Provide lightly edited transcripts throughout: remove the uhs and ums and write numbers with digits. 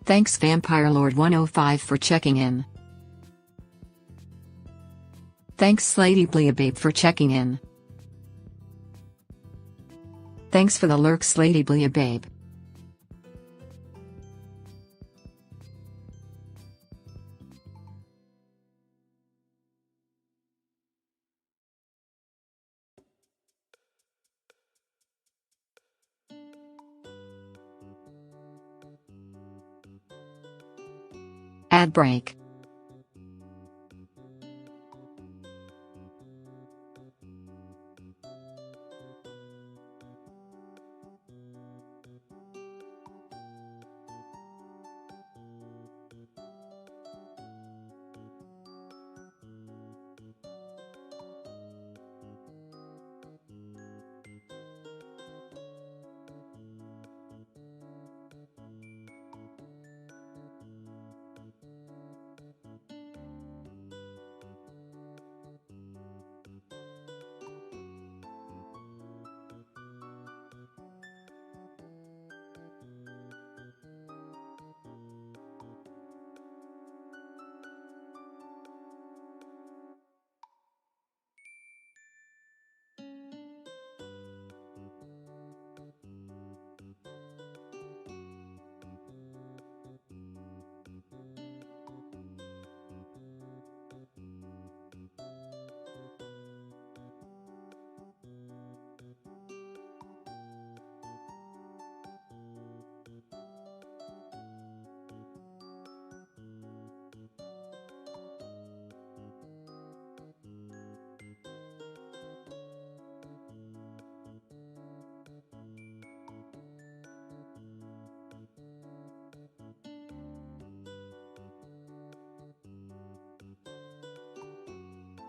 Thanks Vampire Lord 105 for checking in. Thanks Slady Bleababe for checking in. Thanks for the lurk Slady Bleababe. Ad break.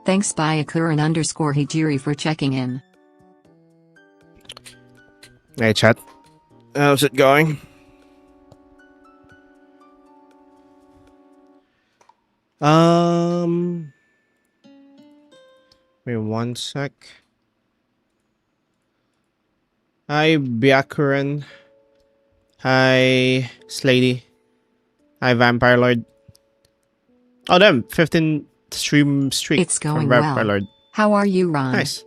Thanks Byakuran_Hijiri for checking in. Hey chat, how's it going? Wait one sec. Hi Byakuran. Hi Slady. Hi Vampire Lord. Oh damn, 15 stream streak. It's going from Vampire well. Lord. How are you, Ron? Nice.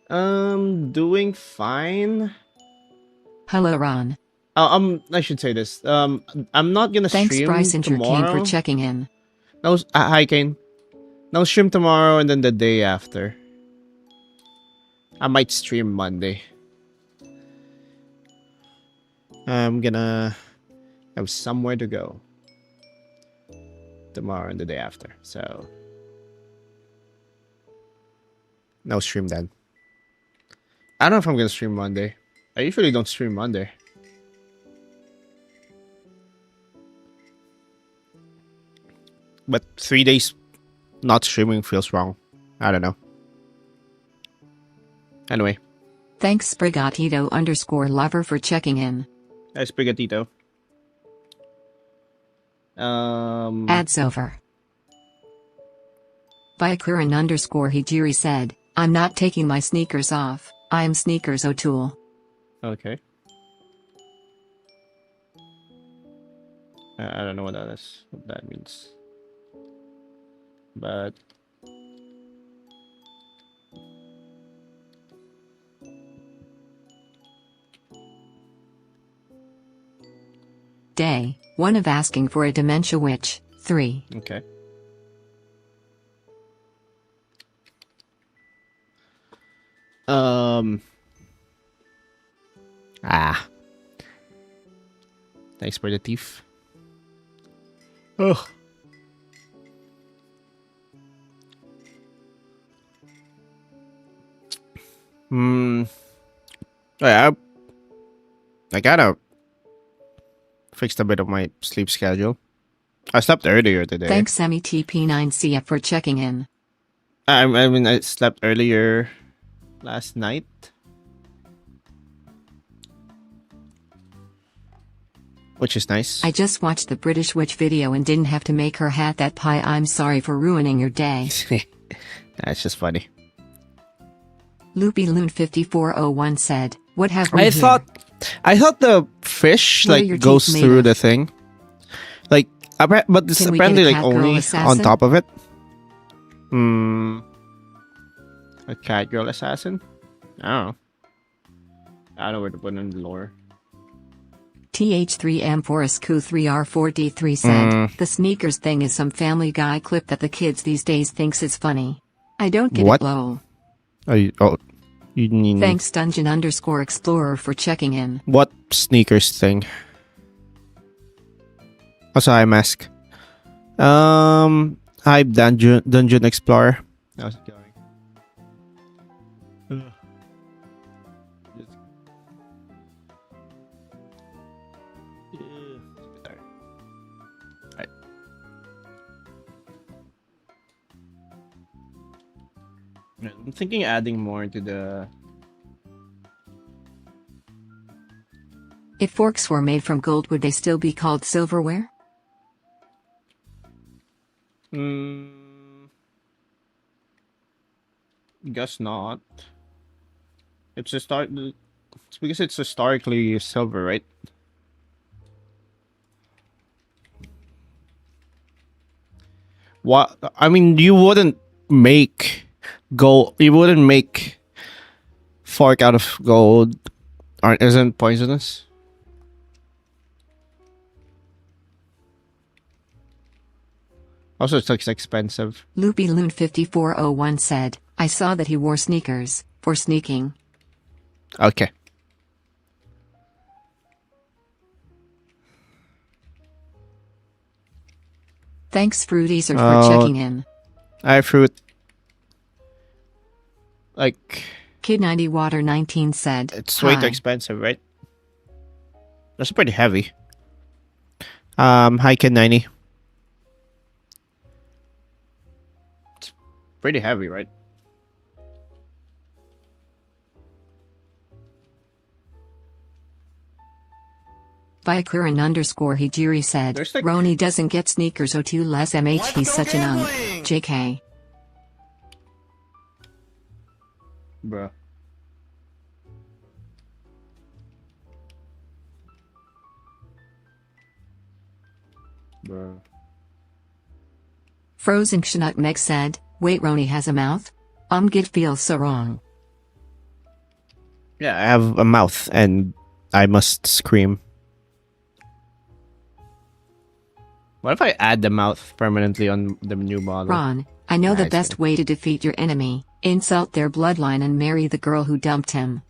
Doing fine. Hello, Ron. I should say this. I'm not gonna Thanks stream Bryson tomorrow. Kane for checking in. No, hi Kane. No stream tomorrow and then the day after. I might stream Monday. I'm gonna have somewhere to go tomorrow and the day after. So no stream then. I don't know if I'm gonna stream Monday. I usually don't stream Monday. But 3 days not streaming feels wrong. I don't know. Anyway. Thanks Sprigatito_lover for checking in. Hi Sprigatito. Ads over. Byakuran_Hijiri said, I'm not taking my sneakers off. I am Sneakers O'Toole. Okay. I don't know what that is. What that means. But Day 1 of asking for a dementia witch. 3. okay. Thanks for the thief. Oh. Yeah, I gotta fixed a bit of my sleep schedule. I slept earlier today. Thanks METP9CF for checking in. I mean, I slept earlier last night. Which is nice. I just watched the British witch video and didn't have to make her hat that pie. I'm sorry for ruining your day. That's just funny. Loopy Loon 5401 said, what have we I here? thought the fish What are your like goes teeth made through of? the thing. But it's Can we get a apparently like cat girl only on assassin? top of it. A cat girl assassin? I don't know. I don't know where to put it in the lore. TH3M4SQ3R4D3 said, the sneakers thing is some Family Guy clip that the kids these days thinks is funny. I don't get What? it, lol. You mean Thanks Dungeon_Explorer for checking in. what sneakers thing? Also, hi Mask. Hi Dungeon Explorer. How's it going? Alright. I'm thinking adding more into the. If forks were made from gold, would they still be called silverware? Guess not. It's It's because it's historically silver, right? What? I mean, you wouldn't make gold. You wouldn't make fork out of gold. Aren't isn't poisonous? Also, it's like expensive. LoopyLoon5401 said, I saw that he wore sneakers for sneaking. Okay. Thanks Fruities for checking in. I fruit. Like Kid90Water19 said, it's way too hi. expensive, right? That's pretty heavy. Hi Kid90. It's pretty heavy, right? Vicurine_Hijiri said, Like... Roni doesn't get sneakers O2 less MH, he's such an unk. JK. Bruh. Frozen Chinook Meg said, wait, Roni has a mouth? Get feels so wrong. Yeah, I have a mouth and I must scream. What if I add the mouth permanently on the new model? Ron, I know the best way to defeat your enemy. Insult their bloodline and marry the girl who dumped him.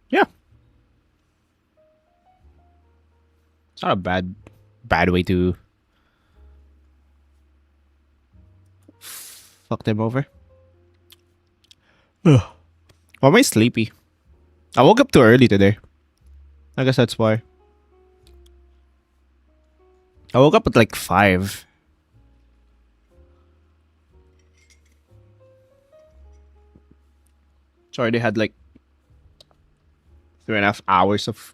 Yeah. It's not a bad way to fuck them over. Ugh. Why am I sleepy? I woke up too early today. I guess that's why. I woke up at like 5. So I already had like 3.5 hours of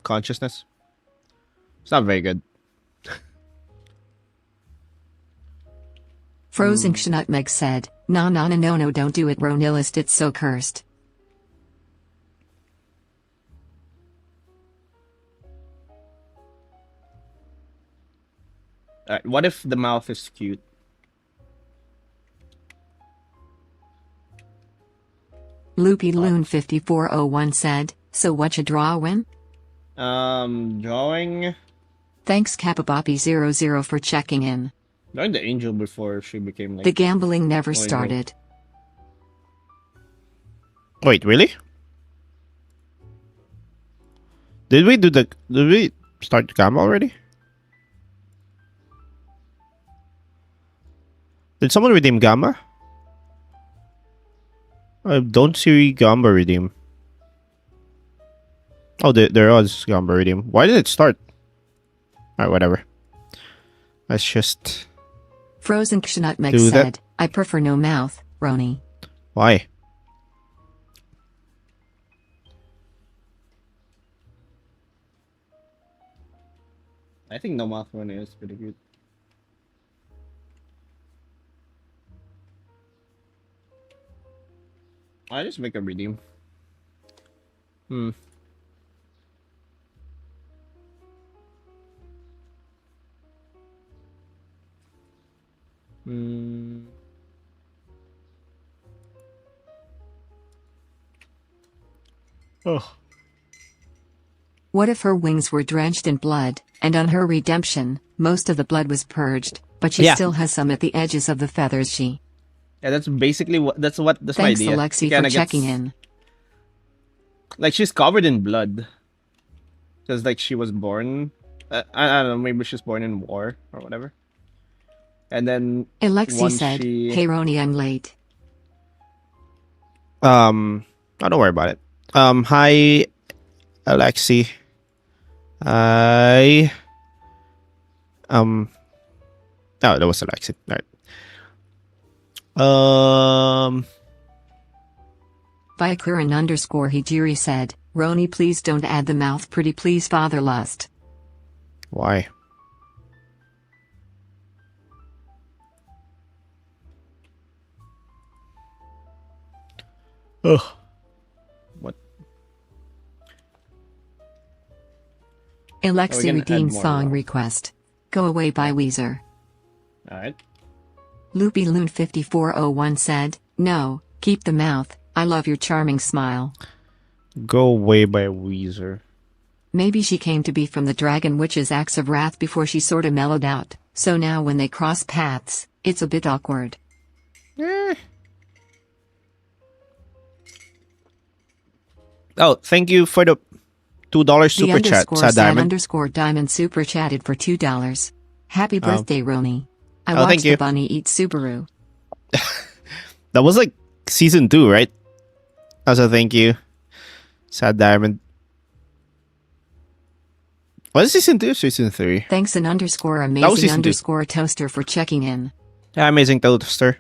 consciousness. It's not very good. Frozen Chinook Meg said, no, don't do it, ronillust, it's so cursed. What if the mouth is cute? LoopyLoon5401 said, so what you draw win? Drawing. Thanks Kapaboppy00 for checking in. Drawing the angel before she became like. The gambling never started. Wait, really? Did we start the gamble already? Did someone redeem Gamma? I don't see Gamma redeem. Oh, there was Gamma redeem. Why did it start? Alright, whatever. Let's just... Frozen Chinook Meg said, I prefer no mouth, Roni. Why? I think no mouth Roni is pretty good. I just make a redeem. Oh. What if her wings were drenched in blood, and on her redemption, most of the blood was purged, but she Yeah. still has some at the edges of the feathers she... Yeah, that's basically that's my Thanks idea. She Alexi for kind of checking gets in. like she's covered in blood. Just like she was born. I don't know. Maybe she was born in war or whatever. And then Alexi once said, she "Hey Roni, I'm late." oh, don't worry about it. Hi, Alexi. I oh, that was Alexi. All right. Viakuran _ Hijiri said, "Roni, please don't add the mouth pretty please father lust." Why? Ugh. What? Oh, we Alexi can add redeemed more song love. request. Go Away by Weezer. All right. Loopy Loon 5401 said, "No, keep the mouth, I love your charming smile." Go Away by Weezer. Maybe she came to be from the Dragon Witch's Axe of Wrath before she sorta mellowed out, so now when they cross paths, it's a bit awkward. Oh, thank you for the $2 The super chat, underscore Sad sad Diamond. underscore diamond super chatted for $2. Happy birthday, Roni. I oh, thank watched you. the bunny eat Subaru. That was like season 2, right? Also, thank you, Sad Diamond. Was it season 2 or season 3? Thanks an underscore was amazing season 2. underscore toaster for checking in. Yeah, amazing toaster.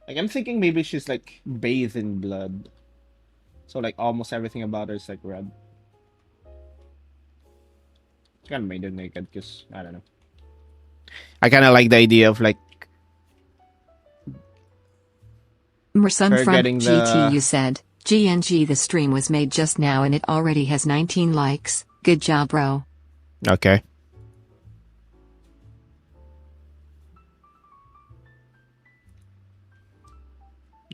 Like I'm thinking maybe she's like bathed in blood, so like almost everything about her is like red. It's kind of made her naked because I don't know. I kind of like the idea of like Mersun her from getting GT, the you said, "GNG, the stream was made just now and it already has 19 likes. Good job, bro." okay.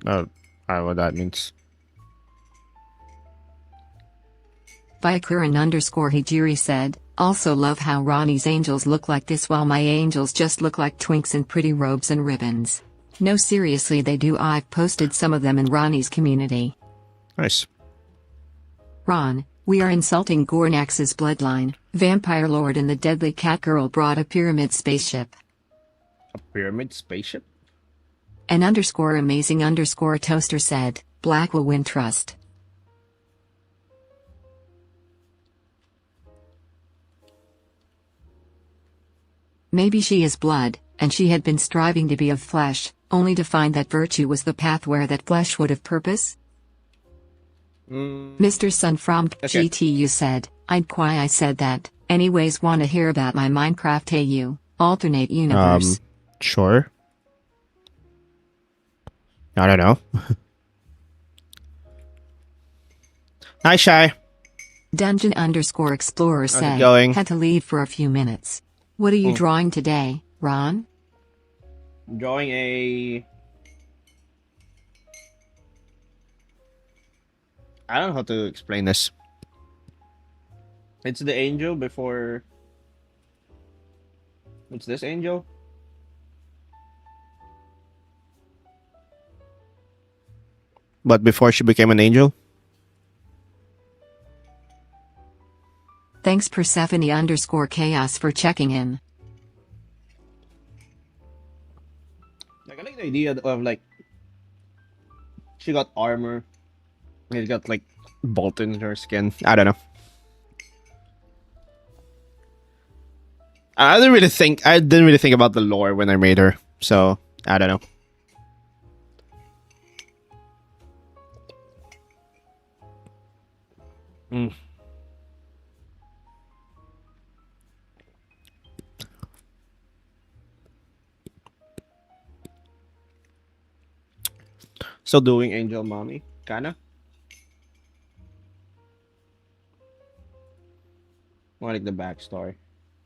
I don't know what that means. Viakuran underscore Hijiri said, "Also love how Ronnie's angels look like this while my angels just look like twinks in pretty robes and ribbons." No, seriously, they do. I've posted some of them in Ronnie's community. Nice. Ron, we are insulting Gornax's bloodline. Vampire Lord and the Deadly Cat Girl brought a pyramid spaceship. A pyramid spaceship? An underscore amazing underscore toaster said, "Black will win trust." Maybe she is blood, and she had been striving to be of flesh, only to find that virtue was the path where that flesh would have purpose? Mr. Sun from Okay. GTU said, "I'd why I said that. Anyways, wanna hear about my Minecraft AU, alternate universe?" Sure. I don't know. Hi, Shy. Dungeon underscore Explorer How's it said, going? "Had to leave for a few minutes. What are you drawing today, Ron?" I'm drawing a. I don't know how to explain this. It's the angel before. What's this angel? But before she became an angel? Thanks Persephone underscore Chaos for checking in. Like, I like the idea of like. She got armor. And it got like bolt in her skin. I don't know. I didn't really think about the lore when I made her. So, I don't know. Still doing Angel Mommy, kinda. More like the backstory.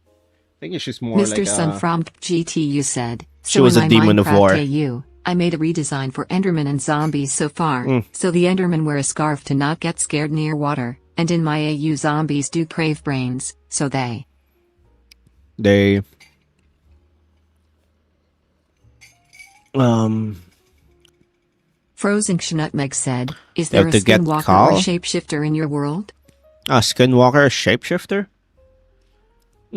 I think it's just more Mr. like Sun from GTU said, She so was in a my demon of Minecraft war. AU, I made a redesign for Enderman and zombies so far, so the Endermen wear a scarf to not get scared near water, and in my AU zombies do crave brains, so they Frozen Schnutmeg said, is there a to get skinwalker or call? shapeshifter in your world? A skinwalker, a shapeshifter? I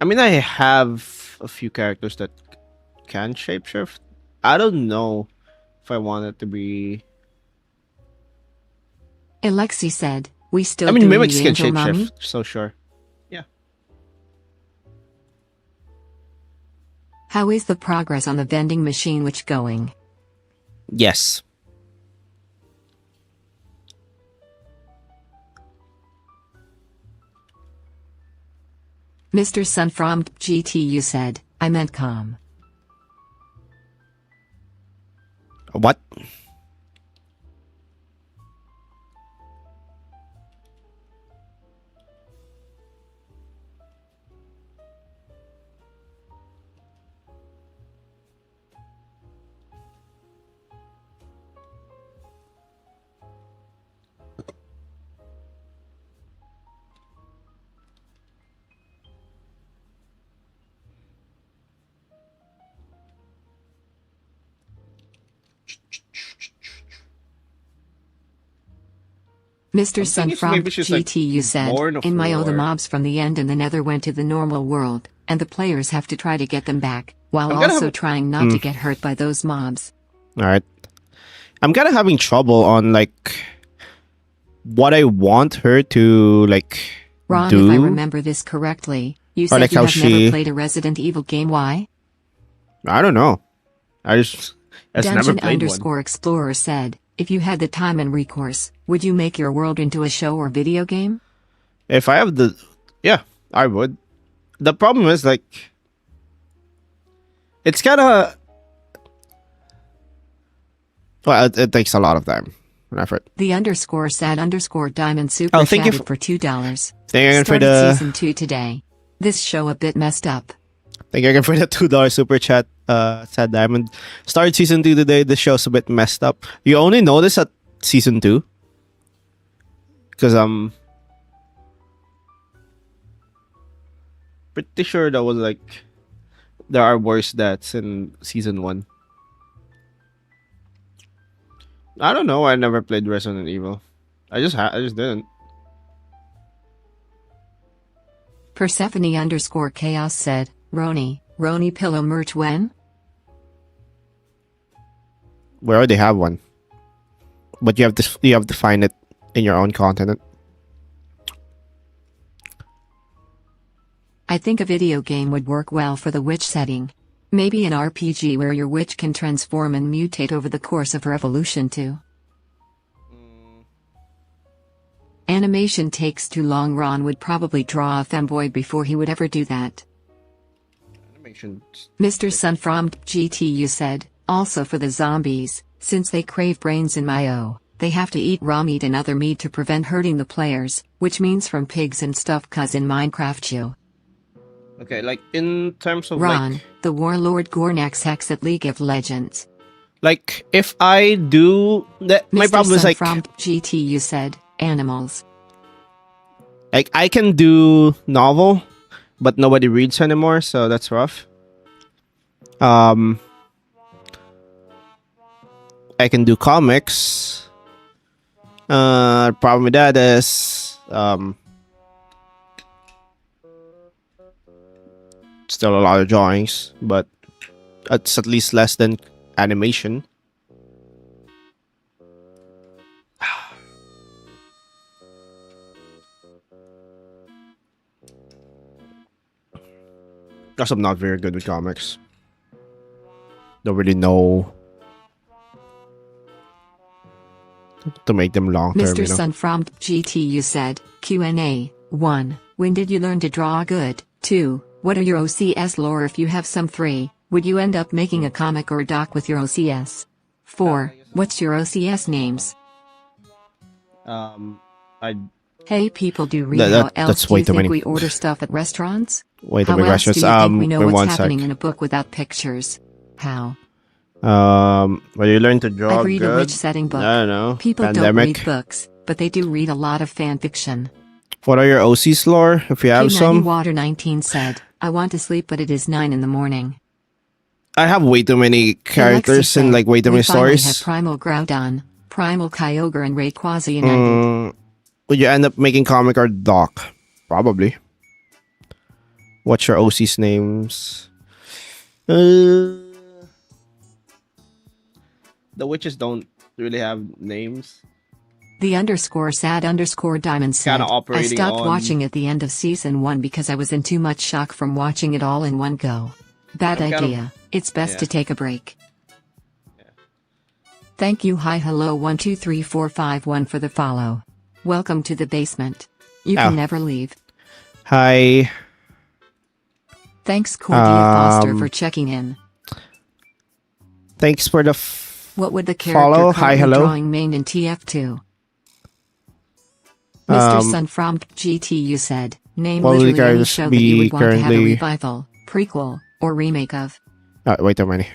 mean, I have a few characters that can shapeshift. I don't know if I want it to be. Alexi said, we still I mean, doing mimics the can angel mummy? shapeshift, so sure. Yeah. How is the progress on the vending machine witch going? Yes. Mr. Sun from GTU said, I meant calm. What? Mr. I'm Sun thinking from maybe she's, like, GTU said, born of in my the war. mobs from the end and the nether went to the normal world, and the players have to try to get them back, while I'm gonna also have- trying not to get hurt by those mobs. Alright. I'm kind of having trouble on, like, what I want her to, like, Ron, do. if I remember this correctly, you said like you how have never she- played a Resident Evil game. Why? I don't know. I just never Dungeon played one. underscore Explorer said, if you had the time and recourse, would you make your world into a show or video game? If I have the, yeah, I would. The problem is, like, it's kind of, well, it takes a lot of time and effort. The underscore sad underscore diamond super Oh, thank you chatted for $2. Thank you for Started the season 2 today. This show a bit messed up. thank you again for the $2 super chat. Sad Diamond started season 2 today. The show's a bit messed up. You only notice at season 2 because I'm pretty sure that was like there are worse deaths in season 1. I don't know. I never played Resident Evil. I just didn't. Persephone underscore chaos said, Roni pillow merch when? We already have one, but you have to find it in your own continent. I think a video game would work well for the witch setting. Maybe an RPG where your witch can transform and mutate over the course of her evolution too. Animation takes too long. Ron would probably draw a femboy before he would ever do that. Animation. Mr. Sun from GTU said, also for the zombies, since they crave brains in Mayo, they have to eat raw meat and other meat to prevent hurting the players, which means from pigs and stuff cuz in Minecraft you. Okay, like in terms of Ron, like, the warlord Gornax Hex at League of Legends. like if I do that, my Mr. problem is Sun like from GTU said, animals. like I can do novel, but nobody reads anymore, so that's rough. I can do comics. Problem with that is still a lot of drawings, but it's at least less than animation. Because I'm not very good with comics. Don't really know to make them long term, Mr. you know. Sun from GTU said, Q&A, 1. When did you learn to draw good? 2. What are your OCS lore if you have some? 3. Would you end up making a comic or doc with your OCS? 4. What's your OCS names? I Hey people, do read how else That's do way you too think many. we order stuff at restaurants? Way too How many else do questions. you think we know Wait what's one happening sec. in a book without pictures? How? Well, you learn to I draw read a rich good. setting I book. don't know. People don't read Pandemic. books, but they do read a lot of fan fiction. What are your OCs, lore? If you have K90 some. Water 19 said, I want to sleep but it is 9 in the morning. I have way too many Alexi characters and said, like way too we many finally have stories. Primal Groudon, Primal Kyogre and Rayquaza united. Would you end up making comic or doc? Probably. What's your OC's names? The witches don't really have names. The underscore sad underscore diamond said, Kinda I operating stopped on- watching at the end of season 1 because I was in too much shock from watching it all in one go. Bad I'm kind of- idea. It's best yeah. to take a break. Yeah. Thank you. Hi hello 123451 for the follow. Welcome to the basement. You can never leave. Hi. Thanks Cordia Foster for checking in. Thanks for the What would the character follow. Hi, currently hello. drawing main in TF2? Mr. Sun from GTU said, name what would the literally any characters show that you be would want to have a currently- revival, prequel, or remake of. Wait a minute.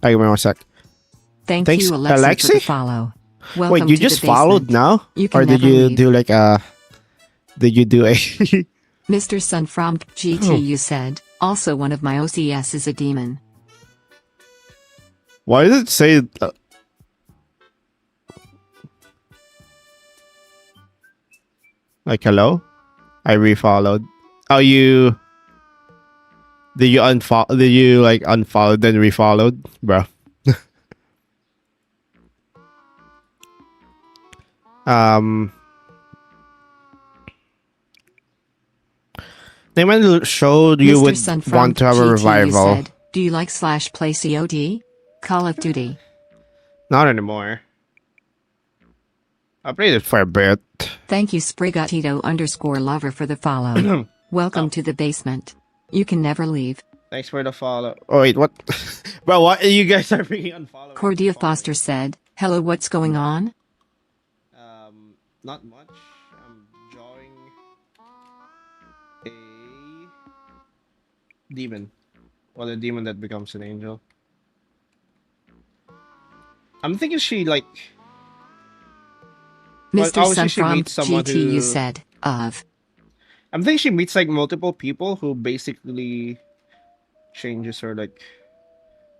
Give me one sec. Thanks, Thanks, you Alexi, for Alexi? the follow. Welcome Wait, you to just the followed basement. now? You can Or did never you leave. do like a... Did you do a... Mr. Sun from GTU said, also one of my OCS is a demon. Why did it say... like, hello? I refollowed. Oh, you... Did you unfollow? Did you like unfollow then refollowed, bro? Name a show you Mr. would Sun from want to have a GTU revival. said, do you like / play COD? Call of Duty. Not anymore. I played it for a bit. Thank you Sprigatito underscore lover for the follow. Welcome to the basement. You can never leave. Thanks for the follow. Oh wait, what? Bro, what? You guys are freaking unfollowing. Cordia Foster said, hello, what's going on? Not much. I'm drawing a demon. Well, a demon that becomes an angel. I'm thinking she like. Well, Mr. obviously Sun she from meets someone GTU who- said, of. I'm thinking she meets like multiple people who basically changes her like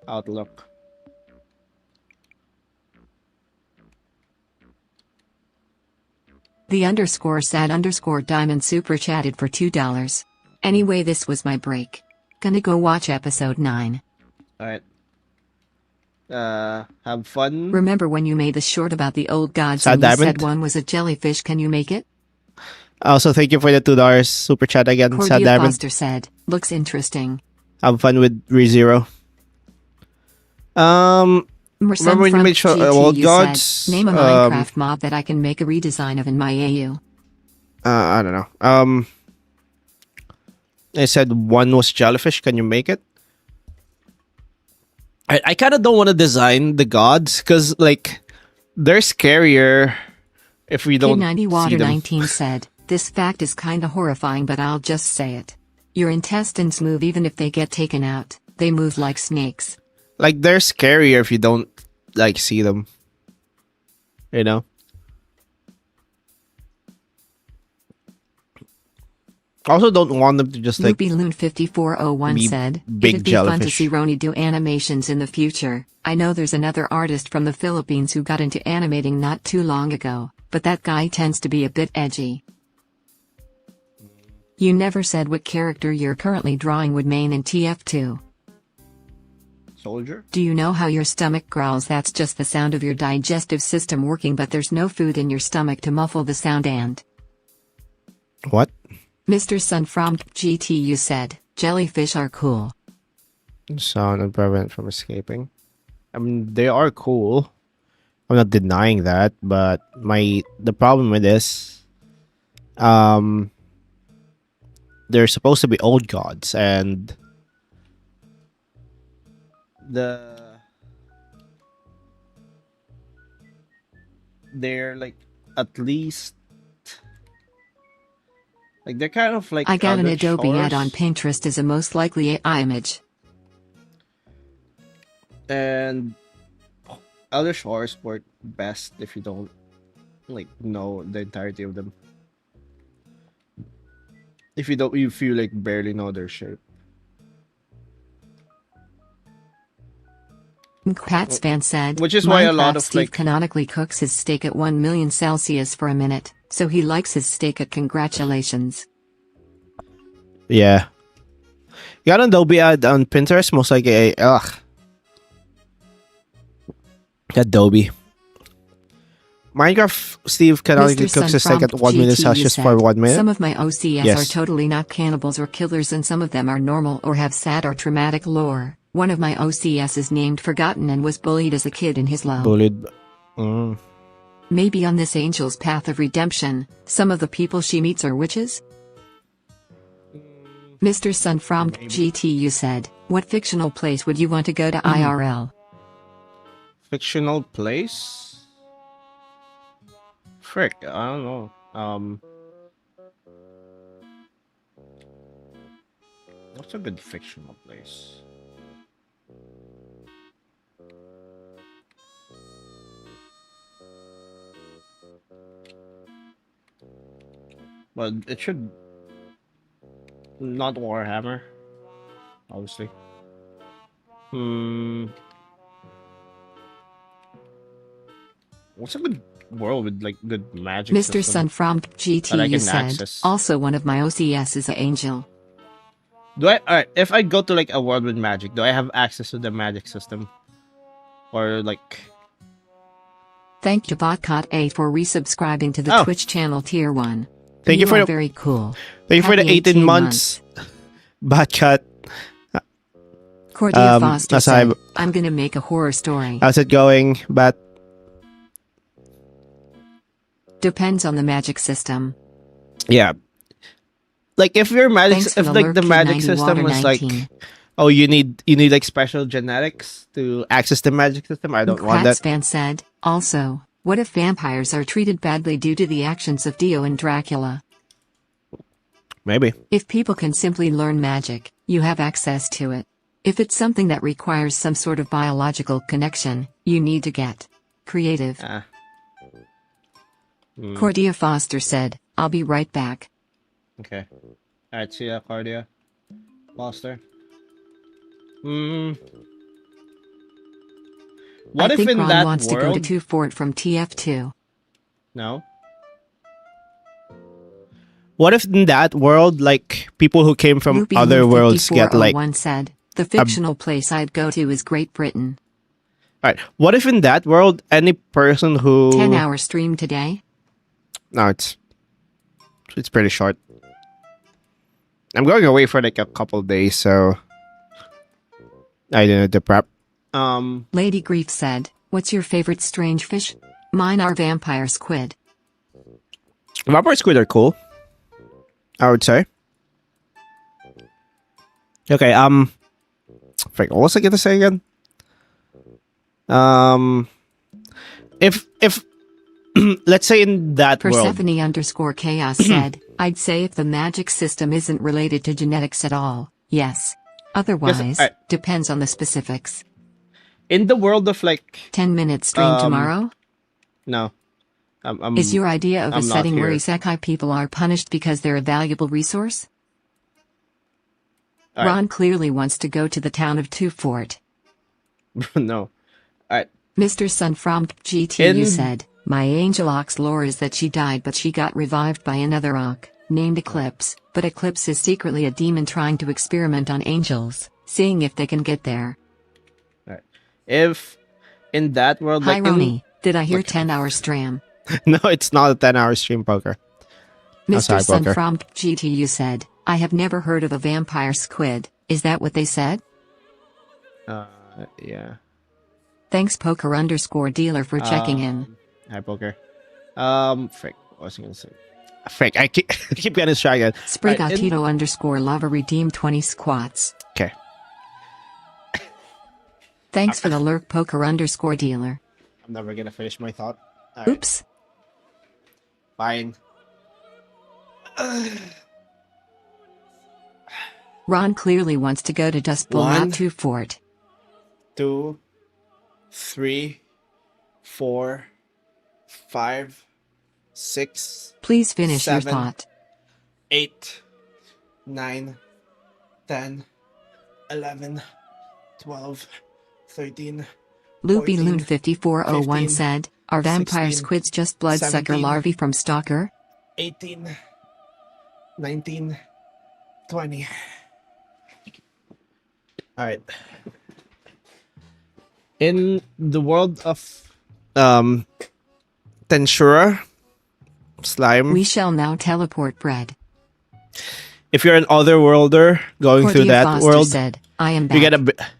outlook. The underscore sad underscore diamond super chatted for $2. Anyway, this was my break. Gonna go watch episode 9. Alright. Have fun. Remember when you made the short about the old gods Sad and you diamond? said one was a jellyfish? Can you make it? Also, thank you for the $2 super chat again. Sad Cordia Diamond. Foster said, looks interesting. Have fun with ReZero. Remember when you made Old Gods? Said, name a Minecraft mob that I can make a redesign of in my AU. I don't know. I said one was jellyfish. Can you make it? I kind of don't want to design the gods because like they're scarier if we don't K90 see Water them. 19 said, this fact is kinda horrifying, but I'll just say it. Your intestines move even if they get taken out. They move like snakes. Like they're scarier if you don't like see them. You know? I also don't want them to just like Loopy Loon 5401 be said, big it'd be fun to jellyfish. see Roni do animations in the future. I know there's another artist from the Philippines who got into animating not too long ago, but that guy tends to be a bit edgy. You never said what character you're currently drawing would main in TF2. soldier. Do you know how your stomach growls? That's just the sound of your digestive system working, but there's no food in your stomach to muffle the sound. And What? Mr. Sun from GTU said, jellyfish are cool. Sound and prevent from escaping. I mean, they are cool. I'm not denying that, but the problem with this, they're supposed to be old gods, and they're like at least Like they're kind of like I got an Elder Adobe ad on Shores Pinterest as a most likely AI image. and Elder Shores work best if you don't like know the entirety of them. If you don't, if you like barely know their shape. Pats fan said, Which is why a lot Minecraft of Steve like canonically cooks his steak at 1 million Celsius for a minute, so he likes his steak at congratulations. yeah. You got an Adobe ad on Pinterest, most like a Adobe. Minecraft Steve canonically Mr. cooks Sun his steak from at 1 minute GTU Celsius for said, 1 minute. some of my OCS are Yes. totally not cannibals or killers and some of them are normal or have sad or traumatic lore. One of my OCS is named Forgotten and was bullied as a kid in his low. Bullied. Mm. Maybe on this angel's path of redemption, some of the people she meets are witches? Mr. Sun from Maybe. GTU said, what fictional place would you want to go to IRL? Fictional place? Frick, I don't know. What's a good fictional place? But it should not Warhammer, obviously. What's a good world with like good magic Mr. system Sun from that I GTU can said, access? also one of my OCS is an angel. Do I? Alright, if I go to like a world with magic, do I have access to the magic system, or like? Thank you Botcot8 for resubscribing to the Oh. Twitch channel tier 1. Thank you for are the- very cool. Thank you for the Happy 18 months. Batcat. Cordia Foster that's how said, I'm gonna make a horror story. How's it going, Bat? Depends on the magic system. Yeah. Like if your magic, Thanks for if the like lurk, the Kid magic 90 system Water was like, 19. oh, you need like special genetics to access the magic system. I don't want Kratz that. fan said, also, what if vampires are treated badly due to the actions of Dio and Dracula? Maybe. If people can simply learn magic, you have access to it. If it's something that requires some sort of biological connection, you need to get creative. Cordia Foster said, I'll be right back. Okay. Alright, see ya, Cardia. Foster. What I if think in Ron that wants to go world? to 2 Fort from TF2. No. What if in that world, like people who came from Ruby other Moon worlds get like? 5401 said, the fictional place I'd go to is Great Britain. Alright. What if in that world, any person who 10-hour stream today? No, it's pretty short. I'm going away for like a couple days, so I didn't have to prep. Lady Grief said, what's your favorite strange fish? Mine are vampire squid. Vampire squid are cool, I would say. Okay, frick, what was I gonna say again? If let's say in that world, Persephone underscore chaos said, I'd say if the magic system isn't related to genetics at all, yes. Otherwise, depends on the specifics. in the world of like 10-minute stream tomorrow? no, Is your idea of a I'm not setting where here. isekai people are punished because they're a valuable resource? All right. Ron clearly wants to go to the town of 2 Fort. no. Alright. Mr. Sun from GTU In- said, my angel ox lore is that she died but she got revived by another ox, named Eclipse, but Eclipse is secretly a demon trying to experiment on angels, seeing if they can get there. Alright. If in that world, Hi like Roni, did I hear Okay. 10-hour stream? no, it's not a 10-hour stream, poker. Mr. sorry, Sun Poker. from GTU said, I have never heard of a vampire squid, is that what they said? Yeah. Thanks poker underscore dealer for checking in. Hi, poker. Frick, what was I gonna say? Frick, I keep, I keep getting distracted. Sprigatito underscore lava redeemed 20 squats. Okay. Thanks for the lurk poker underscore dealer. I'm never gonna finish my thought. All right, Oops. fine. Ron clearly wants to go to Dust Bowl, One. not to Fort. 2, 3, 4, 5, 6, Please finish your 7, thought. 8, 9, 10, 11, 12, 13, Loopy 14, Loon 5401 15, said, are vampire 16, squids just bloodsucker 17, larvae from Stalker? 18, 19, 20. Alright. In the world of Tensura slime, We shall now teleport bread. if you're an otherworlder going through Cordia that Foster world, said, I am back.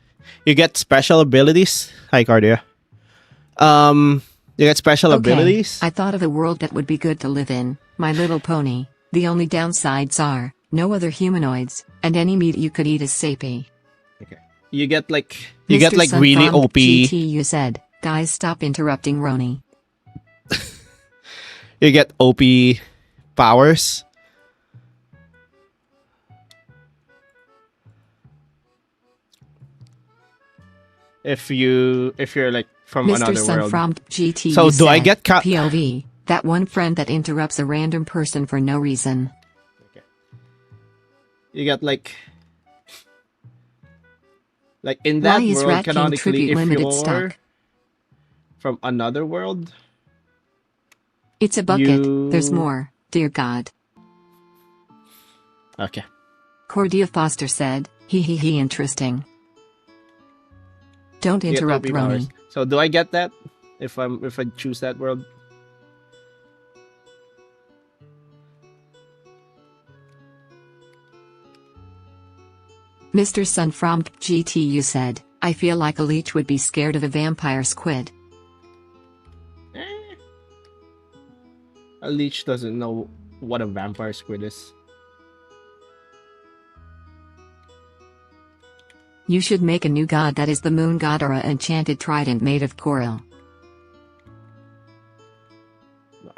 you get special abilities. Hi, Cardia. You get special abilities. I thought of a world that would be good to live in, My Little Pony. The only downsides are, no other humanoids, and any meat you could eat is sapy. Okay. You get like Mr. really Sunfrom OP. GTU said, guys stop interrupting Roni. You get OP powers. If you're like from Mr. another world. Sunfrom GTU So do I said, get POV, that one friend that interrupts a random person for no reason. Okay. You get like in that Why is world Rat King canonically, Tribute if Limited you're stuck? from another world, It's a bucket, there's more, dear God. okay. Cordia Foster said, he interesting. Don't You get interrupt OP powers. Roni. So do I get that if I choose that world? Mr. Sunfrom GTU said, I feel like a leech would be scared of a vampire squid. A leech doesn't know what a vampire squid is. You should make a new god that is the moon god or a enchanted trident made of coral.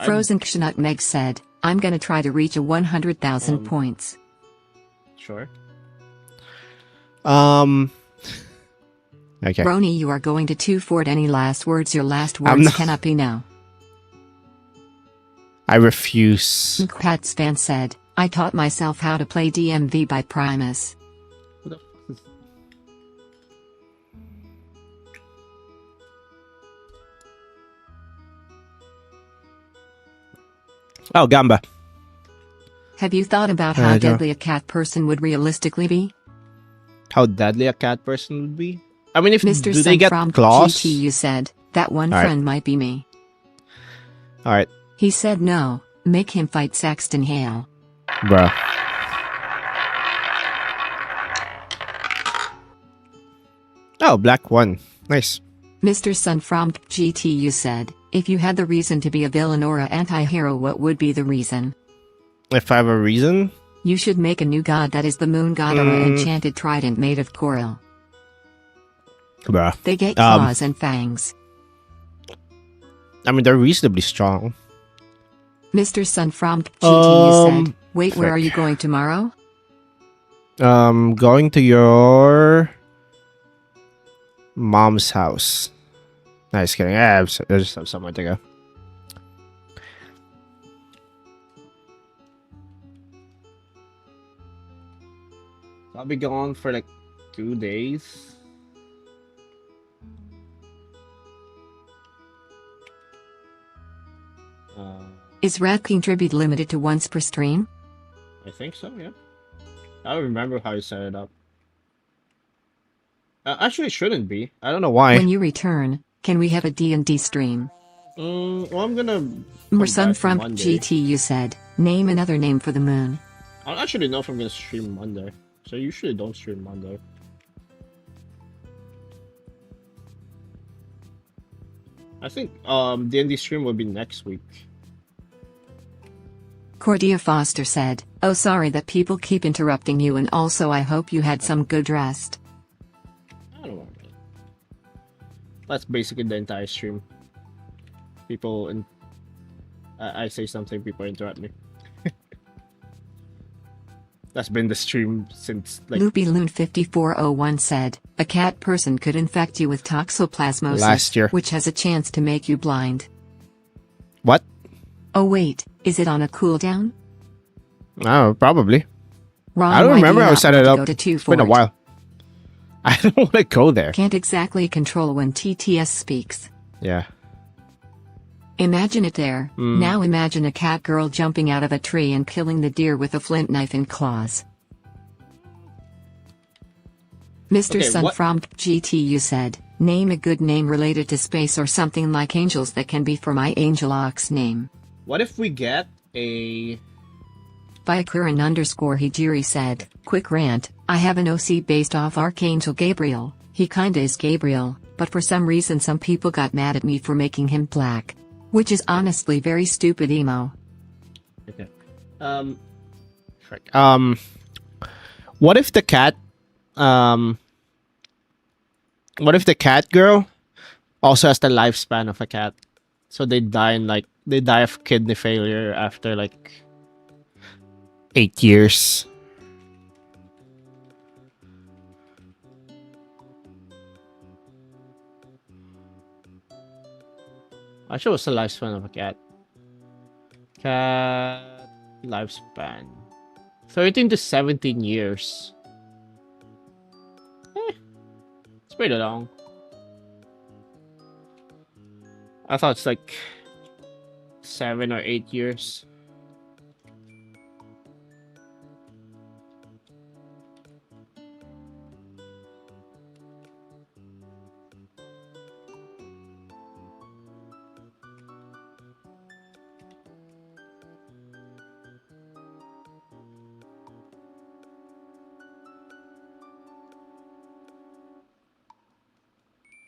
Frozen Kshnut Meg said, I'm gonna try to reach a 100,000 points. Sure. Okay. Roni, you are going to 2 Fort. Any last words? Your last words cannot be no. I refuse. Pats fan said, I taught myself how to play DMV by Primus. Who the fuck is... Oh, Gamba. Have you thought about how deadly a cat person would realistically be? How deadly a cat person would be? I mean, if Mr. do they get from claws? GTU said, that one All right. friend might be me. Alright, He said no, make him fight Saxton Hale. bruh. Oh, black one. Nice. Mr. Sun from GTU said, if you had the reason to be a villain or an anti-hero, what would be the reason? If I have a reason? You should make a new god that is the moon god or an enchanted trident made of coral. Bruh. They get claws and fangs. I mean, they're reasonably strong. Mr. Sun from GTU said, wait, where frick. are you going tomorrow? Going to your mom's house. Nice kidding. I just have somewhere to go. I'll be gone for like 2 days. Is Rat King Tribute limited to once per stream? I think so, yeah. I don't remember how you set it up. Actually, it shouldn't be. I don't know why. When you return, can we have a D&D stream? Well, I'm gonna... Mersun from GTU said, name another name for the moon. I don't actually know if I'm gonna stream Monday. So I usually don't stream Monday. I think D&D stream will be next week. Cordia Foster said, oh sorry that people keep interrupting you, and also I hope you had some good rest. I don't know. That's basically the entire stream. People and I say something, people interrupt me. That's been the stream since like LoopyLoon5401 said, a cat person could infect you with toxoplasmosis, last year. which has a chance to make you blind. What? Oh wait, is it on a cooldown? Oh, probably. Ron, I don't why do remember you how to not set want it to up. go to It's been a Fort? while. I don't want to go there. Can't exactly control when TTS speaks. Yeah. Imagine it there. Now imagine a cat girl jumping out of a tree and killing the deer with a flint knife and claws. Mr. Okay, Sun what- from GTU said, name a good name related to space or something like angels that can be for my angel ox name. What if we get a... Byakuran _ Hijiri said, quick rant, I have an OC based off Archangel Gabriel. He kinda is Gabriel, but for some reason some people got mad at me for making him black. Which is honestly very stupid emo. Okay. What if the cat... What if the cat girl also has the lifespan of a cat? So they die of kidney failure after like 8 years. Actually, what's the lifespan of a cat? Cat lifespan 13 to 17 years. It's pretty long. I thought it's like 7 or 8 years.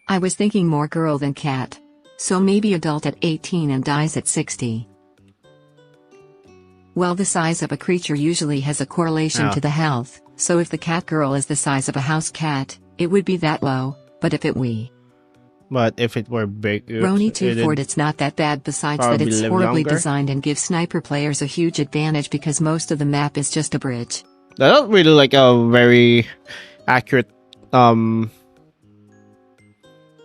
I was thinking more girl than cat. So maybe adult at 18 and dies at 60. Well, the size of a creature usually has a correlation to the health, so if the cat girl is the size of a house cat, it would be that low, but if it were big... Roni24, it's not that bad besides that probably it's live horribly longer. designed and gives sniper players a huge advantage because most of the map is just a bridge. That's not really like a very accurate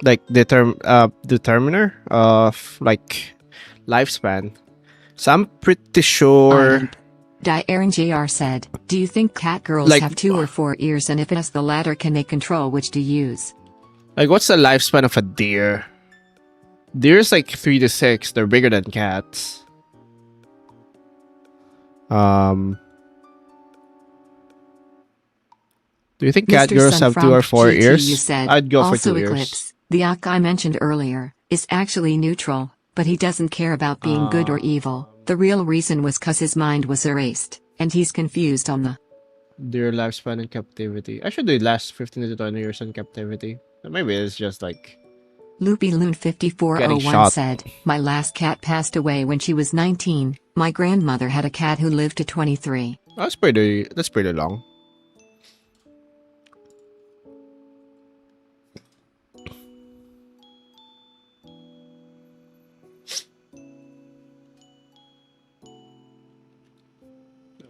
like determiner of like lifespan. So I'm pretty sure Aaron JR said, do you think cat girls Like- have 2 or 4 ears, and if it has the latter, can they control which to use? like what's the lifespan of a deer? Deer's like 3 to 6. They're bigger than cats. Do you think cat Mr. girls Sun have from 2 or 4 GT, ears? you said, I'd go for also 2 ears. Eclipse, the Ak I mentioned earlier, is actually neutral, but he doesn't care about being good or evil. The real reason was cause his mind was erased, and he's confused on the Deer lifespan in captivity. Actually, they last 15 to 20 years in captivity. Maybe it's just like... Loopy Loon Getting 5401 shot. said, my last cat passed away when she was 19. My grandmother had a cat who lived to 23. That's pretty long.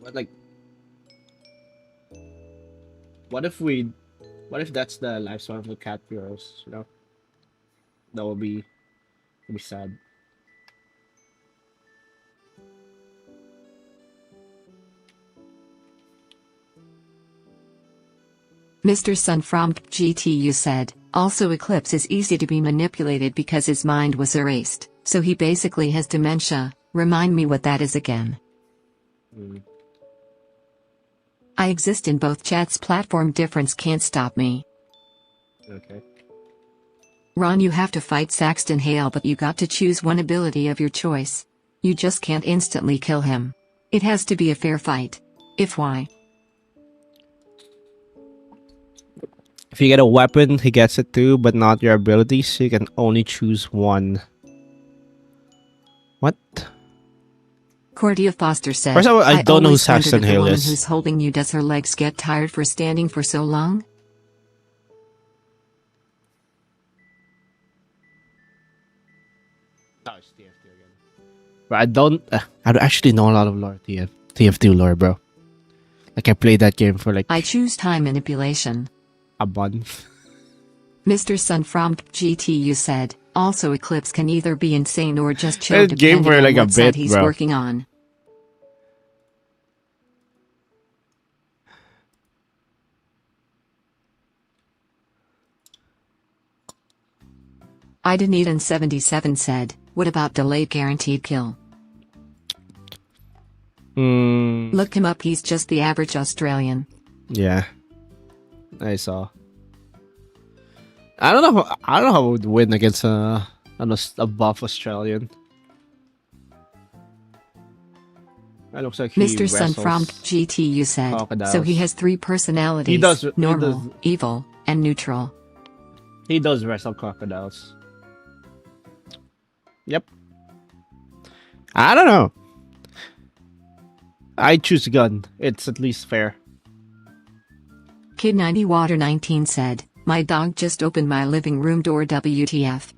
But like, what if that's the lifespan of the cat girls? You know, that would be sad. Mr. Sun from GTU said, also Eclipse is easy to be manipulated because his mind was erased, so he basically has dementia. Remind me what that is again. I exist in both chats. Platform difference can't stop me. Okay. Ron, you have to fight Saxton Hale, but you got to choose one ability of your choice. You just can't instantly kill him. It has to be a fair fight. If why? If you get a weapon, he gets it too, but not your abilities. So you can only choose one. What? Cordia Foster said, First of all, I don't know who always wondered Saxton if the Hale woman is. who's holding you, does her legs get tired for standing for so long? No, it's TF2 again. But I don't actually know a lot of lore TF2 lore, bro. Like I played that game for like I choose time manipulation. a month. Mr. Sun from GTU said, also Eclipse can either be insane or just chill That game depending for on like a what side bit, he's bro. working on. I Dunedin 77 said, what about delayed guaranteed kill? Look him up, he's just the average Australian. Yeah. I saw. I don't know how I would win against a buff Australian. That looks like he Mr. Sun from wrestles GTU said, crocodiles. so he has 3 personalities, He does- he normal, does- evil, and neutral. He does wrestle crocodiles. Yep. I don't know. I choose gun. It's at least fair. Kid 90 Water 19 said, my dog just opened my living room door, WTF.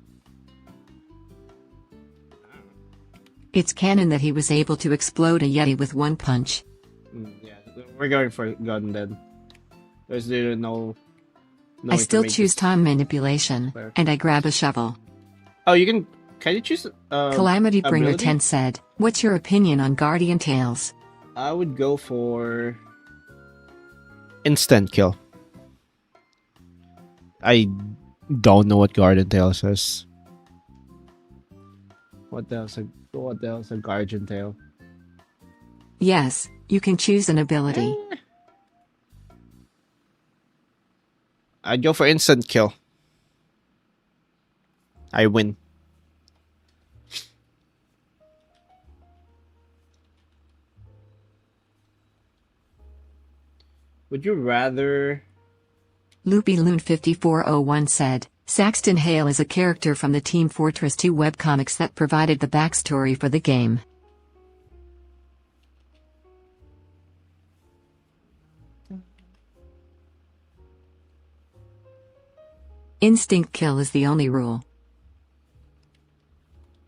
It's canon that he was able to explode a Yeti with one punch. Yeah, we're going for gun then. There's no I still way to make choose this time manipulation, fair. and I grab a shovel. Oh, can you choose Calamity Bringer ability? 10 said, what's your opinion on Guardian Tales? I would go for instant kill. I don't know what Guardian Tales is. What the hell's a Guardian Tail? Yes, you can choose an ability. I'd go for instant kill. I win. Would you rather... Loopy Loon 5401 said, Saxton Hale is a character from the Team Fortress 2 webcomics that provided the backstory for the game. Instinct kill is the only rule.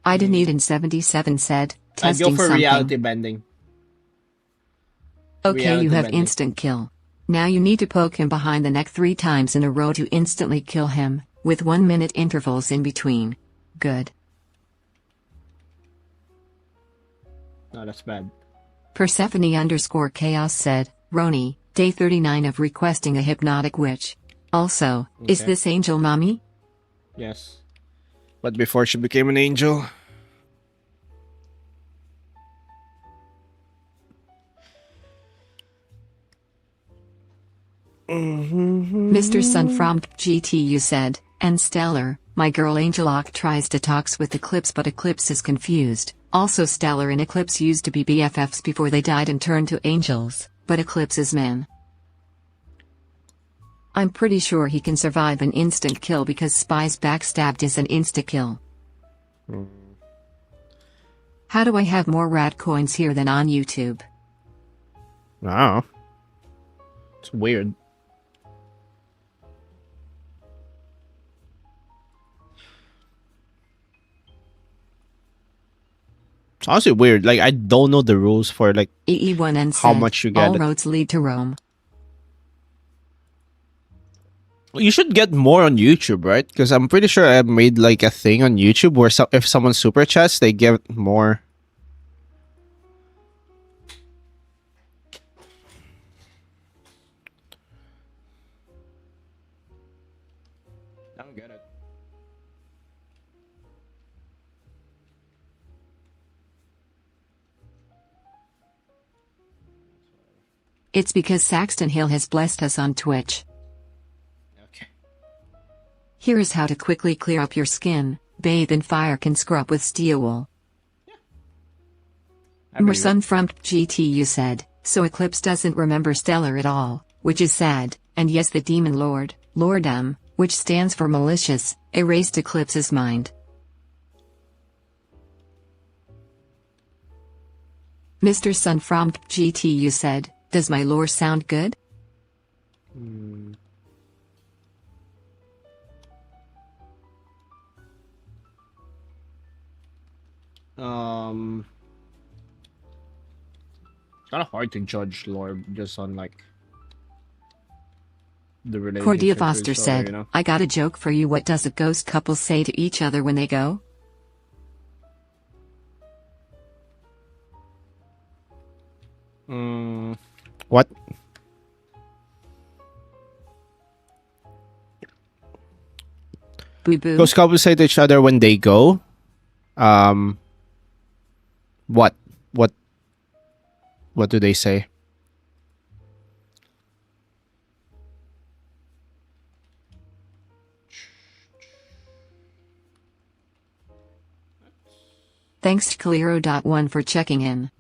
I Dunedin 77 said, I'd testing go for something. reality bending. Okay, reality you have bending. instant kill. Now you need to poke him behind the neck 3 times in a row to instantly kill him, with 1-minute intervals in between. Good. No, that's bad. Persephone_chaos said, Roni, day 39 of requesting a hypnotic witch. Also, is Okay. this Angel Mommy? Yes. But before she became an angel... Mr. Sun from GTU said, and Stellar, my girl Angel Ock tries to talks with Eclipse but Eclipse is confused. Also Stellar and Eclipse used to be BFFs before they died and turned to angels, but Eclipse is man. I'm pretty sure he can survive an instant kill because Spy's backstabbed is an insta-kill. How do I have more rat coins here than on YouTube? Wow. It's weird. It's honestly weird. Like, I don't know the rules for, like, EE1N how said, much you get all it. roads lead to Rome. You should get more on YouTube, right? Because I'm pretty sure I made, like, a thing on YouTube where if someone super chats, they give more. I don't get it. It's because Saxton Hale has blessed us on Twitch. Okay. Here is how to quickly clear up your skin, bathe in fire can scrub with steel wool. Mersun from GTU said, so Eclipse doesn't remember Stellar at all, which is sad, and yes the Demon Lord, Lordum, which stands for malicious, erased Eclipse's mind. Mr. Sun from GTU said, does my lore sound good? kind of hard to judge lore just on like the Cordia relationships with Foster each other, said, you know. I got a joke for you. What does a ghost couple say to each other when they go? What? Boo boo. Ghost couples say to each other when they go. What? What do they say? Thanks to Calero.1 for checking in.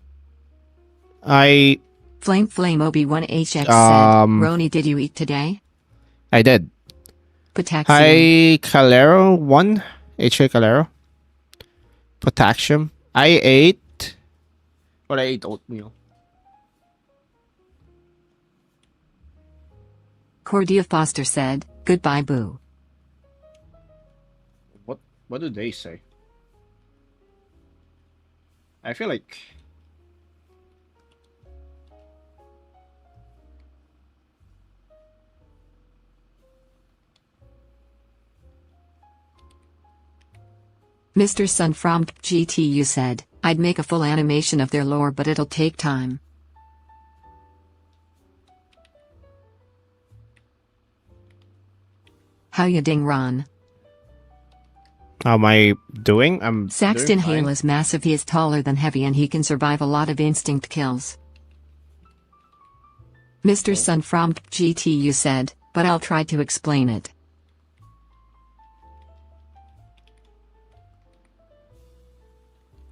I Flame Obi-1HX said, Roni, did you eat today? did. Potaxium. Hi, Calero 1. HA Calero. Potassium. I ate oatmeal. Cordia Foster said, goodbye boo. What do they say? I feel like Mr. Sun from GTU said, I'd make a full animation of their lore but it'll take time. How ya ding Ron? how am I doing? I'm Saxton doing Hale fine. is massive. He is taller than heavy and he can survive a lot of instinct kills. Mr. Sun from GTU said, but I'll try to explain it.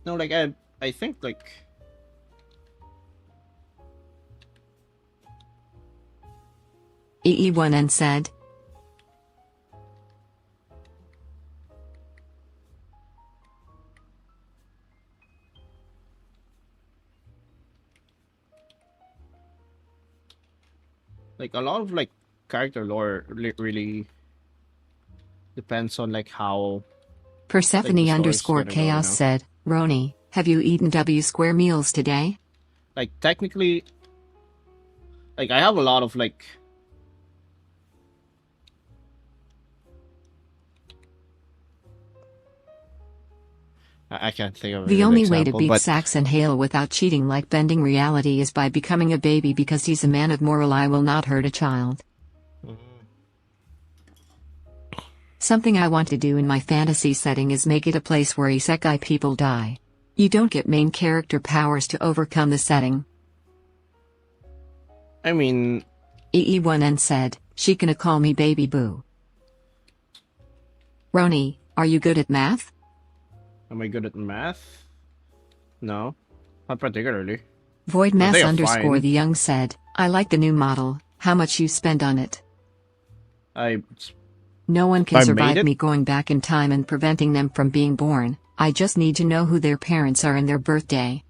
No, like I think like EE1N said, a lot of like character lore really depends on like how Persephone story's underscore gonna go, chaos said, Roni, have you eaten W square meals today? like technically like I have a lot of like I can't think of a The good only way to example, beat but Saxton Hale without cheating like bending reality is by becoming a baby because he's a man of moral. I will not hurt a child. Something I want to do in my fantasy setting is make it a place where isekai people die. You don't get main character powers to overcome the setting. I mean EE1N said, she gonna call me baby boo. Roni, are you good at math? am I good at math? No, not particularly. Void I Mass think I'm underscore fine. the young said, I like the new model, how much you spend on it? No one can I made survive it? me going back in time and preventing them from being born. I just need to know who their parents are and their birthday.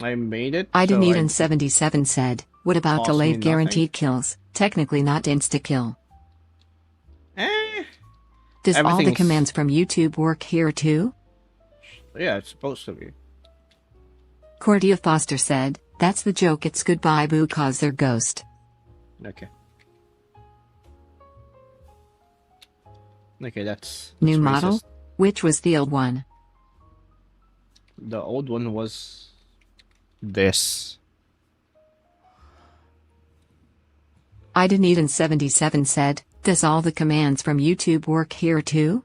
I made it. Ida so Needon 77 said, what about cost me delayed nothing. guaranteed kills? Technically not insta-kill. Does all the Everything's- commands from YouTube work here too? Yeah, it's supposed to be. Cordia Foster said, that's the joke, it's goodbye boo cause they're ghost. Okay. Okay, that's New model? racist. Which was the old one? The old one was this. Ida Needon 77 said, does all the commands from YouTube work here too?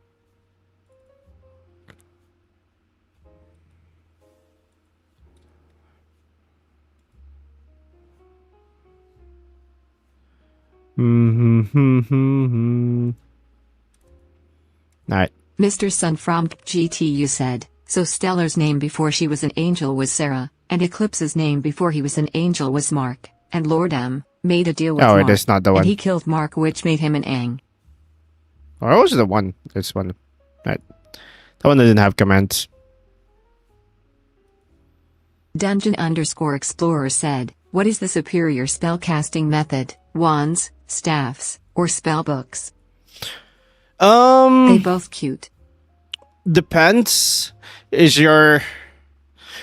Alright. Mr. Sun from GTU said, so Stellar's name before she was an angel was Sarah, and Eclipse's name before he was an angel was Mark, and Lord M made a deal with Oh, Mark, it is not the one. and he killed Mark, which made him an Aang. Or was it the one? This one. Right. That one didn't have commands. Dungeon underscore explorer said, what is the superior spellcasting method, wands, staffs, or spellbooks? They both cute. Depends. Is your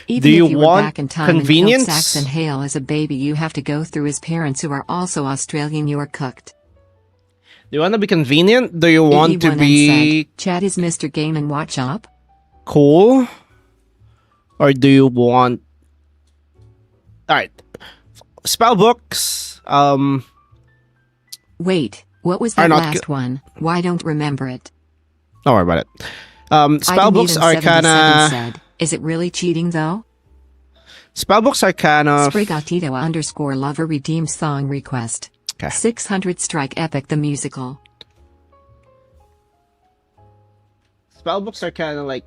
Even you if you were want back in time and killed convenience? Saxton Hale as a baby, you have to go through his parents who are also Australian. You are cooked. Do you want to be convenient? Do you want to EE1N be said, Chad is Mr. Game and Watch Up? cool? Or do you want... Alright. Spell books, Wait, what was are that not last one? Why don't remember it? don't worry about it. Spell books are kinda... said, is it really cheating though? Spell books are kind of... Sprigatito_lover redeemed song request. Okay. 600 strike epic the musical. Spell books are kind of like...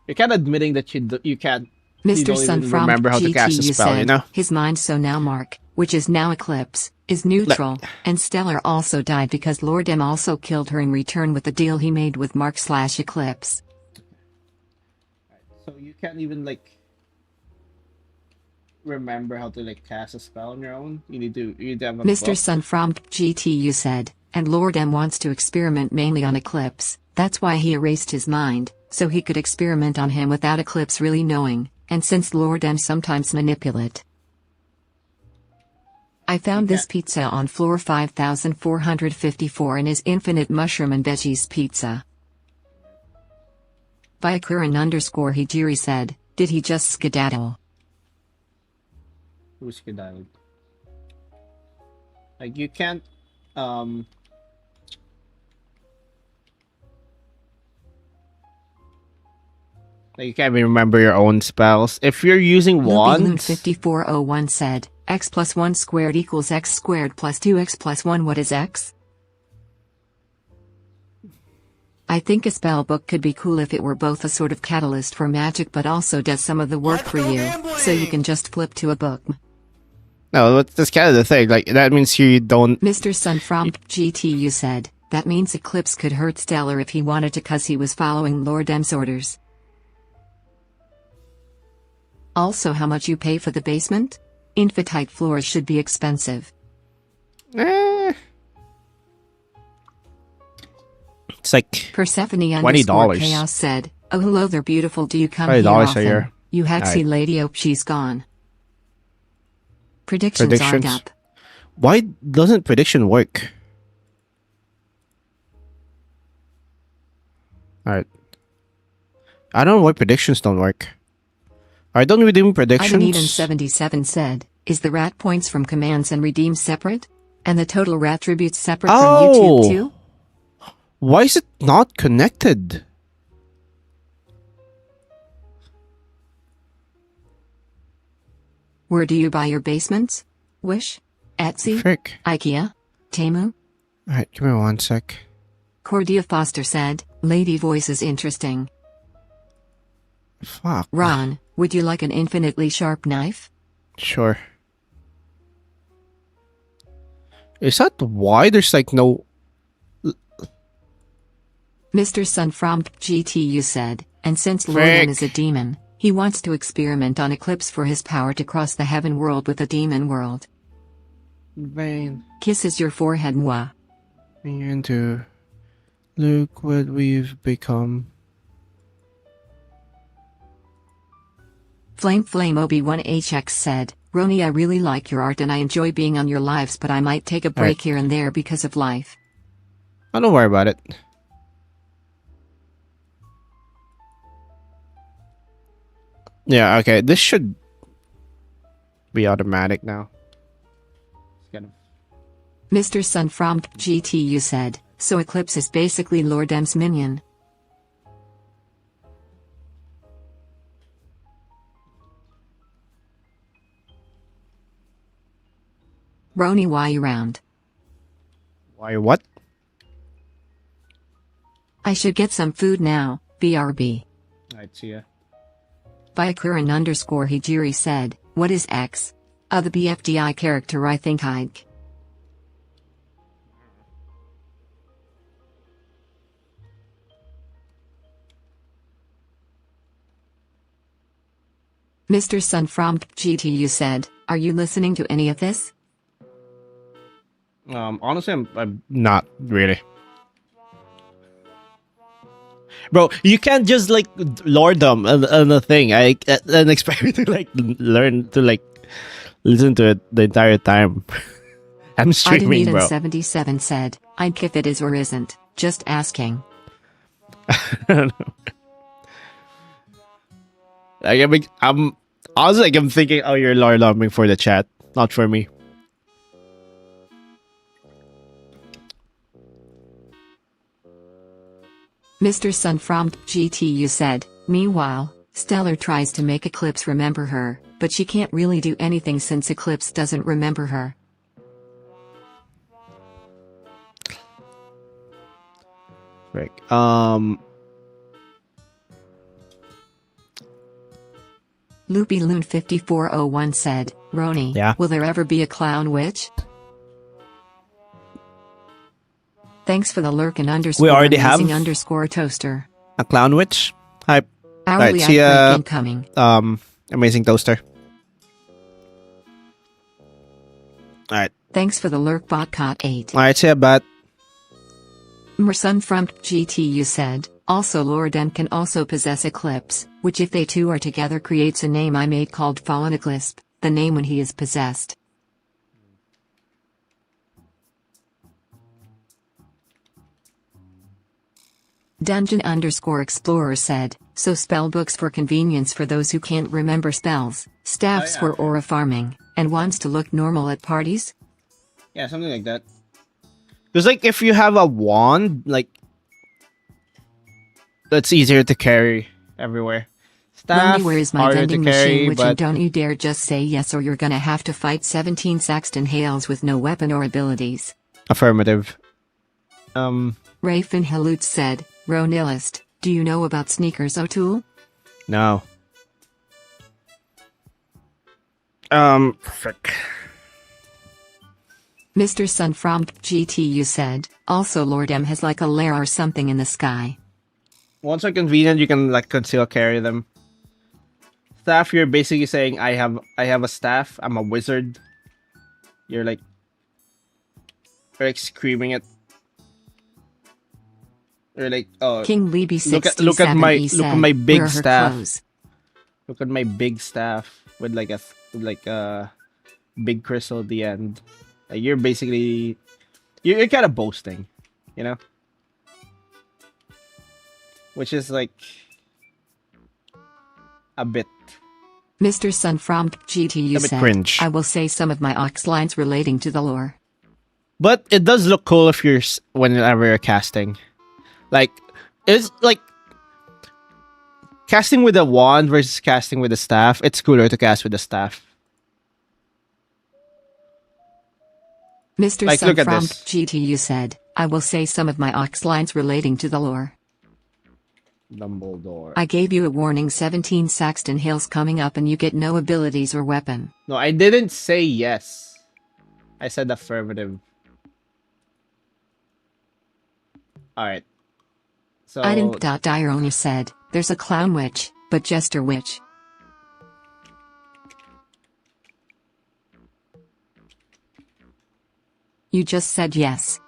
You're kind of admitting that you can't... You Mr. don't Sun even from remember how to cast a GTU spell, said, you know? his mind so now Mark, which is now Eclipse, is neutral, and Stellar also died because Lord M also killed her in return with the deal he made with Mark/Eclipse. So you can't even like remember how to like cast a spell on your own. You need to have a Mr. book. Sun from GTU said, and Lord M wants to experiment mainly on Eclipse, that's why he erased his mind, so he could experiment on him without Eclipse really knowing, and since Lord M sometimes manipulate. I found this pizza on floor 5454 and is infinite mushroom and veggies pizza. Viakuran_Hijiri said, did he just skedaddle? Who's skedaddled? Like you can't like you can't even remember your own spells. If you're using wands... 5401 said, x plus 1 squared equals x squared plus 2x plus 1. What is x? I think a spell book could be cool if it were both a sort of catalyst for magic but also does some of the work for you, so you can just flip to a book. No, that's kind of the thing. Like that means you don't... Mr. Sun from GTU said, that means Eclipse could hurt Stellar if he wanted to cause he was following Lord M's orders. Also, how much you pay for the basement? Infantite floors should be expensive. It's like Persephone $20. Chaos said, oh hello there beautiful, do you come $20 here a often? year. You hexy Right. lady, oh she's gone. Predictions aren't up. Why doesn't prediction work? Alright. I don't know why predictions don't work. Alright, don't redeem predictions. Eden77 said, is the rat points from commands and redeem separate? And the total rat tributes separate from YouTube too? Why is it not connected? Where do you buy your basements? Wish? Etsy? Frick. IKEA? Temu? Alright, give me one sec. Cordia Foster said, lady voice is interesting. Fuck. Ron, would you like an infinitely sharp knife? Sure. Is that why there's like no... Mr. Sun from GTU said, and since Lord Frick. M is a demon, he wants to experiment on Eclipse for his power to cross the heaven world with the demon world. Vain. Kisses your forehead, moi. And to look what we've become. Flame Obi1HX said, Roni, I really like your art and I enjoy being on your lives, but I might take a break here and there because of life. Oh, don't worry about it. Yeah, okay, this should be automatic now. Mr. Sun from GTU said, so Eclipse is basically Lord M's minion. Roni, why you round? Why what? I should get some food now, BRB. Alright, see ya. Viakuran_Hijiri said, what is X? The BFDI character I think I'd. Mr. Sun from GTU said, are you listening to any of this? Honestly, I'm not really. Bro, you can't just like lord them on a thing. And expect me to like learn to like listen to it the entire time. I'm streaming, bro. 77 said, I'd if it is or isn't. Just asking. I don't know. I'm honestly like I'm thinking, oh, you're lord dumping for the chat, not for me. Mr. Sun from GTU said, meanwhile, Stellar tries to make Eclipse remember her, but she can't really do anything since Eclipse doesn't remember her. Right. Loopy Loon 5401 said, Roni, Yeah. will there ever be a clown witch? Thanks for the lurk and underscore We already amazing have underscore toaster. a clown witch. Hi. Hourly see ya. incoming. Amazing toaster. All right. Thanks for the lurk botcot 8. All right. See ya, bat. Mersun from GTU said, also Lord M can also possess Eclipse, which if they two are together creates a name I made called Fallen Eclipse, the name when he is possessed. Dungeon underscore explorer said, so spellbooks for convenience for those who can't remember spells, staffs for aura farming, and wants to look normal at parties? Yeah, something like that. Because like if you have a wand, like that's easier to carry everywhere. Staff, Wendy, where is my harder vending to carry, machine? Which but and don't you dare just say yes or you're gonna have to fight 17 Saxton Hales with no weapon or abilities. affirmative. Rafin Halutz said, ronillust, do you know about sneakers O'Toole? No. Frick. Mr. Sun from GTU said, also Lord M has like a lair or something in the sky. Once they're convenient, you can like conceal carry them. Staff, you're basically saying I have a staff. I'm a wizard. You're like screaming it. You're like, oh, King Libby 67 look at my big where are her staff. clothes? Look at my big staff with like a big crystal at the end. Like you're basically you're kind of boasting, you know, which is like a bit. Mr. Sun from GTU A bit said, cringe. I will say some of my ox lines relating to the lore. But it does look cool if you're whenever you're casting. Like it's like casting with a wand versus casting with a staff. It's cooler to cast with a staff. Mr. Like, Sun look at from this. GTU said, I will say some of my ox lines relating to the lore. Dumbledore. I gave you a warning, 17 Saxton Hales coming up and you get no abilities or weapon. No, I didn't say yes. I said affirmative. Alright. So Item.Diarona said, there's a clown witch, but jester witch. You just said yes.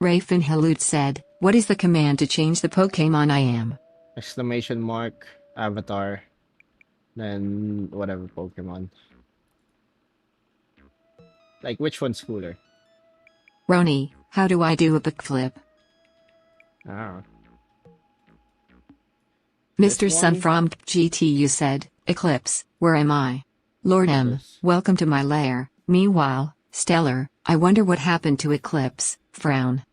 Rafin Halut said, what is the command to change the Pokemon I am? exclamation mark, avatar, then whatever Pokemon. Like which one's cooler? Roni, how do I do a backflip? Ah. Mr. This Sun one? from GTU said, Eclipse, where am I? Lord M, Eclipse. welcome to my lair. Meanwhile, Stellar, I wonder what happened to Eclipse. Frown.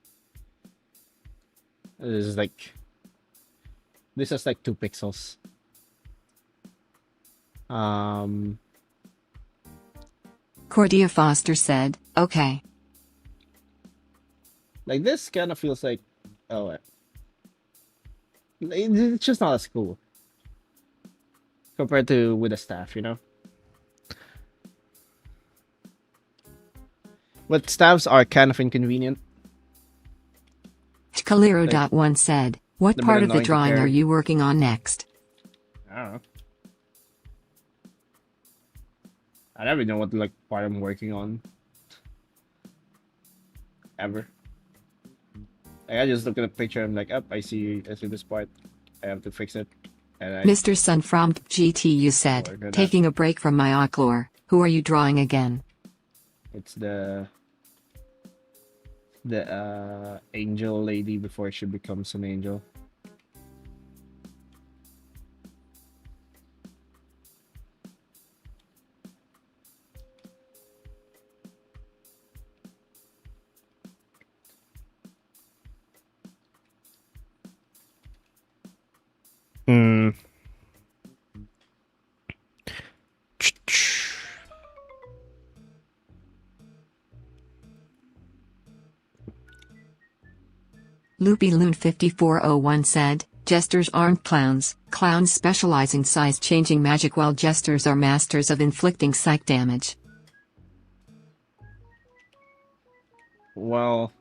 This is like 2 pixels. Cordia Foster said, okay. Like this kind of feels like, oh, it's just not as cool compared to with a staff, you know. But staffs are kind of inconvenient. Kaliro.1 said, what a bit part of the annoying to drawing are carry. you working on next? I don't know. I never know what like part I'm working on ever. Like, I just look at a picture. I'm like, up. I see this part. I have to fix it, and I Mr. Sun from GTU said, work on that. taking a break from my Oclore. Who are you drawing again? It's the angel lady before she becomes an angel. Hmm. LoopyLoon5401 said, jesters aren't clowns. Clowns specialize in size-changing magic while jesters are masters of inflicting psych damage. Well,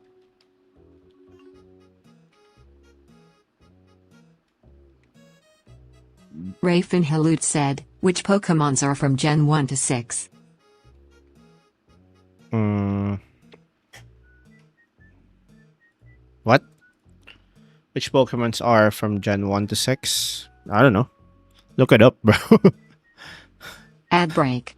Rafin Halut said, which Pokemons are from Gen 1 to 6? What? Which Pokemons are from Gen 1 to 6? I don't know. Look it up, bro. Ad break.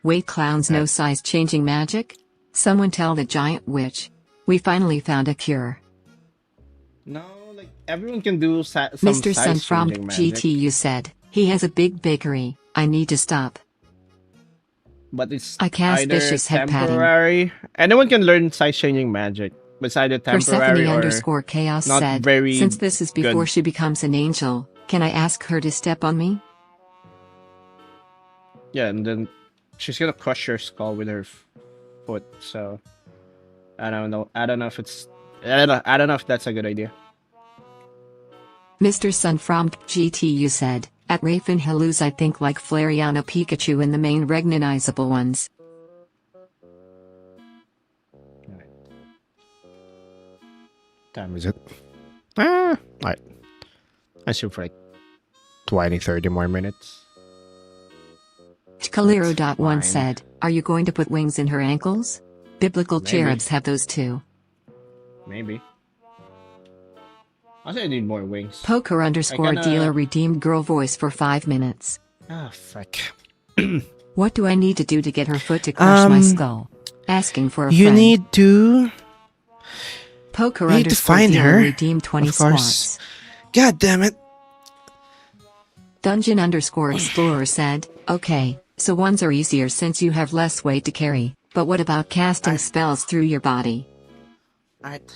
Wait, clowns know size-changing magic? Someone tell the giant witch. We finally found a cure. No, like everyone can do some Mr. Sun size from changing magic, GTU said, he has a big bakery. I need to stop. but it's I cast either vicious head patting. temporary. Anyone can learn size changing magic, but it's either temporary or Persephone_chaos not said, very since this is before good. she becomes an angel, can I ask her to step on me? Yeah, and then she's gonna crush your skull with her foot. So I don't know. I don't know if it's. I don't know if that's a good idea. Mr. Sun from GTU said, at Rafin Haluz I think like Flareon Pikachu and the main recognizable ones. Time is it? Alright. I shoot for like 20, 30 more minutes. Kaliro.1 fine. said, are you going to put wings in her ankles? Biblical Maybe. cherubs have those too. Maybe. I think I need more wings. Poker_dealer redeemed girl voice for 5 minutes. Ah, fuck. What do I need to do to get her foot to crush my skull? Asking for a You friend. need to find Poker_dealer her. redeemed 20 Of course. squats. God damn it. Dungeon_explorer said, okay, so ones are easier since you have less weight to carry, but what about casting spells through your body? Alright.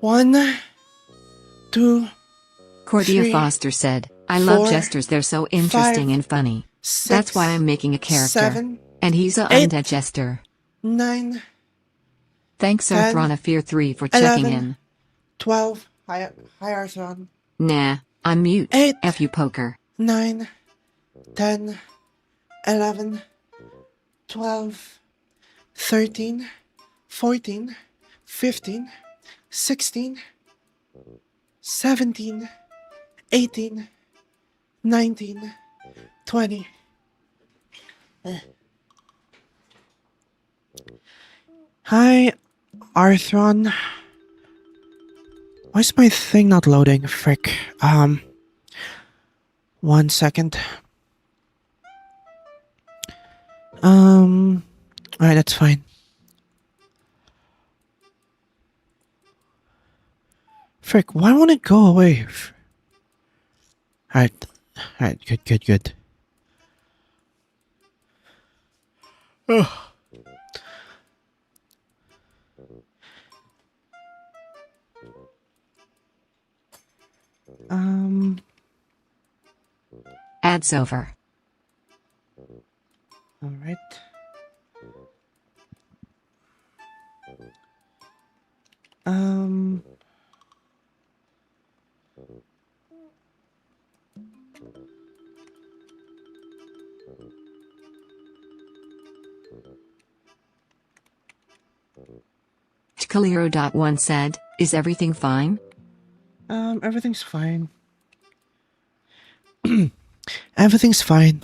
1, 2, Cordia 3, Foster said, I love 4, jesters, they're so interesting 5, and funny. 6, That's why I'm making a character. 7, and he's a 8, undead jester. 9, Thanks 10, Arthrona Fear 3 for checking 11, in. 12. Hi Arthron. Nah, I'm mute. 8, F you poker. 9, 10, 11, 12, 13, 14, 15, 16, 17, 18, 19, 20. Hi, Arthron. Why is my thing not loading? Frick. 1 second. Alright, that's fine. Frick, why won't it go away? Alright, good. Oh. Ads over. Alright. Kaliro.1 said, is everything fine? Everything's fine. Everything's fine.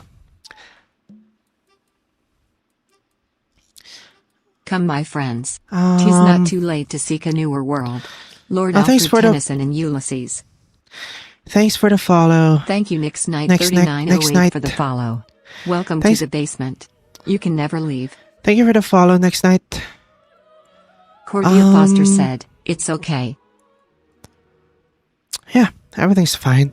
Come, my friends. 'Tis not too late to seek a newer world. Lord Alfred Tennyson and Ulysses. Thanks for the follow. Thank you, Nick's Knight Next 3908 night. for the follow. Welcome Thanks. to the basement. You can never leave. Thank you for the follow. Next night. Cordia Foster said, "It's okay." Yeah, everything's fine.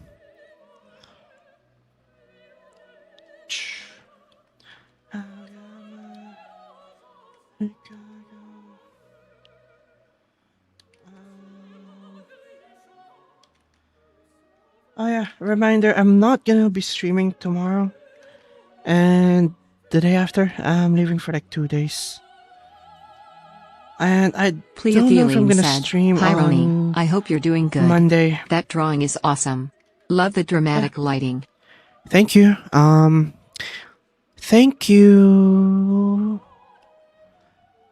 Oh yeah, reminder, I'm not gonna be streaming tomorrow. And the day after, I'm leaving for like 2 days. And I don't know if I'm gonna said, stream "Hi, Roni. on I hope you're doing good. Monday. That drawing is awesome. Love the dramatic lighting." Thank you. Thank you.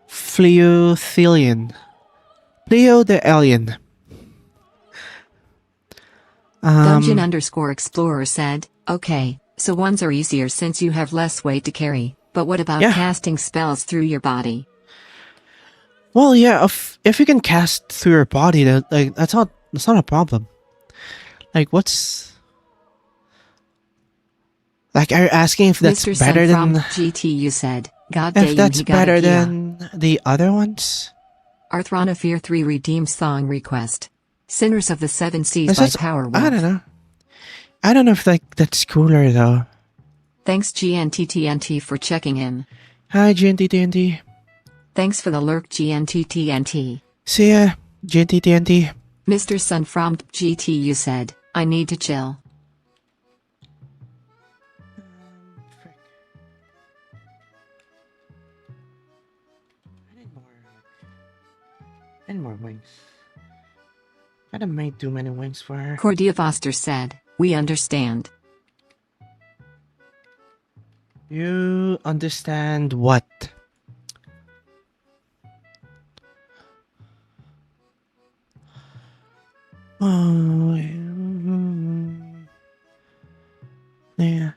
Fleothelian. Leo the Alien. Dungeon _ Explorer said, "Okay, so ones are easier since you have less weight to carry, but what about casting spells through your body?" Well, yeah, if you can cast through your body, that's not a problem. Like, what's like? Are you asking if that's Mr. better Sun than from GTU said, "God if damn, that's he got better a Kia." than the other ones? Arthrona Fear 3 redeems song request. Sinners of the Seven Seas by Powerwolf. I don't know. I don't know if like that's cooler though. Thanks GNTTNT for checking in. Hi GNTTNT. Thanks for the lurk GNTTNT. See ya GNTTNT. Mr. Sun from GTU said, "I need to chill." I need more wings. I done made too many wings for her. Cordia Foster said, "We understand." You understand what? Oh, yeah.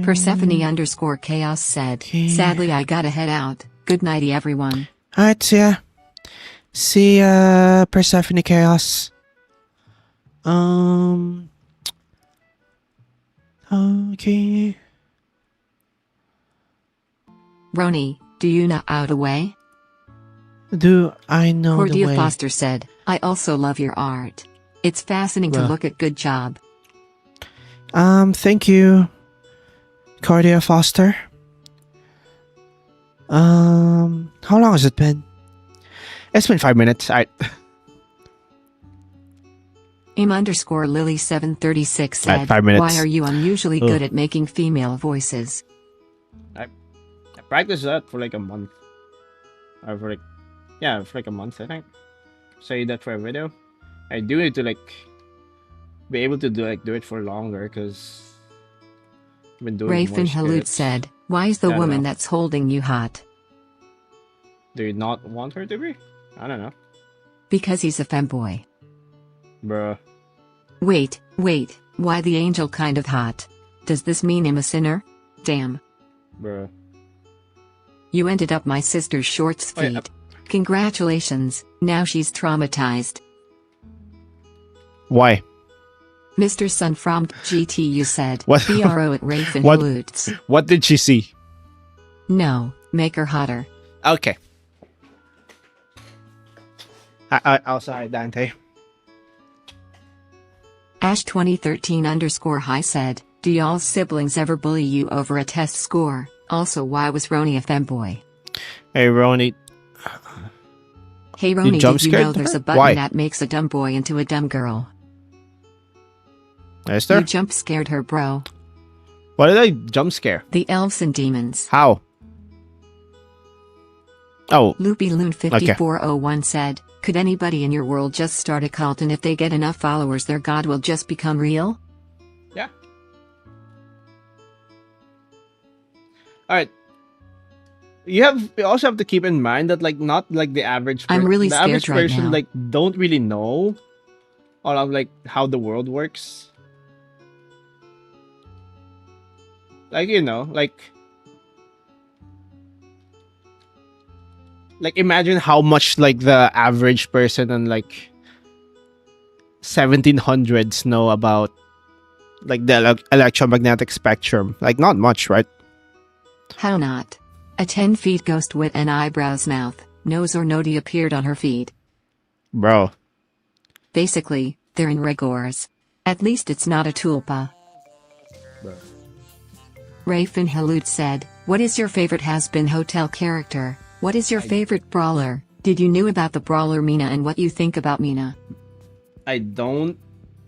Persephone _ Chaos said, "Sadly I gotta head out. Good nighty everyone." Alright, see ya. See ya, Persephone Chaos. Okay. Roni, do you know how the way? Do I know the Cordia way? Foster said, "I also love your art. It's fascinating to look at. Good job." Thank you, Cordia Foster. How long has it been? It's been 5 minutes. Im _ Lily 736 said, 5 minutes. "Why are you unusually good at making female voices?" I practiced that for like a month. Or for like a month, I think. Say that for a video. I do need to like be able to do it for longer because I've been doing Rafin more Halut skits. said, "Why is the I don't woman know. that's holding you hot?" Do you not want her to be? I don't know. Because he's a femboy. Bruh. Wait, why the angel kind of hot? Does this mean I'm a sinner? Damn. Bruh. You ended up my sister's shorts feet. Congratulations, now she's traumatized. Why? Mr. Sun from GTU said, What? "BRO at Rafin What? Halutz." What did she see? No, make her hotter. Okay. I'll sorry, Dante. Ash 2013 _ High said, "Do y'all's siblings ever bully you over a test score? Also, why was Roni a femboy?" Hey, Roni. Hey Roni, jump did you scared know there's her? a button Why? that makes a dumb boy into a dumb girl? Is there? You jump scared her, bro. Why did I jump scare? The elves and demons. How? Oh, Loopy Loon 5401 said, "Could anybody in your world just start a cult and if they get enough followers their god will just become real?" yeah. Alright. You also have to keep in mind that like not like the average I'm really the scared average right person now. like don't really know all of like how the world works. Like, you know, like Like, imagine how much like the average person in like 1700s know about like the electromagnetic spectrum. Like, not much, right? How not? A 10 feet ghost with an eyebrow's mouth, nose or noddy appeared on her feed. Bro. Basically, they're in rigors. At least it's not a tulpa. Rafin Halud said, what is your favorite has-been hotel character? What is your favorite brawler? Did you knew about the brawler Mina and what you think about Mina? I don't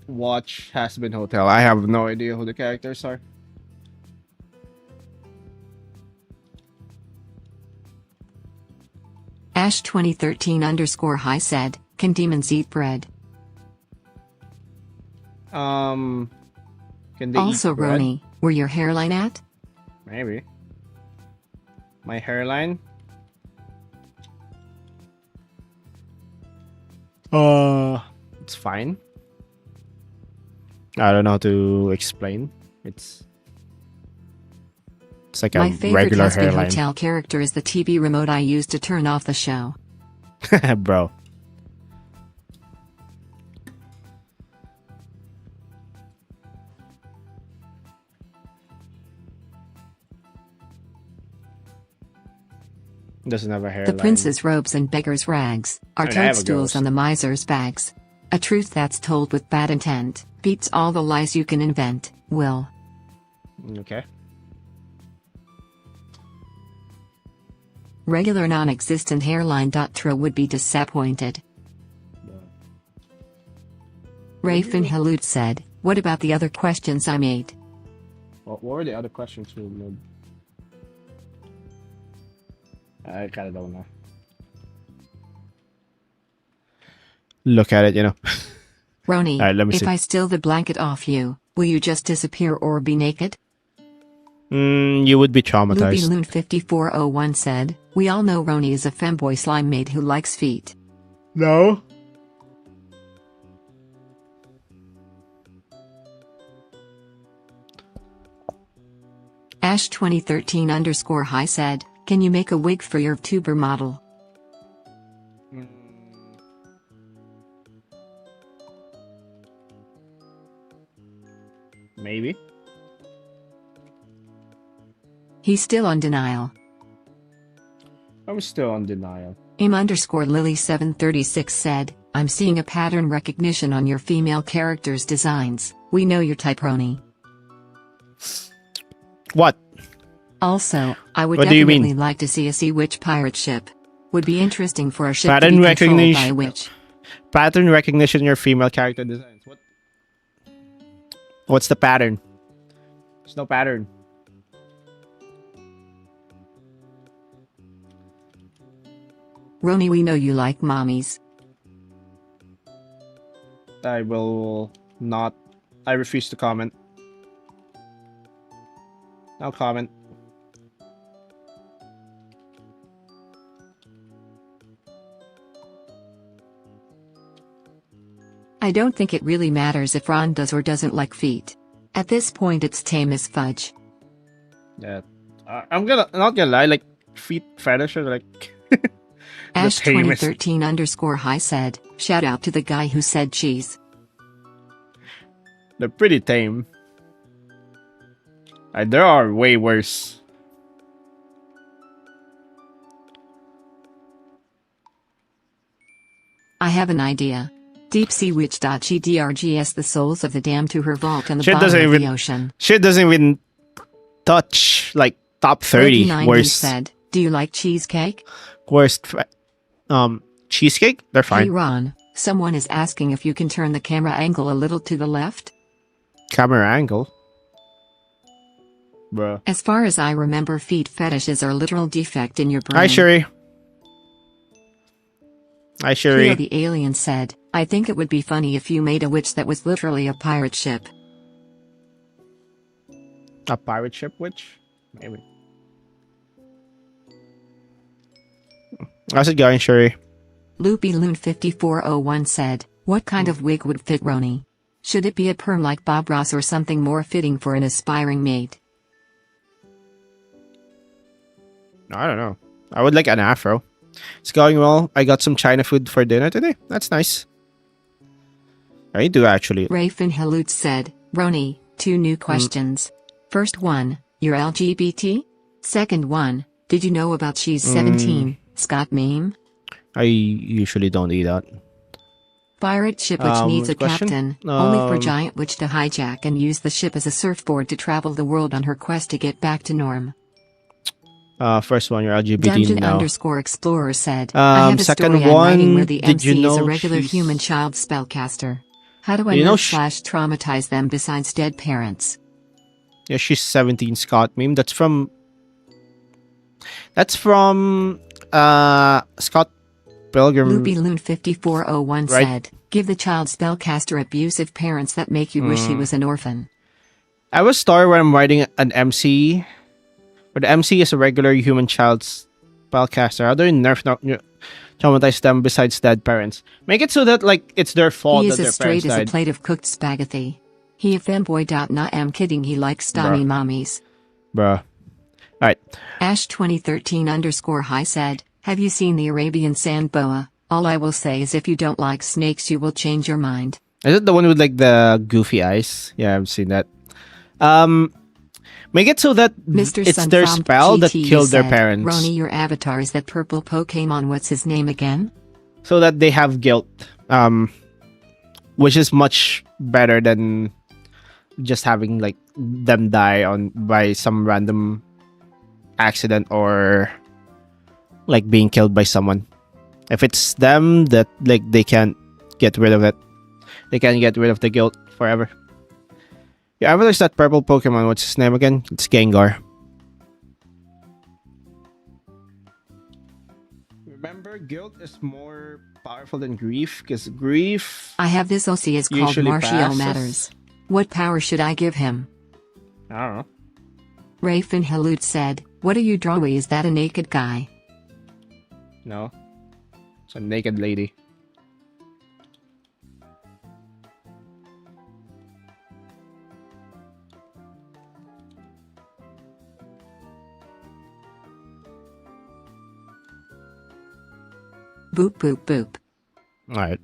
watch Has Been Hotel. I have no idea who the characters are. Ash 2013_high said, can demons eat bread? Can they Also eat bread? Roni, where your hairline at? Maybe. My hairline? It's fine. I don't know how to explain. It's like a My favorite regular has-been hairline. hotel character is the TV remote I use to turn off the show. Bro. Doesn't have a hairline. The prince's robes and beggar's rags are I mean, I have a toadstools ghost. on the miser's bags. A truth that's told with bad intent beats all the lies you can invent, Will. Okay. Regular non-existent hairline. Tro would be disappointed. Rafin Halud said, what about the other questions I made? What were the other questions we made? I kind of don't know. Look at it, you know. Roni, Alright, let me if see. I steal the blanket off you, will you just disappear or be naked? You would be traumatized. Loon 5401 said, we all know Roni is a femboy slime maid who likes feet. No. Ash 2013_high said, can you make a wig for your tuber model? Maybe. He's still on denial. I'm still on denial. Lily736 said, I'm seeing a pattern recognition on your female characters' designs. We know your type, Roni. What? Also, I would What do you definitely mean? like to see a sea witch pirate ship. Would be interesting for a ship Pattern to be controlled by a recognition. witch. Pattern recognition in your female character designs. What? What's the pattern? There's no pattern. Roni, we know you like mommies. I will not. I refuse to comment. No comment. I don't think it really matters if Ron does or doesn't like feet. At this point it's tame as fudge. Yeah. I'm not gonna lie, like feet fetish are like Ash tamest. 2013_high said, shout out to the guy who said cheese. They're pretty tame. There are way worse. I have an idea. Deep sea witch. She drgs the souls of the damned to her vault in the Shit bottom doesn't of even- the ocean. Shit doesn't even touch like top 30 90 worst. said, do you like cheesecake? Cheesecake? They're Hey fine. Ron, someone is asking if you can turn the camera angle a little to the left. Camera angle. Bruh. As far as I remember, feet fetishes are a literal defect in your brain. Hi, Shuri. Hi, Cleo Shuri. the alien said, I think it would be funny if you made a witch that was literally a pirate ship. A pirate ship witch? Maybe. How's it going, Shuri? Loopy Loon 5401 said, what kind of wig would fit Roni? Should it be a perm like Bob Ross or something more fitting for an aspiring maid? I don't know. I would like an afro. It's going well. I got some China food for dinner today. That's nice. I do actually. Rafin Halut said, Roni, 2 new questions. First one, you're LGBT? Second one, did you know about She's 17, Scott meme? I usually don't eat that. Pirate ship which needs a question? captain, only for giant witch to hijack and use the ship as a surfboard to travel the world on her quest to get back to norm. First one, you're LGBT Dungeon now. _ Explorer said, I have a second story I'm writing where one, the did MC you is a know regular she's- human child spellcaster. How do I You know traumatize them besides dead parents? Yeah, she's 17 Scott meme. That's from Scott Pilgrim. Loopy Loon 5401 Right. said, give the child spellcaster abusive parents that make you wish he was an orphan. I have a story where I'm writing an MC, where the MC is a regular human child spellcaster. How do you traumatize them besides dead parents? Make it so that like it's their fault He that is their as straight parents as a died. plate of cooked spaghetti. He a femboy. Nah, I'm kidding. He likes stommy mommies. Bruh. Alright. Ash 2013 _ high said, have you seen the Arabian sand boa? All I will say is if you don't like snakes you will change your mind. Is it the one with like the goofy eyes? Yeah, I've seen that. Make it so that Mr. it's Sun their from spell that GT killed their said, parents. Roni, your avatar is that purple Pokemon. What's his name again? So that they have guilt. Which is much better than just having like them die by some random accident or like being killed by someone. If it's them that like they can't get rid of it. They can't get rid of the guilt forever. Yeah, I realized that purple Pokemon, what's his name again? It's Gengar. Remember, guilt is more powerful than grief, because grief I have this OC is called usually Martial passes. Matters. What power should I give him? I don't know. Rafin Halut said, what are you drawing? Is that a naked guy? No. It's a naked lady. Boop boop boop. Alright.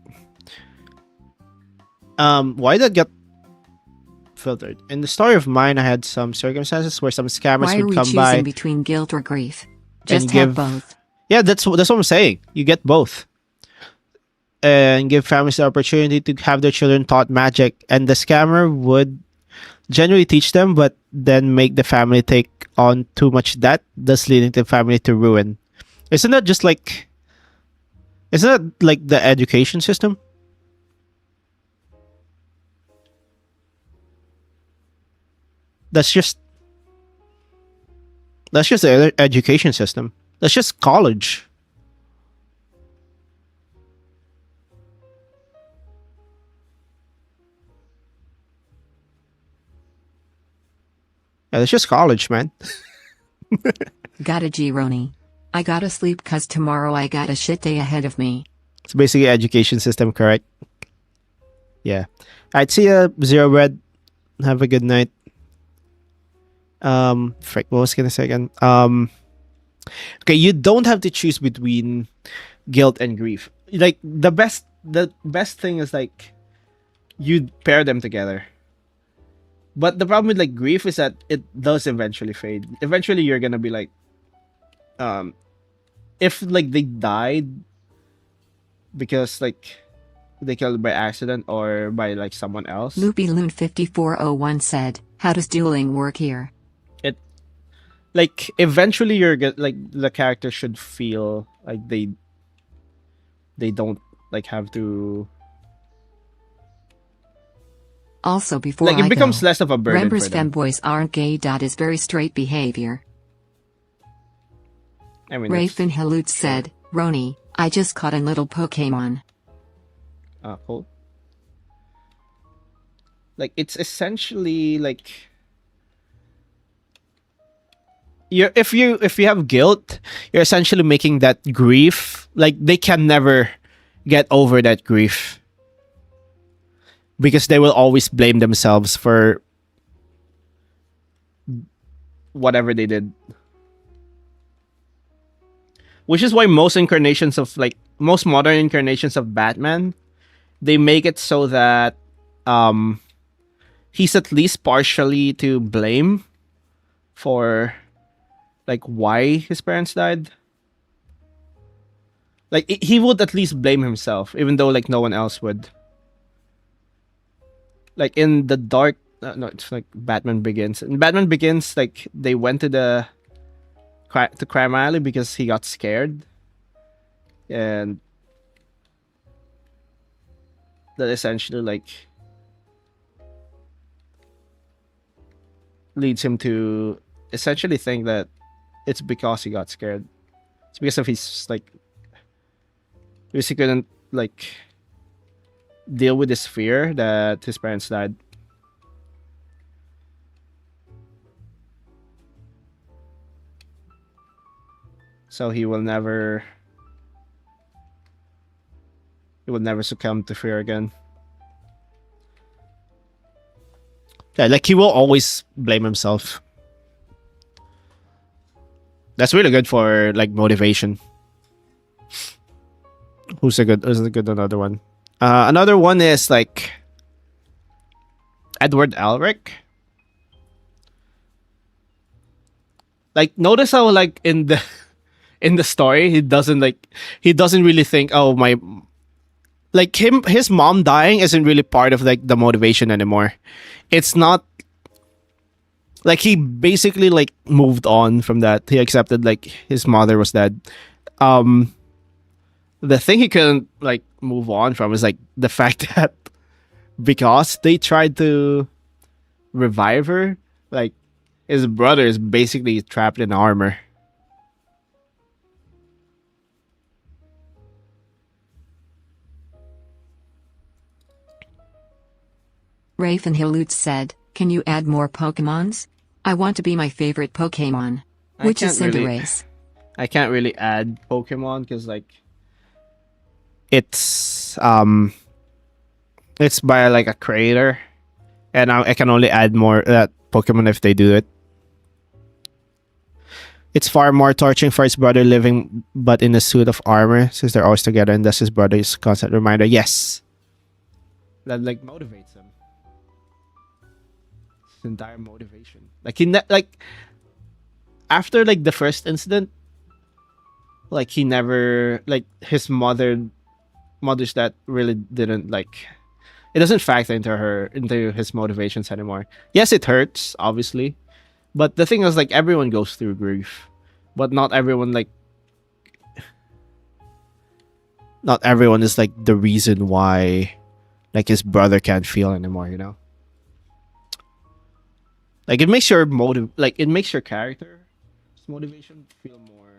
Why did that get filtered? In the story of mine, I had some circumstances where some scammers Why are would we come choosing by. between guilt or grief? Just give- have both. Yeah, that's what I'm saying. You get both. And give families the opportunity to have their children taught magic. And the scammer would generally teach them, but then make the family take on too much debt, thus leading the family to ruin. Isn't that like the education system? That's just the education system. That's just college. Yeah, that's just college, man. Gotta G Roni. I gotta sleep cause tomorrow I got a shit day ahead of me. It's basically education system, correct? Yeah. Alright, see ya, Zero Red. Have a good night. Frick, what was I gonna say again? Okay, you don't have to choose between guilt and grief. Like the best thing is like you pair them together. But the problem with like grief is that it does eventually fade. Eventually you're gonna be like if like they died because like they killed by accident or by like someone else. Loopy Loon 5401 said, how does dueling work here? Like eventually you're like the character should feel like they don't like have to Also before like it I becomes go, less of a burden Remember's for them. femboys aren't gay. Is very straight behavior. I mean, Rafin Halut said, Roni, I just caught a little Pokemon. Cool. Like it's essentially like if you have guilt, you're essentially making that grief like they can never get over that grief because they will always blame themselves for whatever they did. which is why most incarnations of like most modern incarnations of Batman, they make it so that um he's at least partially to blame for like why his parents died. Like he would at least blame himself, even though like no one else would. Like in the dark, no, it's like Batman Begins. In Batman Begins, like they went to the to crime alley because he got scared, and that essentially like leads him to essentially think that it's because he got scared. It's because of his like because he couldn't like deal with his fear that his parents died. So he will never succumb to fear again. Yeah, like he will always blame himself. That's really good for like motivation. Who's a good another one? Another one is like Edward Elric. Like notice how like in the in the story he doesn't really think, oh my, like his mom dying isn't really part of like the motivation anymore. It's not like he basically like moved on from that. He accepted like his mother was dead. The thing he couldn't like move on from is like the fact that because they tried to revive her, like his brother is basically trapped in armor. Rafe and Hilute said, "Can you add more Pokemons? I want to be my favorite Pokemon." Which is Cinderace. I can't really add Pokemon because like it's by like a creator, and I can only add more that Pokemon if they do it. It's far more torturing for his brother living but in a suit of armor since they're always together, and thus his brother's constant reminder. Yes, that like motivates him. His entire motivation, like like after like the first incident, like he never like his mother's death really didn't like it doesn't factor into his motivations anymore. Yes, it hurts, obviously. But the thing is like everyone goes through grief. But not everyone is like the reason why like his brother can't feel anymore, you know? Like it makes your it makes your character's motivation feel more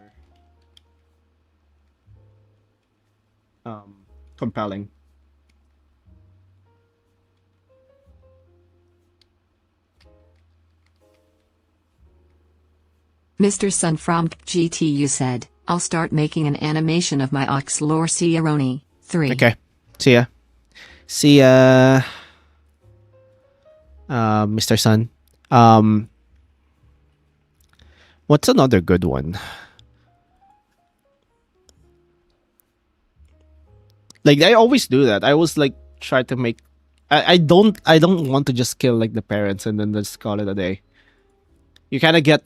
compelling. Mr. Sun from GTU said, "I'll start making an animation of my Oxlore Ciaroni." 3. Okay. See ya. See ya, Mr. Sun. What's another good one? Like I always do that. I always like try to make. I don't want to just kill like the parents and then just call it a day. You kind of get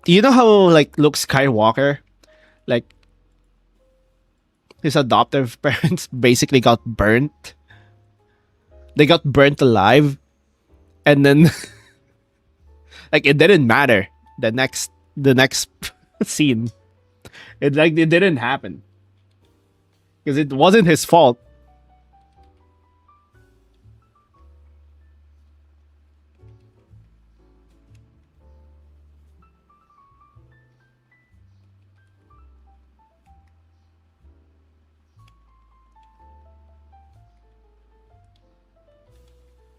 You know how like Luke Skywalker, like his adoptive parents basically got burnt. They got burnt alive, and then like it didn't matter. The next scene, it didn't happen because it wasn't his fault.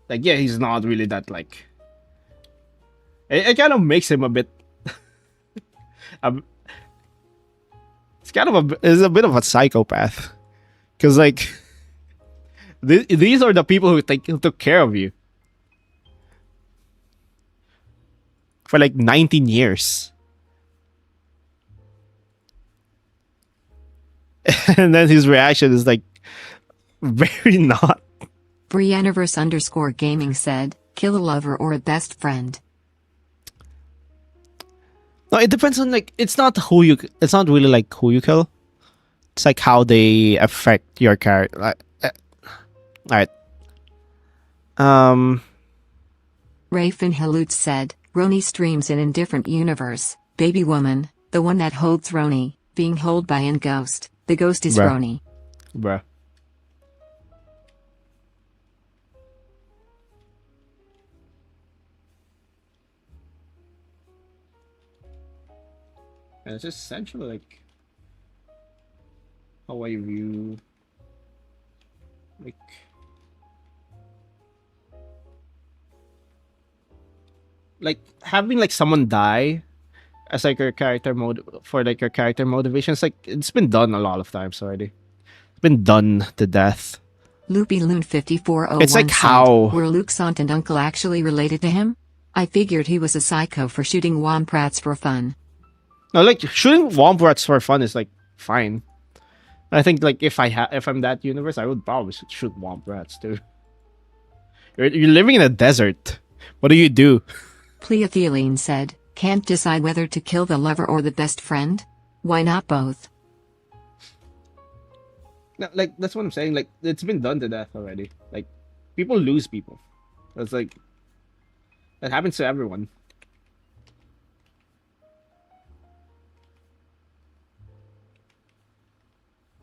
Like yeah, he's not really that like. It kind of makes him a bit. It's kind of is a bit of a psychopath, because like these are the people who took care of you. for like 19 years. And then his reaction is like very not. Brianniverse_gaming said, kill a lover or a best friend. No, it depends on like it's not really like who you kill. It's like how they affect your character. All right. Rafin Halutz said, Roni streams in indifferent universe. Baby woman, the one that holds Roni, being held by an ghost. The ghost is Bruh. Roni. Bruh. And it's just essentially like how I view like having like someone die as like your character mode for like your character motivation. It's like it's been done a lot of times already. It's been done to death. Loopy Loon 5401 It's like said, how were Luke's aunt and uncle actually related to him? I figured he was a psycho for shooting womp rats for fun. no, like shooting womp rats for fun is like fine. I think like if I'm that universe, I would probably shoot womp rats too. You're living in a desert. What do you do? Pleotheline said, can't decide whether to kill the lover or the best friend? Why not both? No, like that's what I'm saying. Like it's been done to death already. Like people lose people. That's like that happens to everyone.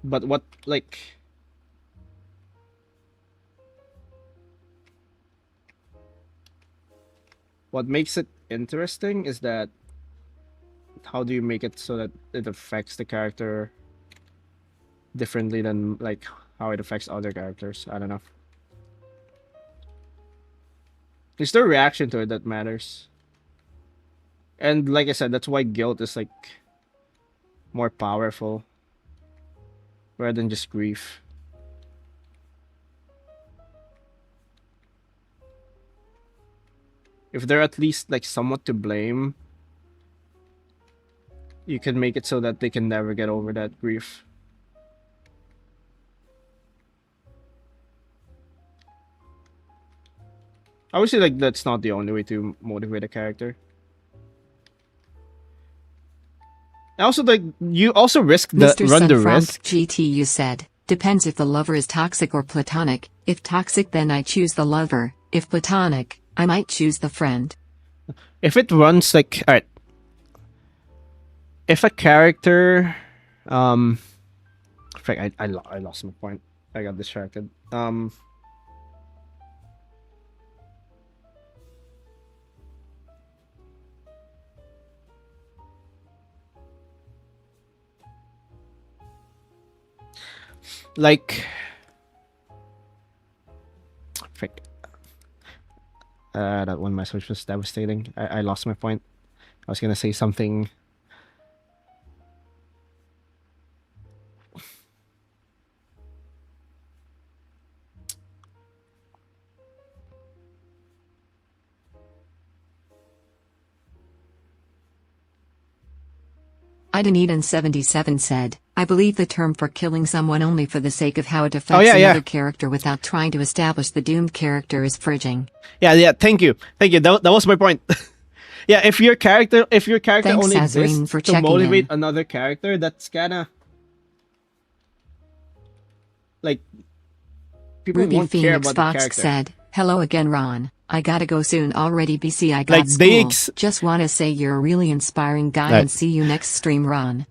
But what like what makes it interesting is that how do you make it so that it affects the character differently than like how it affects other characters? I don't know. It's their reaction to it that matters. And like I said, that's why guilt is like more powerful rather than just grief. If they're at least like somewhat to blame, you can make it so that they can never get over that grief. Obviously, like that's not the only way to motivate a character. And also, like you also run the risk. GTU said, depends if the lover is toxic or platonic. If toxic, then I choose the lover. If platonic, I might choose the friend. If it runs like alright. If a character frick, I lost my point. I got distracted. Like frick. That one message was devastating. I lost my point. I was gonna say something. Ideneden77 said, I believe the term for killing someone only for the sake of how it affects yeah. another character without trying to establish the doomed character is fridging. Yeah, thank you. That was my point. Yeah, if your character Thanks, only Azreen, exists for to checking motivate in. another character, that's kinda like people Ruby won't care Phoenix about the Fox character. said, hello again, Ron. I gotta go soon already. BC, I got Like, they school. Just wanna say you're a really inspiring guy Right. and see you next stream, Ron.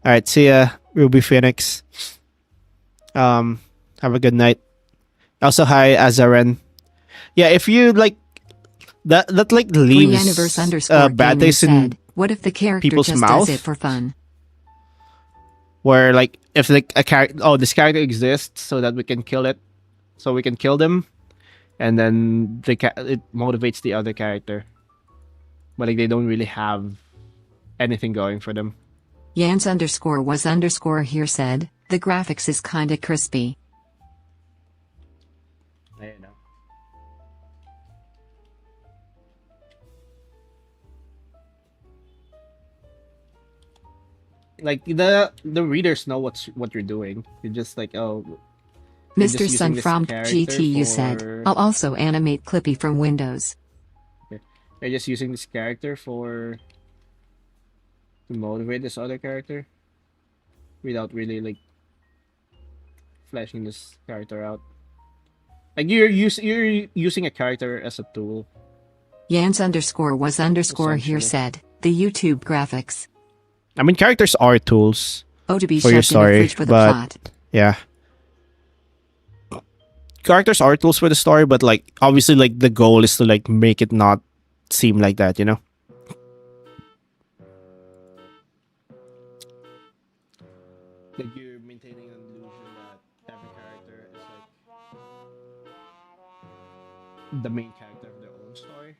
Alright, see ya, Ruby Phoenix. Have a good night. Also, hi, Azaren. Yeah, if you like that like leaves Pre-universe_gaming bad taste in said, what if the character people's just mouth? does it for fun? Where like if like a character, this character exists so that we can kill it, so we can kill them, and then it motivates the other character, but like they don't really have anything going for them. Yans_was_here said, the graphics is kinda crispy. I don't know. like the readers know what you're doing. You're just like, oh, you're Mr. just using Sun this from character GTU said, for. I'll also animate Clippy from Windows. Okay. You're just using this character for to motivate this other character without really like fleshing this character out. Like you're using a character as a tool. Yans_was_here Essentially. said, the YouTube graphics. I mean, characters are tools Oh, to be for your shoved in the story, fridge for the but plot. yeah, characters are tools for the story, but like obviously, like the goal is to like make it not seem like that, you know. Like you're maintaining an illusion that every character is like the main character of their own story.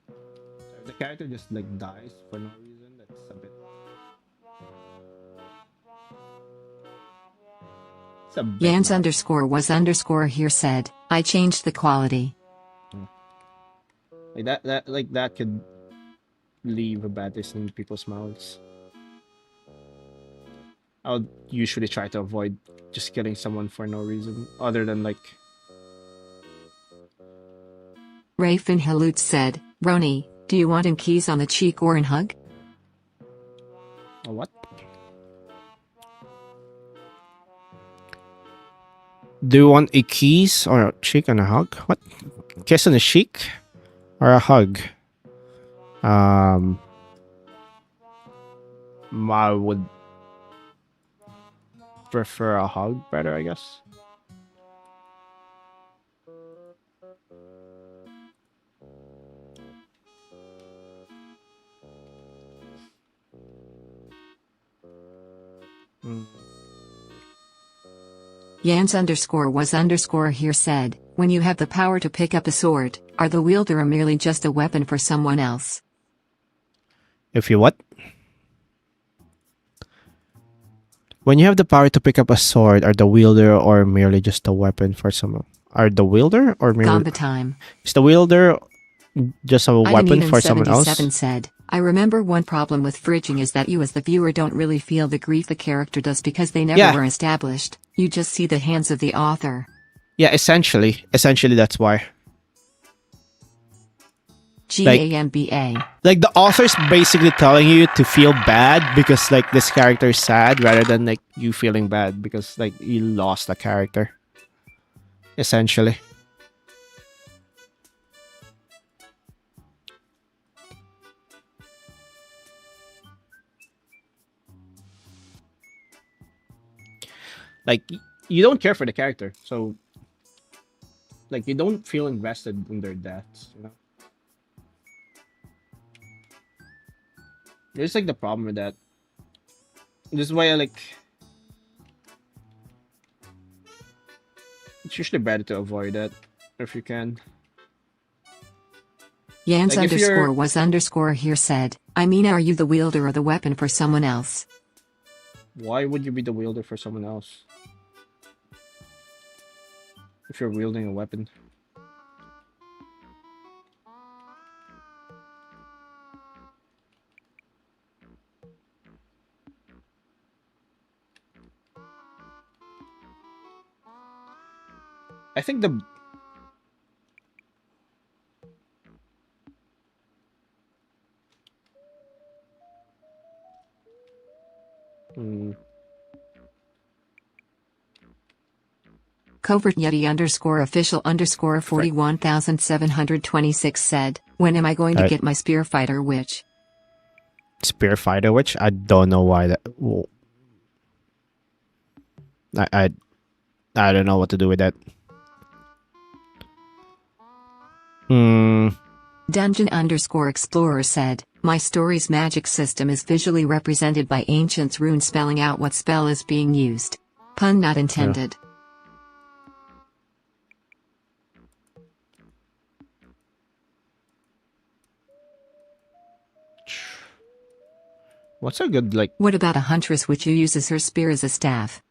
So if the character just like dies for no reason, that's a bit. It's a bit Yans much. _was_here said, I changed the quality. Like that could leave a bad taste in people's mouths. I would usually try to avoid just killing someone for no reason other than like. Rafin Halut said, Roni, do you want an keys on the cheek or an hug? A what? Do you want a kiss or a cheek and a hug? What? Kiss on the cheek or a hug? I would prefer a hug better, I guess. Yans_was_here said, when you have the power to pick up a sword, are the wielder or merely just a weapon for someone else? If you what? When you have the power to pick up a sword, are the wielder or merely just a weapon for someone? Are the wielder or merely Gamba time. is the wielder just a weapon for someone else? 77 said, I remember one problem with fridging is that you as the viewer don't really feel the grief the character does because they never were established. You just see the hands of the author. Yeah, essentially that's why. GAMBA. Like the author's basically telling you to feel bad because like this character is sad rather than like you feeling bad because like you lost a character. Essentially. Like you don't care for the character, so like you don't feel invested in their deaths, you know. There's like the problem with that. This is why I like. It's usually better to avoid that if you can. Yans Like, if you're- _was_here said, I mean, are you the wielder or the weapon for someone else? Why would you be the wielder for someone else? If you're wielding a weapon. I think the Covert Yeti _official _41,726 said, when am I going to get my spear fighter witch? Spear fighter, which I don't know why that. Well, I don't know what to do with that. Dungeon _explorer said, my story's magic system is visually represented by Ancient's rune spelling out what spell is being used. Pun not intended. what's a good like? What about a huntress which uses her spear as a staff?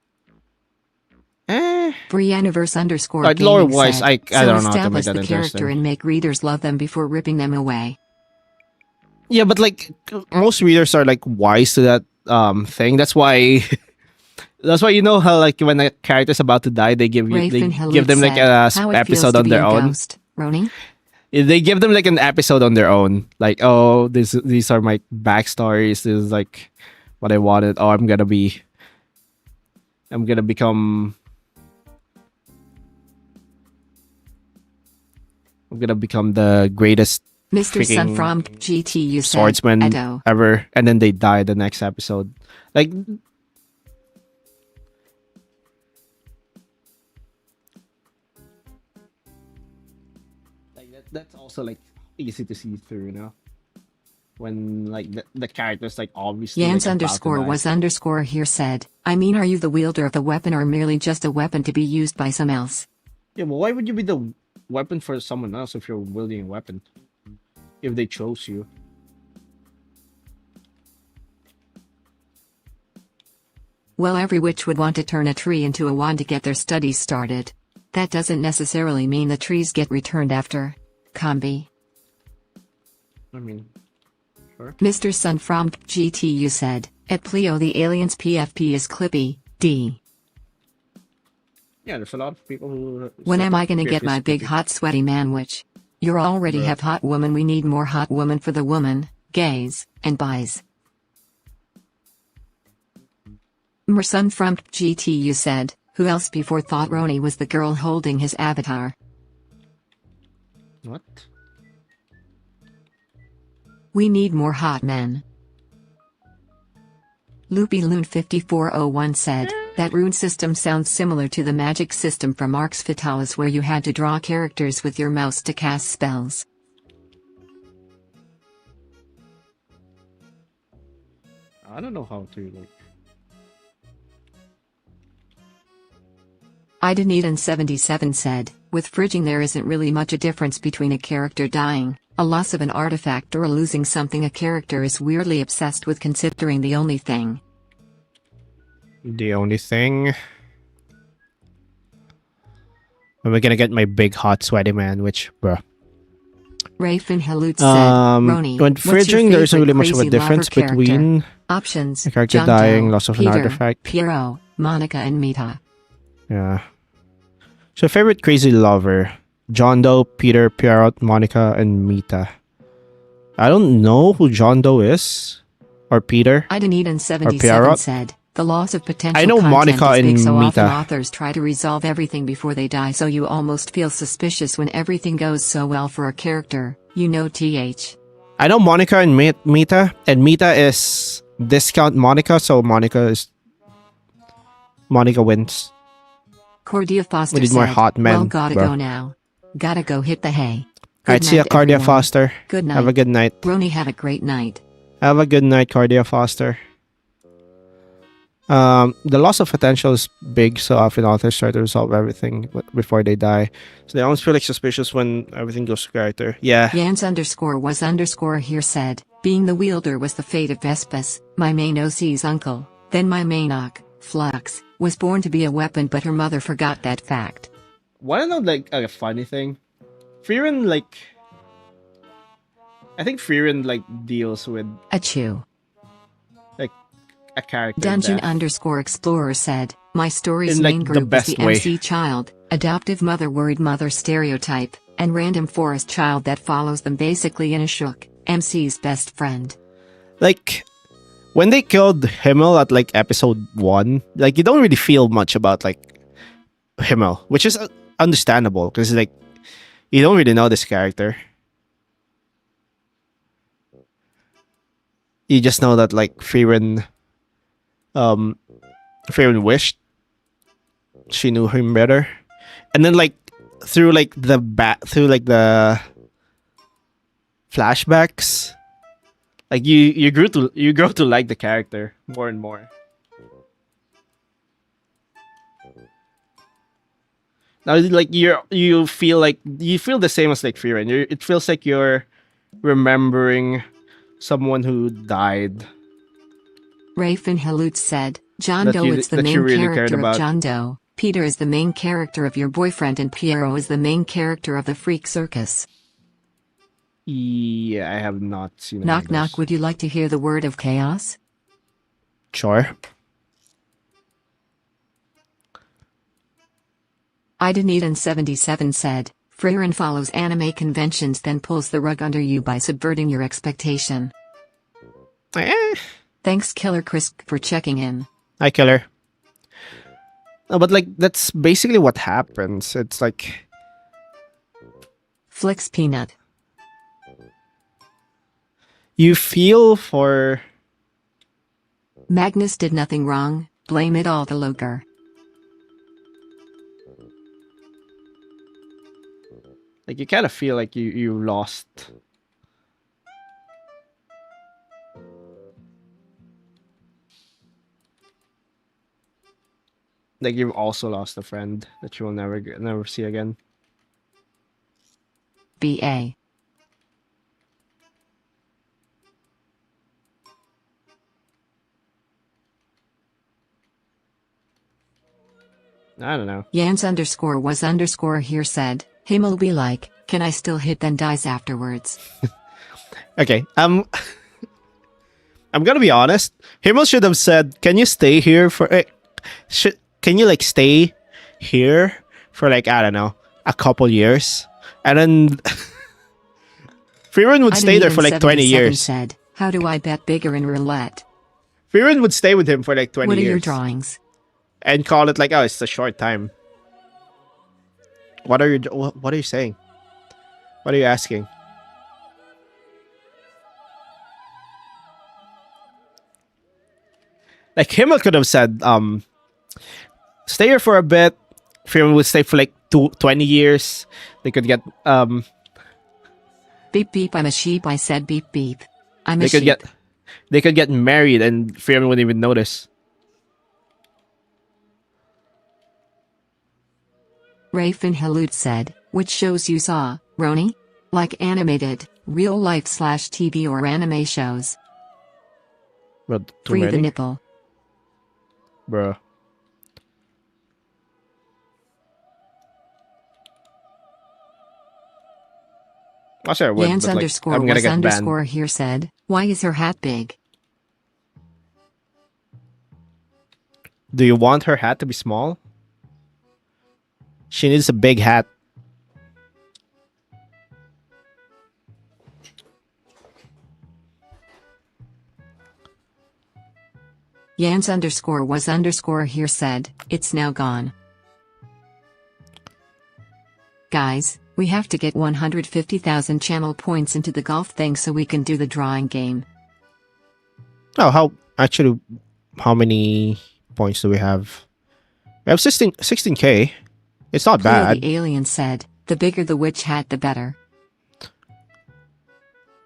Eh. Brianniverse Like _gaming lore-wise, said, I don't know how to make establish that the character interesting. and make readers love them before ripping them away. Yeah, but like most readers are like wise to that thing. That's why you know how like when a character's about to die, they give Rafe them like said, a how it feels episode to on be their a own. ghost. Roni? They give them like an episode on their own. Like, oh, these are my backstories. This is like what I wanted. Oh, I'm gonna become the greatest Mr. Sun freaking from GTU said, swordsman Edo. ever, and then they die the next episode. Like that's also like easy to see through, you know, when like the characters like obviously Yans like, underscore was underscore here said, I mean, are you the wielder of the weapon or merely just a weapon to be used by some else? Yeah, but why would you be the weapon for someone else if you're wielding a weapon? If they chose you. Well, every witch would want to turn a tree into a wand to get their studies started. That doesn't necessarily mean the trees get returned after. Combi. I mean, sure. Mr. Sun from GTU said, at Pleo the aliens PFP is Clippy, D. Yeah, there's a lot of people who... When am I gonna get my big hot sweaty man witch? You already Bruh. have hot woman, we need more hot woman for the woman, gays, and bis. Mersun from GTU said, who else before thought Roni was the girl holding his avatar? What? We need more hot men. Loopy Loon 5401 said, that rune system sounds similar to the magic system from Arx Fatalis where you had to draw characters with your mouse to cast spells. I don't know how to like... Ideneden77 said, with fridging there isn't really much a difference between a character dying, a loss of an artifact or losing something a character is weirdly obsessed with considering the only thing. the only thing. When we're gonna get my big hot sweaty man, which bruh. Rafe and Halut said, Roni, When what's your fridging, there isn't favorite really much of a crazy difference lover character? between Options, a character John dying, Doe, loss of an Peter, artifact. Piero, Monica and Mita. Yeah. So favorite crazy lover: John Doe, Peter, Pierrot, Monica, and Mita. I don't know who John Doe is, or Peter. Ideneden77 Pierrot? said, the loss of potential I know content Monica is big, and so often Mita. authors try to resolve everything before they die, so you almost feel suspicious when everything goes so well for a character, you know. TH. I know Monica and Mita, and Mita is discount Monica, so Monica wins. Cordia Foster We need said, more hot men, well, gotta bro. go now. Gotta go hit the hay. Alright, see ya, night, Cardia everyone. Foster. Good night. Have a good night. Roni, have a great night. Have a good night, Cardia Foster. The loss of potential is big, so often authors try to resolve everything before they die. So they always feel like suspicious when everything goes to character. Yeah. Yans underscore was underscore here said, being the wielder was the fate of Vespus, my main OC's uncle. Then my main Ock, Flux, was born to be a weapon, but her mother forgot that fact. Wanna know like a funny thing? Frieren like... I think Frieren like deals with Achoo. a character Dungeon death. underscore explorer said, my story's In, like, main the group was best the way. MC child, adoptive mother, worried mother stereotype, and random forest child that follows them, basically in a shook, MC's best friend. Like, when they killed Himmel at like episode 1, like you don't really feel much about like Himmel, which is understandable because like you don't really know this character. You just know that like Frieren wished she knew him better, and then like through the flashbacks, like you grow to like the character more and more. Now like you feel the same as like Frieren. It feels like you're remembering someone who died. Rafe and Halut said, John That Doe you- is the that you main really cared character of about. John Doe, Peter is the main character of your boyfriend, and Piero is the main character of the Freak Circus. Yeah, I have not seen any Knock of knock, those. would you like to hear the word of chaos? Sure. Ideneden77 said, Frieren follows anime conventions then pulls the rug under you by subverting your expectation. Eh. Thanks Killer Chris for checking in. Hi, Killer. No, but like that's basically what happens. It's like Flix Peanut. you feel for Magnus did nothing wrong, blame it all to Loker. Like you kind of feel like you lost. Like you've also lost a friend that you will never see again. BA. I don't know. Yans underscore was underscore here said, Himmel be like, can I still hit then dies afterwards? okay. I'm gonna be honest. Himmel should have said, "Can you stay here for? Can you like stay here for like I don't know a couple years?" And then Frieren would stay there for like 20 years. Said, how do I bet bigger in roulette? Frieren would stay with him for like 20 What are years. your drawings? And call it like, oh, it's a short time. What are you saying? What are you asking? Like Himmel could have said, stay here for a bit. Frieren would stay for like 20 years. They could get Beep beep, I'm a sheep, I said beep beep. I'm a sheep. They could get married and Frieren wouldn't even notice. Rafin Halut said, which shows you saw, Roni? Like animated, real life / TV or anime shows. But too Free many? the nipple. Bruh. Oh, sure, I would, Yans but, like, underscore I'm gonna was get banned. underscore here said, why is her hat big? Do you want her hat to be small? She needs a big hat. Yans underscore was underscore here said, it's now gone. Guys, we have to get 150,000 channel points into the golf thing so we can do the drawing game. Oh, how many points do we have? We have 16K. It's not Cleo bad. the alien said, the bigger the witch hat the better.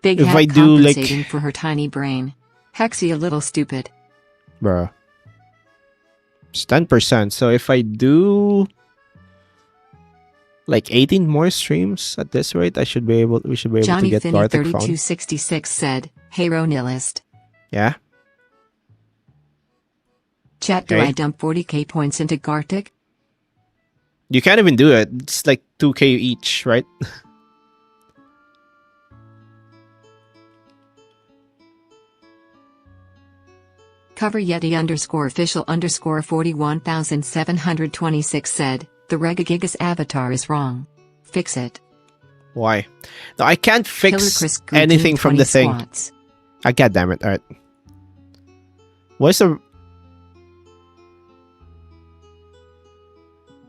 Big If hat I do, like- compensating for her tiny brain. Hexy a little stupid. Bruh. It's 10%. So if I do like 18 more streams at this rate, we should be able Johnny to get Finney Gartic phone. 3266 said, hey ronillust. Yeah. Chat, do Okay. I dump 40k points into Gartic? You can't even do it. It's like 2K each, right? Cover Yeti underscore official underscore 41,726 said, the Regagigas avatar is wrong. Fix it. Why? No, I can't Killer fix Chris Green anything doing from 20 the thing. squats. Ah, God damn it. Alright. What's the...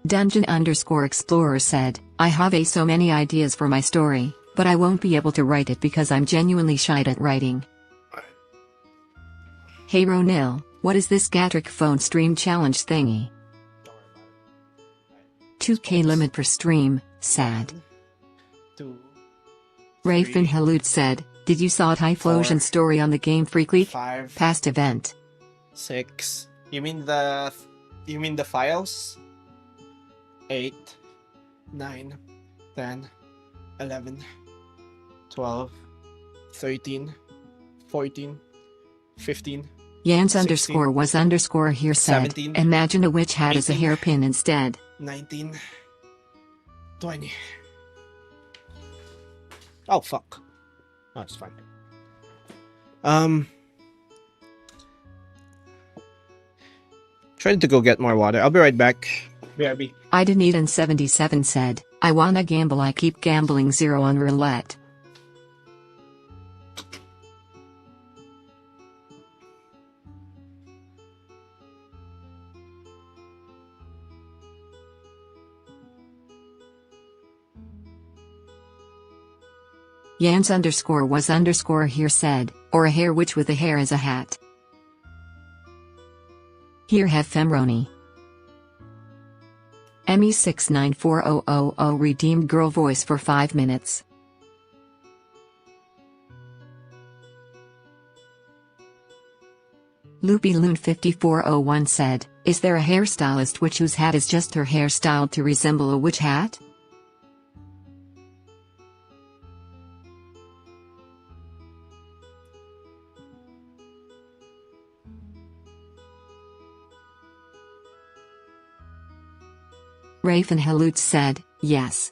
Dungeon underscore explorer said, I have so many ideas for my story, but I won't be able to write it because I'm genuinely shy at writing. Hey Ronil, what is this Gatric phone stream challenge thingy? 2k limit per stream, sad. 2, Rafin Halut said, did you saw Typhlosion story on the Game Freak League? 5, Past event. 6. You mean the files? 8, 9, 10, 11, 12, 13, 14, 15. Yans 16, underscore was underscore here said, 17, imagine a witch hat as a 18. hairpin instead. 19, 20. Oh, fuck. Oh, it's fine. Um, trying to go get more water. I'll be right back. BRB. I didn't eat and 77 said, I wanna gamble, I keep gambling 0 on roulette. Yans _was_ here said, or a hair witch with a hair as a hat. Here have Femroni. Emmy694000 redeemed girl voice for 5 minutes. LoopyLoon5401 said, is there a hairstylist witch whose hat is just her hair styled to resemble a witch hat? Rafen Halutz said, yes.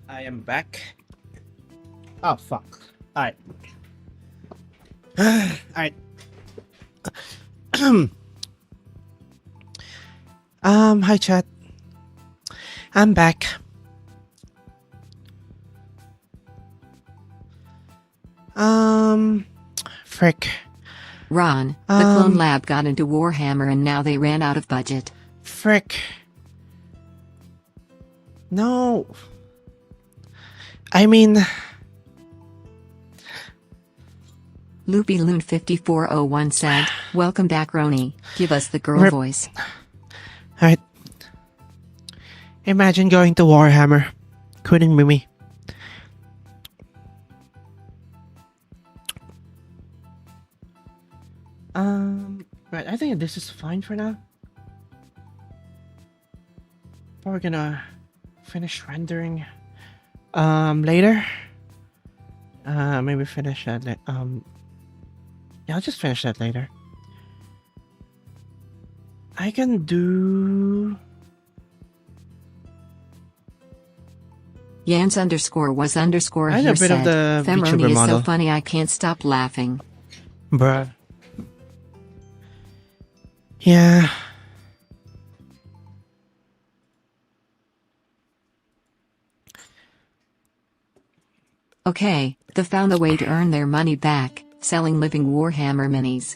I am back. Oh, fuck. Alright. Alright. Hi chat. I'm back. Frick. Ron, the clone lab got into Warhammer and now they ran out of budget. Frick. No. I mean... LoopyLoon5401 said, welcome back Roni, give us the girl voice. Alright. Imagine going to Warhammer. Couldn't be me. Right, I think this is fine for now. We're gonna finish rendering later. Maybe finish that yeah, I'll just finish that later. I can do... Yans _was_ I here had a bit of said, the Femroni VTuber is model. so funny I can't stop laughing. Bruh. Yeah. Okay, they found a way to earn their money back, selling living Warhammer minis.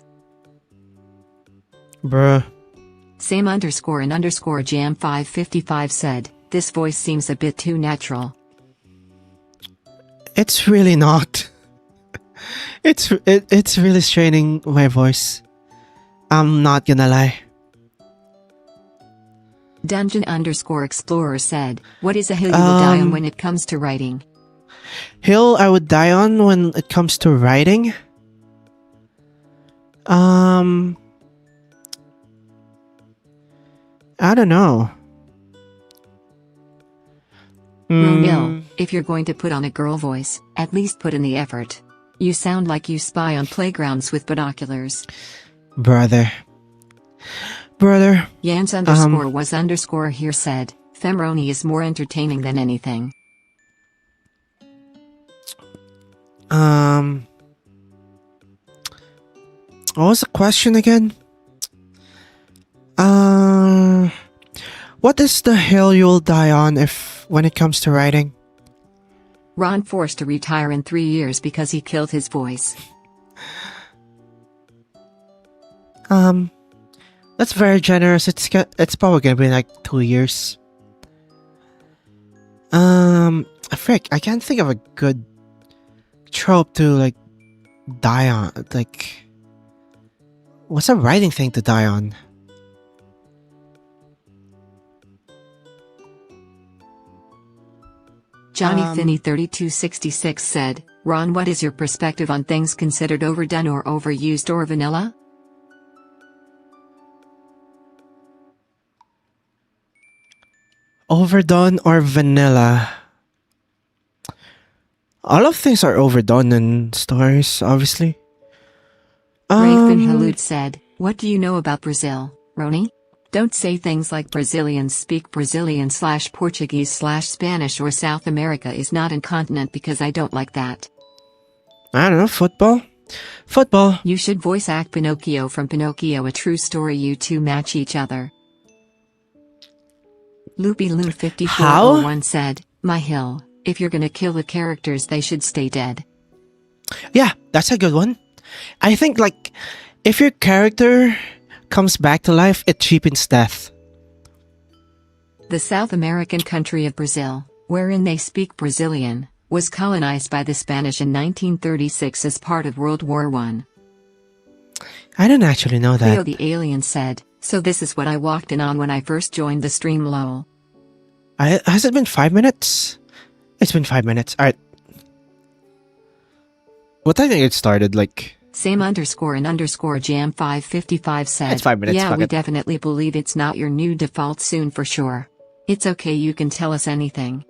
Bruh. Same _ jam 555 said, this voice seems a bit too natural. It's really not. It's really straining my voice. I'm not gonna lie. Dungeon _explorer said, what is a hill you will die on when it comes to writing? Hill I would die on when it comes to writing? I don't know. Ronil, if you're going to put on a girl voice, at least put in the effort. You sound like you spy on playgrounds with binoculars. Brother. Yans _was_ here said, Femroni is more entertaining than anything. What was the question again? What is the hill you'll die on when it comes to writing? Ron forced to retire in 3 years because he killed his voice. That's very generous. It's probably gonna be like 2 years. Frick, I can't think of a good trope to like die on. Like, what's a writing thing to die on? Johnny Finney 3266 said, Ron, what is your perspective on things considered overdone or overused or vanilla? Overdone or vanilla? All of things are overdone in stars, obviously. Rafen Halud said, "What do you know about Brazil, Roni? Don't say things like Brazilians speak Brazilian/Portuguese/Spanish or South America is not a continent because I don't like that. I don't know, football? Football. You should voice act Pinocchio from Pinocchio, a true story. You two match each other." Loopy Loon 5401 said, "My hill, if you're gonna kill the characters they should stay dead." Yeah, that's a good one. I think, like, if your character comes back to life, it cheapens death. The South American country of Brazil, wherein they speak Brazilian, was colonized by the Spanish in 1936 as part of World War I. I don't actually know that. Theo the Alien said, "So this is what I walked in on when I first joined the stream, lol." Has it been 5 minutes? It's been 5 minutes. Alright. What time did it started? Like... Same_and_jam555 said, It's 5 minutes, "Yeah, fuck we it. definitely believe it's not your new default soon for sure. It's okay, you can tell us anything."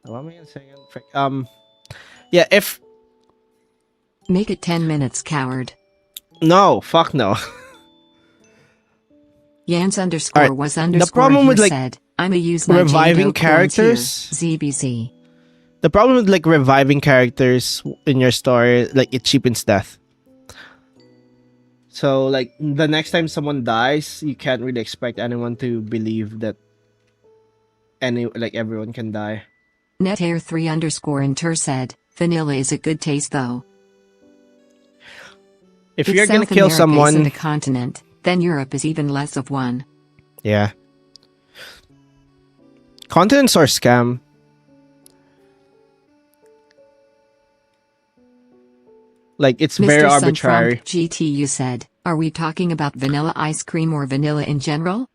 What am I gonna say again? Yeah, if... Make it 10 minutes, coward. No, fuck no. Yans_was_here The problem with, like, said, "I'm a use my reviving Jane Doe clones here, characters... ZBZ. The problem with, like, reviving characters in your story, like, it cheapens death. So, like, the next time someone dies, you can't really expect anyone to believe that everyone can die. Netair3_inter said, "Vanilla is a good taste though. If If you're gonna South kill America someone... isn't a continent, then Europe is even less of one." Yeah. Continents are scam. Like, it's very Mr. arbitrary. Sunfrog GTU said, "Are we talking about vanilla ice cream or vanilla in general?"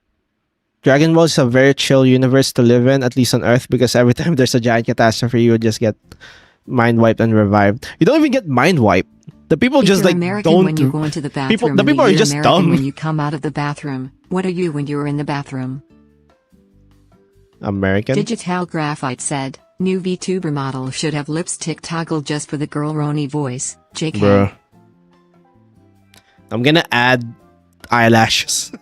Dragon Ball is a very chill universe to live in, at least on Earth, because every time there's a giant catastrophe, you would just get mind wiped and revived. You don't even get mind wiped. The people If just you're like American don't. when you go into the bathroom, the people are you're just American dumb. when you come out of the bathroom. What are you when you're in the bathroom? American. Digital Graphite said, "New VTuber model should have lipstick toggle just for the girl Roni voice. JK." Bruh. I'm gonna add eyelashes.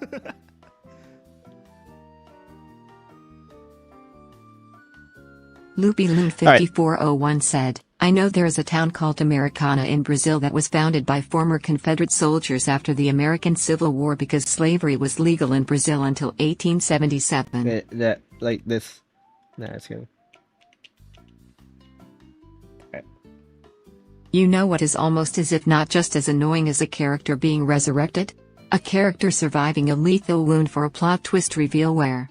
Loopy Loon 5401 said, "I know there is a town called Americana in Brazil that was founded by former Confederate soldiers after the American Civil War because slavery was legal in Brazil until 1877. That like this. Nah, it's good. You know what is almost as if not just as annoying as a character being resurrected? A character surviving a lethal wound for a plot twist reveal where..."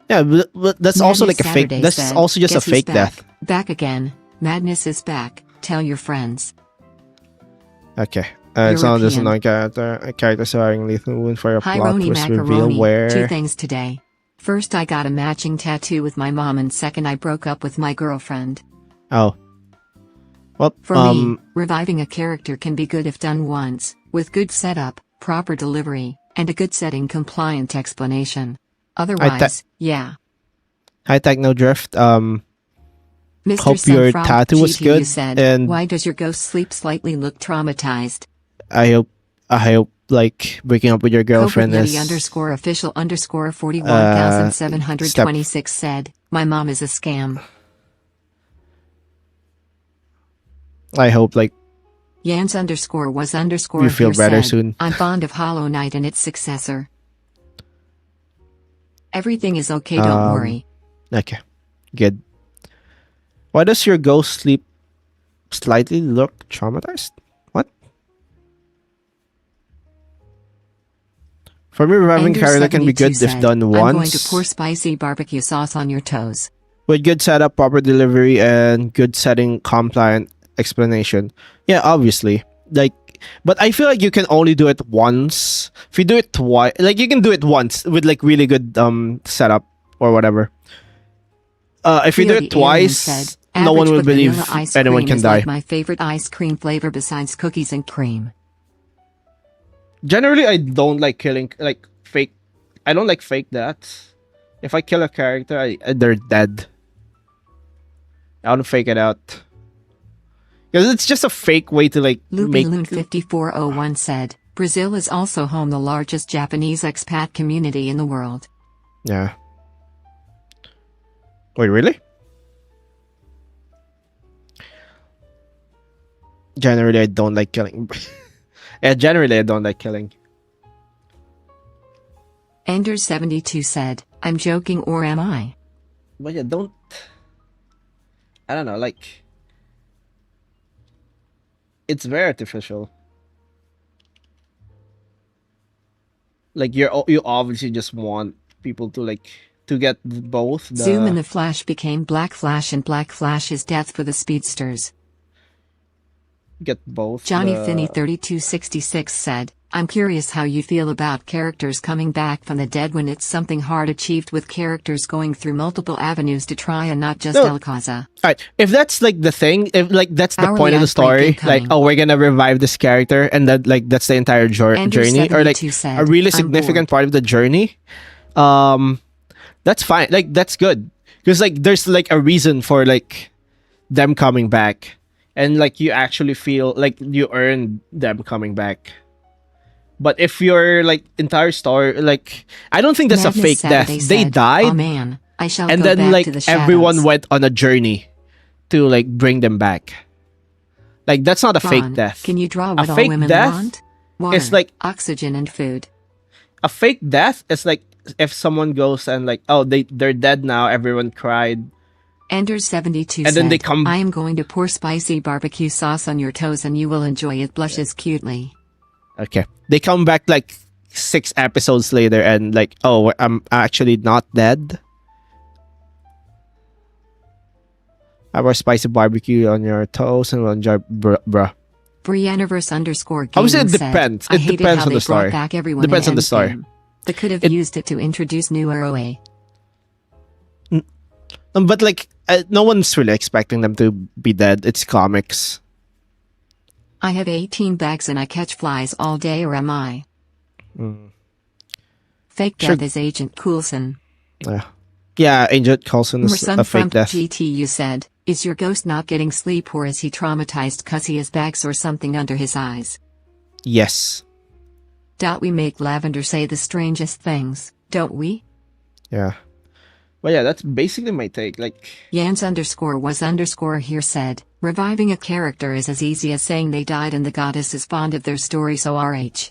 Yeah, but that's also like a fake. Saturday That's said, also just a "Guess who's fake back? death. Back again. Madness is back. Tell your friends." Okay. It's not just European. another character. A character surviving lethal wound for a Hi plot Roni twist reveal Macaroni, where. 2 things today. First, I got a matching tattoo with my mom, and second, I broke up with my girlfriend. Oh. Well, For me, reviving a character can be good if done once, with good setup, proper delivery, and a good setting compliant explanation. Otherwise, yeah. Hi Techno Drift. Mr. Hope your Sunfrog tattoo was GTU good, said, and- "Why does your ghost sleep slightly look traumatized?" I hope like breaking up with your girlfriend is _official_41,726 said, "My mom is a scam." I hope like Yans_was_ you feel here better said, soon. "I'm fond of Hollow Knight and its successor. Everything is okay, don't worry." Okay. Good. Why does your ghost sleep slightly look traumatized? What? For me, reviving character can be good 72 if said, done once. "I'm going to pour spicy barbecue sauce on your toes." With good setup, proper delivery, and good setting compliant explanation. Yeah, obviously. Like, but I feel like you can only do it once. If you do it twice, like you can do it once with like really good setup or whatever. If you do Theo it the Alien twice, said, no one "Average will but believe vanilla ice anyone cream can is die. like my favorite ice cream flavor besides cookies and cream." Generally, I don't like killing like fake. I don't like fake deaths. If I kill a character, they're dead. I want to fake it out. Because it's just a fake way to like Loopy make... Loon 5401 said, Brazil is also home the largest Japanese expat community in the world. Yeah. Wait, really? Generally, I don't like killing. Yeah, generally, I don't like killing. Ender72 said, I'm joking or am I? But yeah, don't... I don't know, like... It's very artificial. Like, you obviously just want people to, like... To get both the... Zoom and the Flash became Black Flash and Black Flash's death for the speedsters. Get both Johnny the... Finney 3266 said, I'm curious how you feel about characters coming back from the dead when it's something hard achieved with characters going through multiple avenues to try and not just No. El Kaza. Alright, if that's like the thing, if like that's the Hourly point of the story, outbreak like, incoming. oh, we're gonna revive this character, and that like that's the entire journey, or like Ender72 said, a really "I'm significant bored." part of the journey, that's fine. Like that's good because like there's like a reason for like them coming back, and like you actually feel like you earned them coming back. But if your like entire story, like I don't think that's Madness a fake Saturday death. They said, died, Oh man, I shall and go then back like to the shadows. everyone went on a journey to like bring them back. Like that's not a fake Ron, death. Can you draw A what all fake women death want? Water, is like- oxygen and food. A fake death is like if someone goes and like, oh, they're dead now. Everyone cried. Ender72 And said, then they come- I am going to pour spicy barbecue sauce on your toes and you will enjoy it. Blushes cutely. Okay, they come back like 6 episodes later and like, oh, I'm actually not dead. I have a spicy barbecue on your toes and on your bruh. Brianniverse underscore I would say gaming it said, depends. I It hated depends how on they the story. brought back everyone Depends in on the story. Endgame. They could have It- used it to introduce new ROA. But like, no one's really expecting them to be dead. It's comics. I have 18 bags and I catch flies all day, or am I? Fake Sure. death is Agent Coulson. Yeah, Angel Coulson is Merson a fake from death. GTU said, is your ghost not getting sleep or is he traumatized cause he has bags or something under his eyes? Yes. We make Lavender say the strangest things, don't we? Yeah. But yeah, that's basically my take. Like, Yans underscore was underscore here said, reviving a character is as easy as saying they died and the goddess is fond of their story, so RH.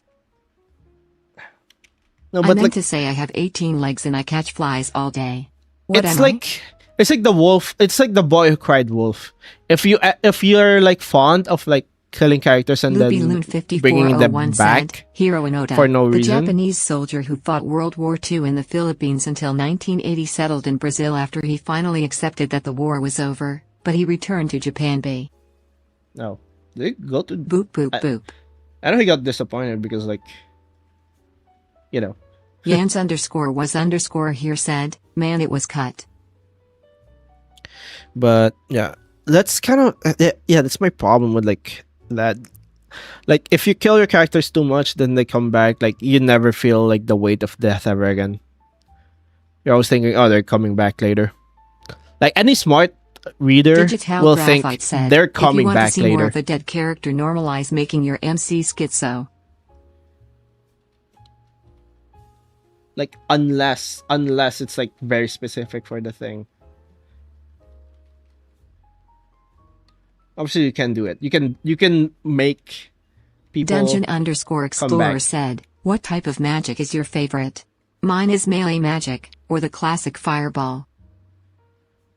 no, I but meant like, to say I have 18 legs and I catch flies all day. What it's am like, it's like the wolf. It's like the boy who cried wolf. If you're like fond of like killing characters and Loopy then Loon bringing them 5401 back said, Hiro Inoda, for no the reason. Japanese soldier who fought World War II in the Philippines until 1980 settled in Brazil after he finally accepted that the war was over, but he returned to Japan Bay. No, they go to. Boop boop boop. I know he got disappointed because like, you know. Yans underscore was underscore here said, man, it was cut. But yeah, that's kind of yeah. That's my problem with like that. Like if you kill your characters too much, then they come back. Like you never feel like the weight of death ever again. You're always thinking, oh, they're coming back later. Like any smart reader Digital will think Graphite said, they're if you coming want back to see more later. of a dead character, normalize making your MC schizo. Like unless it's like very specific for the thing. Obviously, you can do it. You can make people. Dungeon underscore explorer back. said, what type of magic is your favorite? Mine is melee magic, or the classic fireball.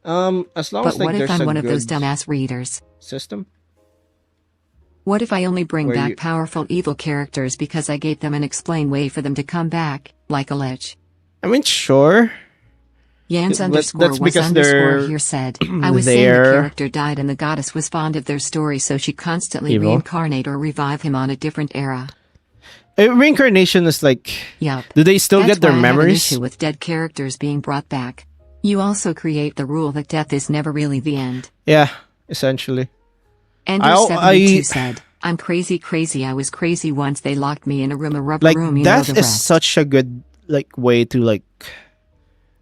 As long But as like what if there's I'm a one of those good dumbass readers? system. What if I only bring Where back you- powerful evil characters because I gave them an explain way for them to come back, like a lich? I mean, sure. Yans But underscore that's was because underscore they're here said, I was saying the there. character died and the goddess was fond of their story, so she constantly Evil. reincarnate or revive him on a different era. Reincarnation is like. Yup. Do they still That's get their why I have an memories? issue with dead characters being brought back. You also create the rule that death is never really the end. Yeah, essentially. Ender72 said, I'm crazy. I was crazy once they locked me in a room, a rubber Like room, you know death the is rest. such a good like way to like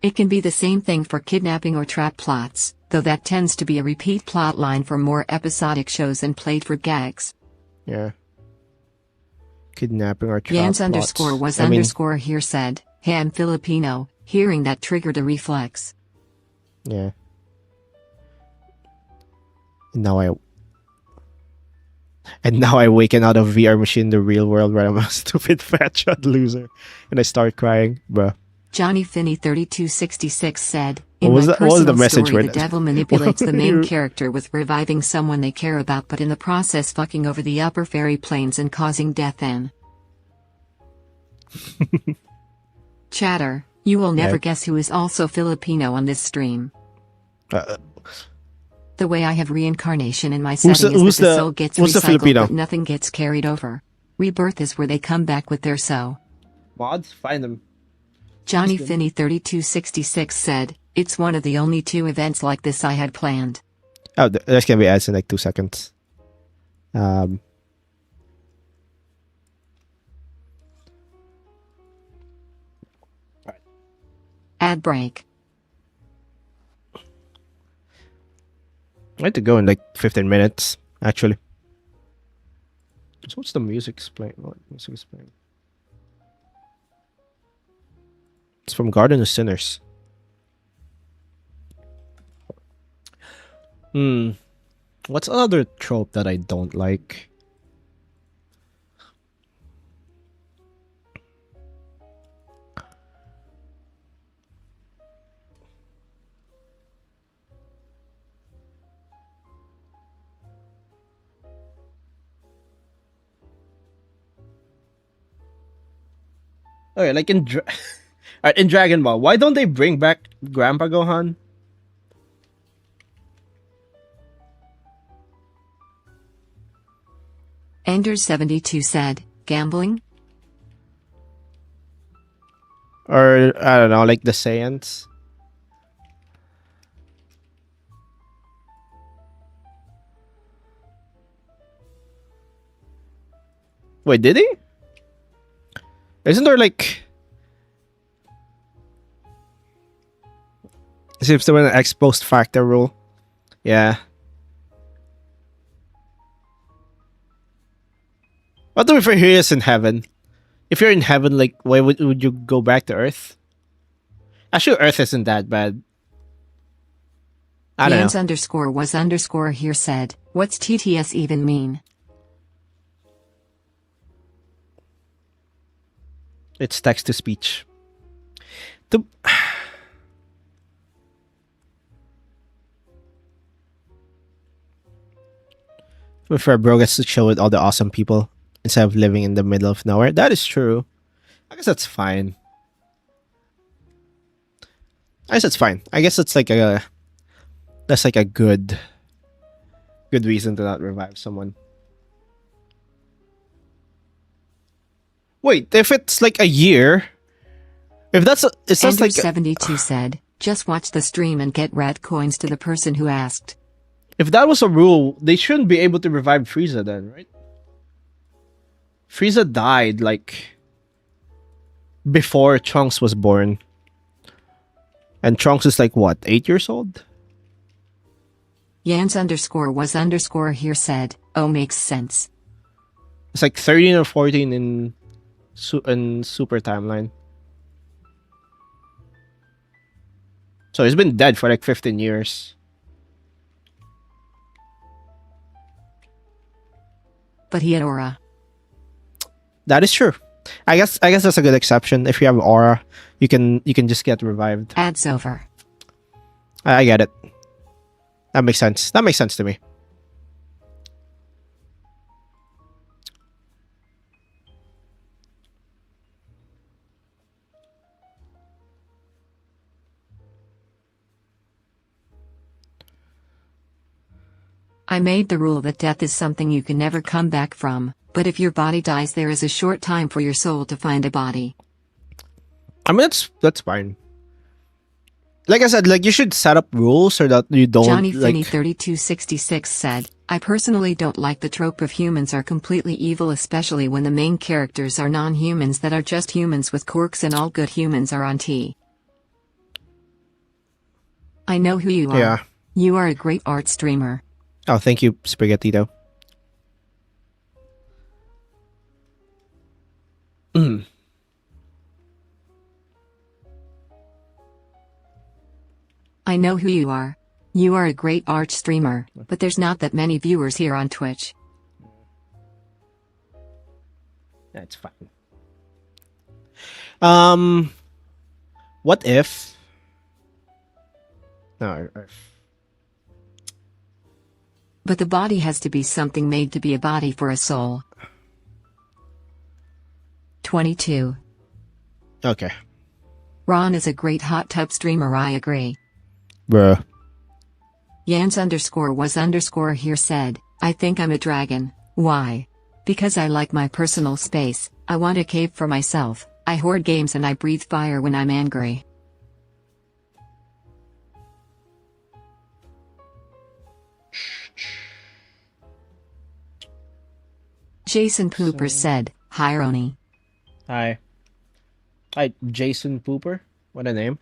It can be the same thing for kidnapping or trap plots, though that tends to be a repeat plot line for more episodic shows and played for gags. Yeah. Kidnapping or trap Yans plots. underscore was I mean, underscore here said, hey, I'm Filipino, hearing that triggered a reflex. yeah. And now I waken out of VR machine in the real world where I'm a stupid fat shot loser. And I start crying, bruh. Johnny Finney 3266 said, What in was my the- what was the personal message story, with the it? devil manipulates the main character with reviving someone they care about but in the process fucking over the upper fairy planes and causing death in. Chatter, you will never Yeah. guess who is also Filipino on this stream. The way I have reincarnation in my Who's setting the- is that the soul gets who's the recycled Filipino? but nothing gets carried over. Rebirth is where they come back with their soul. Mods, find them. Johnny Finney 3266 said, it's one of the only 2 events like this I had planned. Oh, that's gonna be ads in like 2 seconds. Ad break. I have to go in like 15 minutes, actually. So what's the music playing? What music is playing? It's from Garden of Sinners. What's another trope that I don't like? Okay, like in Alright, in Dragon Ball, why don't they bring back Grandpa Gohan? Ender72 said, gambling? Or, I don't know, like the Saiyans? Wait, did he? Isn't there like... Seems to be an ex post factor rule. Yeah. What if he is in heaven? If you're in heaven, like, why would you go back to Earth? Actually, Earth isn't that bad. I don't Yans know. underscore was underscore here said, what's TTS even mean? It's text to speech. The... Where bro gets to chill with all the awesome people instead of living in the middle of nowhere. That is true. I guess that's fine. I guess that's fine. I guess it's like a... That's like a good reason to not revive someone. Wait, if it's like a year... If that's... It's just like... Ender72 said, just watch the stream and get rat coins to the person who asked. If that was a rule, they shouldn't be able to revive Frieza then, right? Frieza died, like, Before Trunks was born. And Trunks is like, what, 8 years old? Yans underscore was underscore here said, oh makes sense. It's like 13 or 14 in Super Timeline. So he's been dead for like 15 years. But he had aura. That is true. I guess that's a good exception. If you have aura, you can just get revived. Ads over. I get it. That makes sense. That makes sense to me. I made the rule that death is something you can never come back from, but if your body dies there is a short time for your soul to find a body. I mean, that's fine. Like I said, like you should set up rules so that you don't Johnny like... Finney 3266 said, I personally don't like the trope of humans are completely evil, especially when the main characters are non-humans that are just humans with quirks and all good humans are on T. I know who you are. Yeah. You are a great art streamer. Oh, thank you, Spaghettito. I know who you are. You are a great art streamer, but there's not that many viewers here on Twitch. That's fine. What if? No. But the body has to be something made to be a body for a soul. 22. Okay. Ron is a great hot tub streamer, I agree. Bruh. Yans_was_ here said, I think I'm a dragon. Why? Because I like my personal space, I want a cave for myself, I hoard games and I breathe fire when I'm angry. Jason Pooper said, hi Roni. Hi. Hi, Jason Pooper. What a name.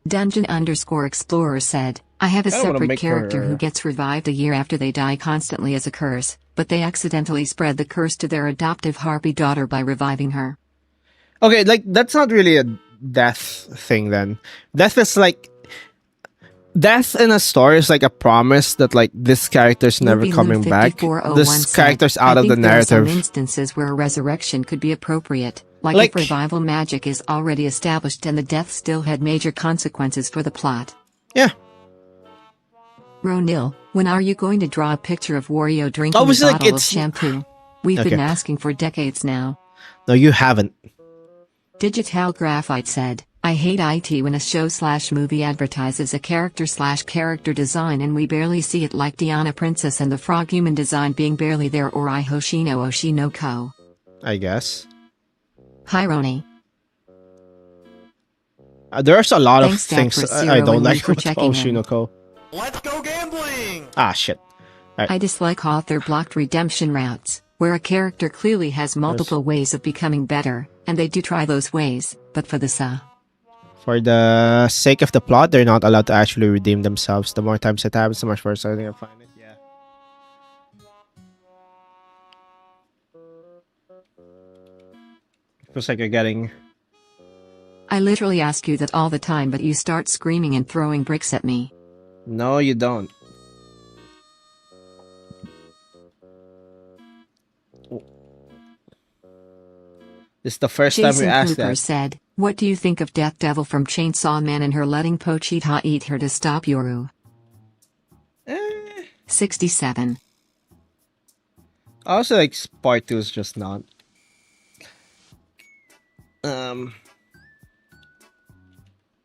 Dungeon_explorer said, I have a I don't wanna separate make character her- who gets revived a year after they die constantly as a curse, but they accidentally spread the curse to their adoptive harpy daughter by reviving her. Okay, like that's not really a death thing then. Death is like death in a story is like a promise that like this character's never coming back. This character's out of the There are some narrative. instances where a resurrection could be appropriate, like if revival magic is already established and the death still had major consequences for the plot. Yeah. Ronil, when are you going to draw a picture of Wario drinking Obviously, a like, bottle of it's- shampoo? We've Okay. been asking for decades now. No, you haven't. Digital Graphite said, I hate IT when a show/movie advertises a character/character design and we barely see it, like Diana Princess and the Frog Human design being barely there, or I Hoshino Oshinoko. I guess. Hi Roni. There's a lot Thanks, of Dad, things for I zeroing don't in like for about checking in. Oshinoko. Let's go gambling! Ah, shit. I dislike author-blocked redemption routes, where a character clearly has multiple ways of becoming better, and they do try those ways, but for the For the sake of the plot, they're not allowed to actually redeem themselves. The more times it happens, the much worse I think I find it. Yeah. Feels like you're getting... I literally ask you that all the time, but you start screaming and throwing bricks at me. No, you don't. This is the first time we Jason asked Cooper that. said, what do you think of Death Devil from Chainsaw Man and her letting Pochita eat her to stop Yoru? 67. I also like part 2 is just not.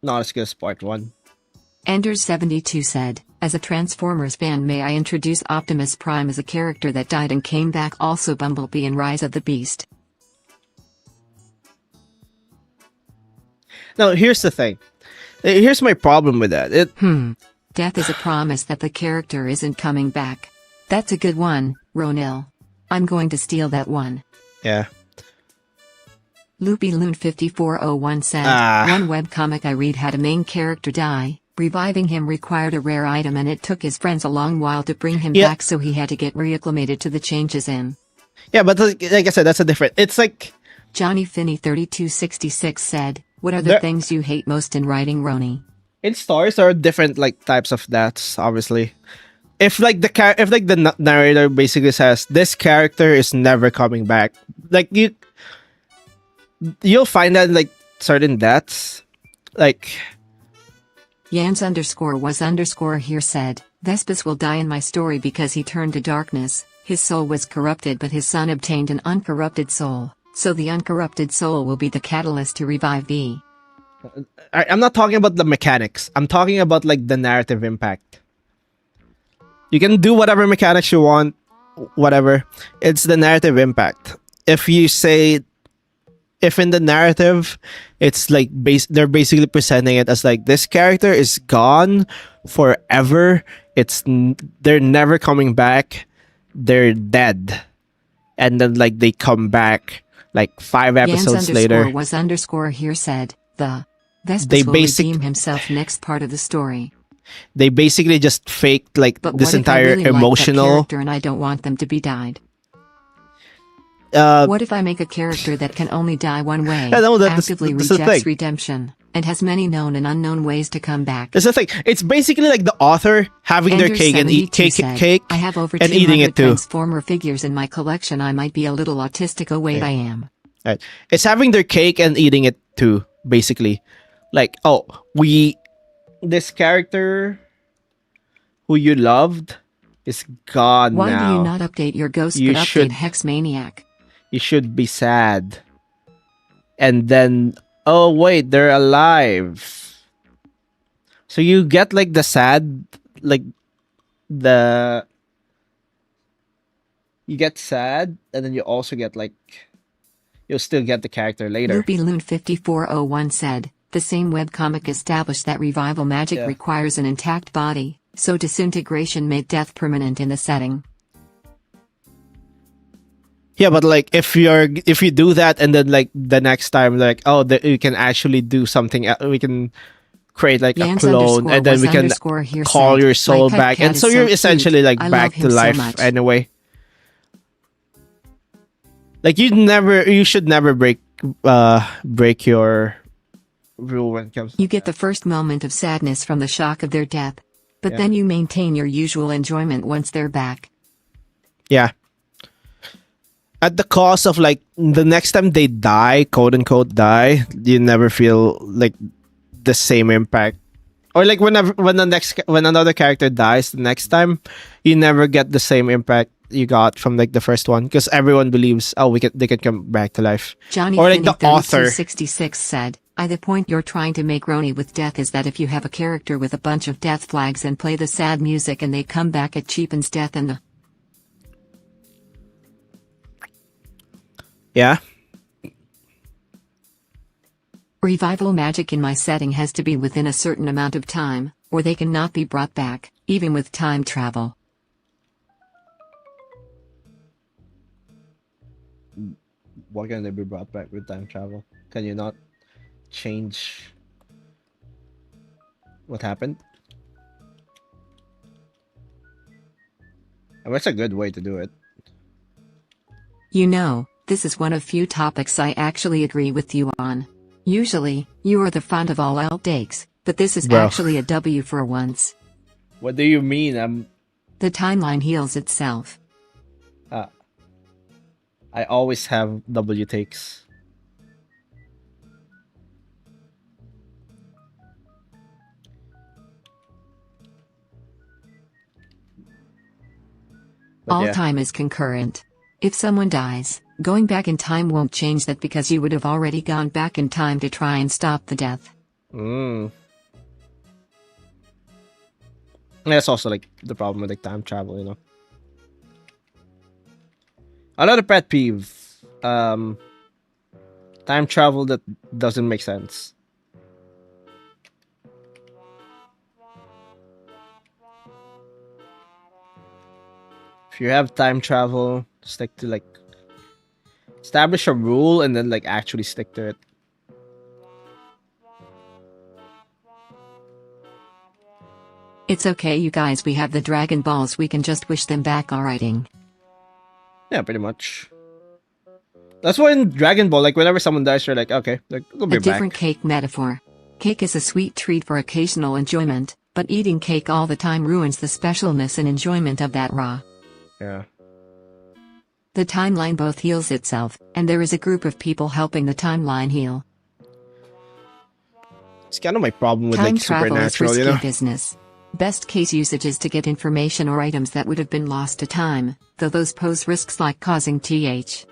Not as good as part 1. Enders72 said, as a Transformers fan, may I introduce Optimus Prime as a character that died and came back, also Bumblebee in Rise of the Beast. Now, here's the thing. Here's my problem with that. Death is a promise that the character isn't coming back. That's a good one, Ronil. I'm going to steal that one. Yeah. Loopy Loon 5401 said, one webcomic I read had a main character die. Reviving him required a rare item and it took his friends a long while to bring him back, so he had to get reacclimated to the changes in. Yeah, but like I said, that's a different... It's like... Johnny Finney 3266 said, what are the things you hate most in writing, Roni? In stories, there are different like types of deaths, obviously. If like the narrator basically says, this character is never coming back, like you'll find that in, like, certain deaths. Like... Yans_was_ here said, Vespus will die in my story because he turned to darkness, his soul was corrupted but his son obtained an uncorrupted soul, so the uncorrupted soul will be the catalyst to revive V. I'm not talking about the mechanics. I'm talking about like the narrative impact. You can do whatever mechanics you want, whatever. It's the narrative impact. If you say if in the narrative it's like they're basically presenting it as like this character is gone forever, they're never coming back, they're dead, and then like they come back like 5 episodes later. Was underscore here said the They Vespus will basic- redeem himself next part of the story. They basically just faked like But this what if I entire really like that emotional character and I don't want them to be died? uh What if I make a character that can only die one way, Yeah, no, actively that's the rejects thing. redemption, and has many known and unknown ways to come back? It's the thing. It's basically like the author having their Ender cake and eat 72 cake, said, cake I have over and 200 eating it too. Transformer figures in my collection. I might be a little autistic. Oh wait, I am. Right. It's having their cake and eating it too, basically. Like, this character who you loved is gone Why now. do you not update your ghost? You But should- update Hex Maniac. You should be sad. And then, oh wait, they're alive. So you get like the sad, like you get sad, and then you also get like, you'll still get the character later. Loopy Loon 5401 said, the same webcomic established that revival magic Yeah. requires an intact body, so disintegration made death permanent in the setting. Yeah, but like if you do that and then like the next time like we can actually do something, we can create like Yans a clone and then was we can underscore here call said, your "My soul pet back, cat and is so you're cute. essentially like I back love to him so life much." anyway. Like you should never break your rule when it comes to You get the first moment of sadness from the shock of their death, but Yeah. then you maintain your usual enjoyment once they're back. Yeah. At the cost of like the next time they die, quote unquote die, you never feel like the same impact. Or like when another character dies the next time, you never get the same impact you got from like the first one, because everyone believes they can come back to life. Johnny Or like the author. 66 said, the point you're trying to make Roni with death is that if you have a character with a bunch of death flags and play the sad music and they come back, it cheapens death and the... Yeah. Revival magic in my setting has to be within a certain amount of time, or they cannot be brought back, even with time travel. Why can they be brought back with time travel? Can you not change what happened? I mean, it's a good way to do it. You know, this is one of few topics I actually agree with you on. Usually, you are the font of all outtakes, but this is Bro. actually a W for once. What do you mean? The timeline heals itself. I always have W takes. But All yeah. time is concurrent. If someone dies, going back in time won't change that because you would have already gone back in time to try and stop the death. That's also like the problem with like time travel, you know. Another pet peeve. Time travel that doesn't make sense. If you have time travel, stick to like establish a rule and then like actually stick to it. It's okay, you guys, we have the Dragon Balls, we can just wish them back, alrighting. Yeah, pretty much. That's why in Dragon Ball, like whenever someone dies, you're like, okay, they'll be A back. different cake metaphor. Cake is a sweet treat for occasional enjoyment, but eating cake all the time ruins the specialness and enjoyment of that raw. Yeah. The timeline both heals itself, and there is a group of people helping the timeline heal. It's kind of my problem with Time like travel is supernatural, risky you know. business. Best case usage is to get information or items that would have been lost to time, though those pose risks like causing th.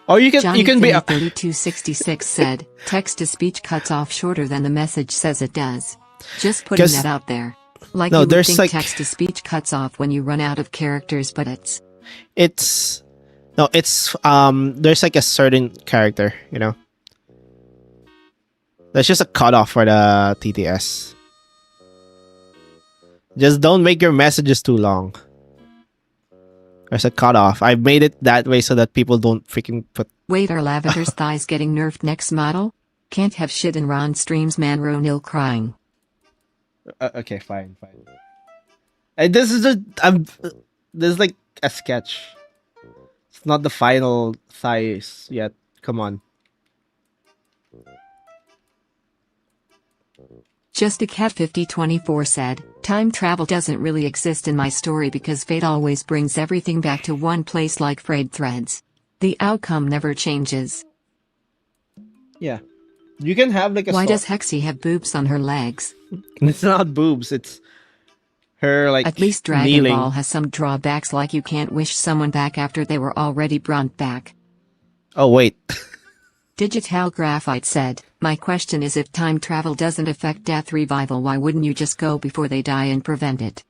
Or you Johnny can be 3266 said, text-to-speech cuts off shorter than the message says it does. Just putting 'Cause- that out there. Like No, you would there's think like- text-to-speech cuts off when you run out of characters, but it's... No, it's there's like a certain character, you know. That's just a cutoff for the TTS. Just don't make your messages too long. There's a cutoff. I made it that way so that people don't freaking put. Wait, are Lavender's thighs getting nerfed next model? Can't have shit in Ron streams, man. Ronil crying. Okay, fine. And this is this is like a sketch. It's not the final size yet. Come on. Just a Cat 5024 said, time travel doesn't really exist in my story because fate always brings everything back to one place like frayed threads. The outcome never changes. Yeah. You can have like a. Why does Hexy have boobs on her legs? It's not boobs. It's her like. At least Dragon kneeling. Ball has some drawbacks, like you can't wish someone back after they were already brought back. Oh wait. Digital Graphite said, my question is, if time travel doesn't affect death revival, why wouldn't you just go before they die and prevent it?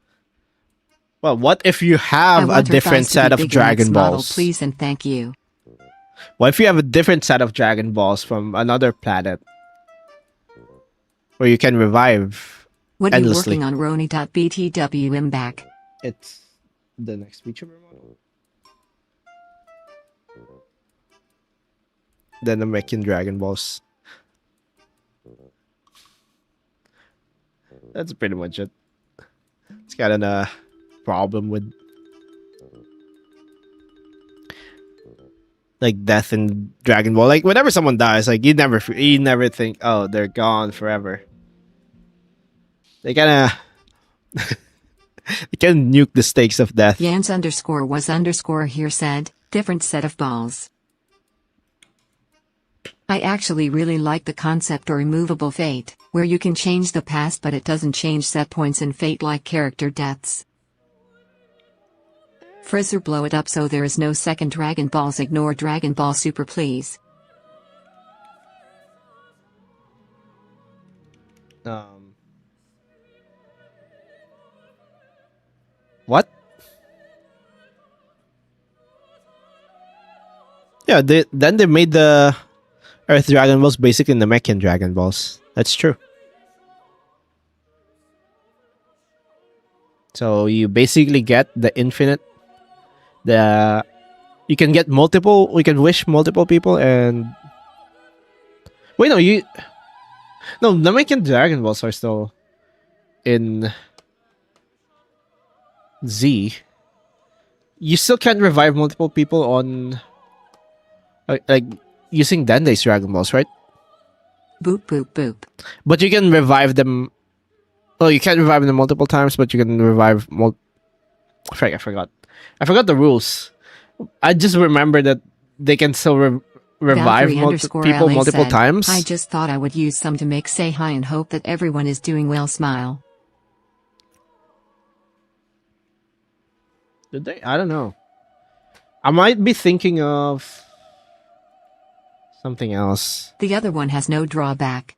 Well, what if you have a different set of Dragon Balls? Please and thank you. What if you have a different set of Dragon Balls from another planet where you can revive What are you endlessly? working on, Roni.btwm back? It's the next feature model. Then I'm making Dragon Balls. That's pretty much it. It's got a problem with like death in Dragon Ball. Like whenever someone dies, like you never think, oh, they're gone forever. They kind of they can nuke the stakes of death. Yans_was_ here said, different set of balls. I actually really like the concept or removable fate, where you can change the past but it doesn't change set points in fate like character deaths. Frizzer, blow it up so there is no second Dragon Balls. Ignore Dragon Ball Super, please. What? Yeah, then they made the Earth Dragon Balls basically Namekian Dragon Balls. That's true. So you basically get the infinite. You can get multiple. We can wish multiple people and. Wait, no, Namekian Dragon Balls are still in Z. You still can't revive multiple people on. Like using Dende's Dragon Balls, right? Boop boop boop. But you can revive them. Oh, you can't revive them multiple times, but you can revive I forgot. I forgot the rules. I just remember that they can still revive people multiple times. I just thought I would use some to make say hi and hope that everyone is doing well. Smile. Did they? I don't know. I might be thinking of something else. The other one has no drawback.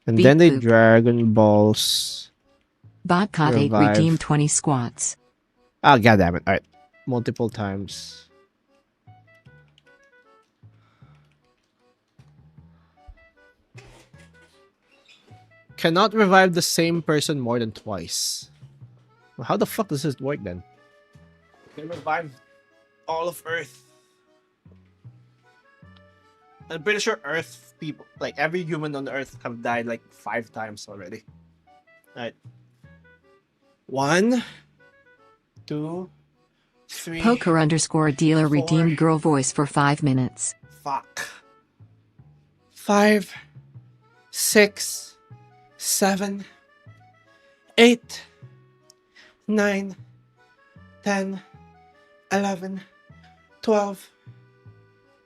And Beep then they boop. Dragon Balls. Botcot 8 Revive. redeem 20 squats. Oh, goddammit. Alright. Multiple times. Cannot revive the same person more than twice. Well, how the fuck does this work then? Can revive all of Earth. I'm pretty sure Earth people, like every human on the Earth, have died like 5 times already. Alright. 1, 2, 3. Poker_dealer 4. redeemed girl voice for 5 minutes. Fuck. 5, 6, 7, 8, 9, 10, 11, 12,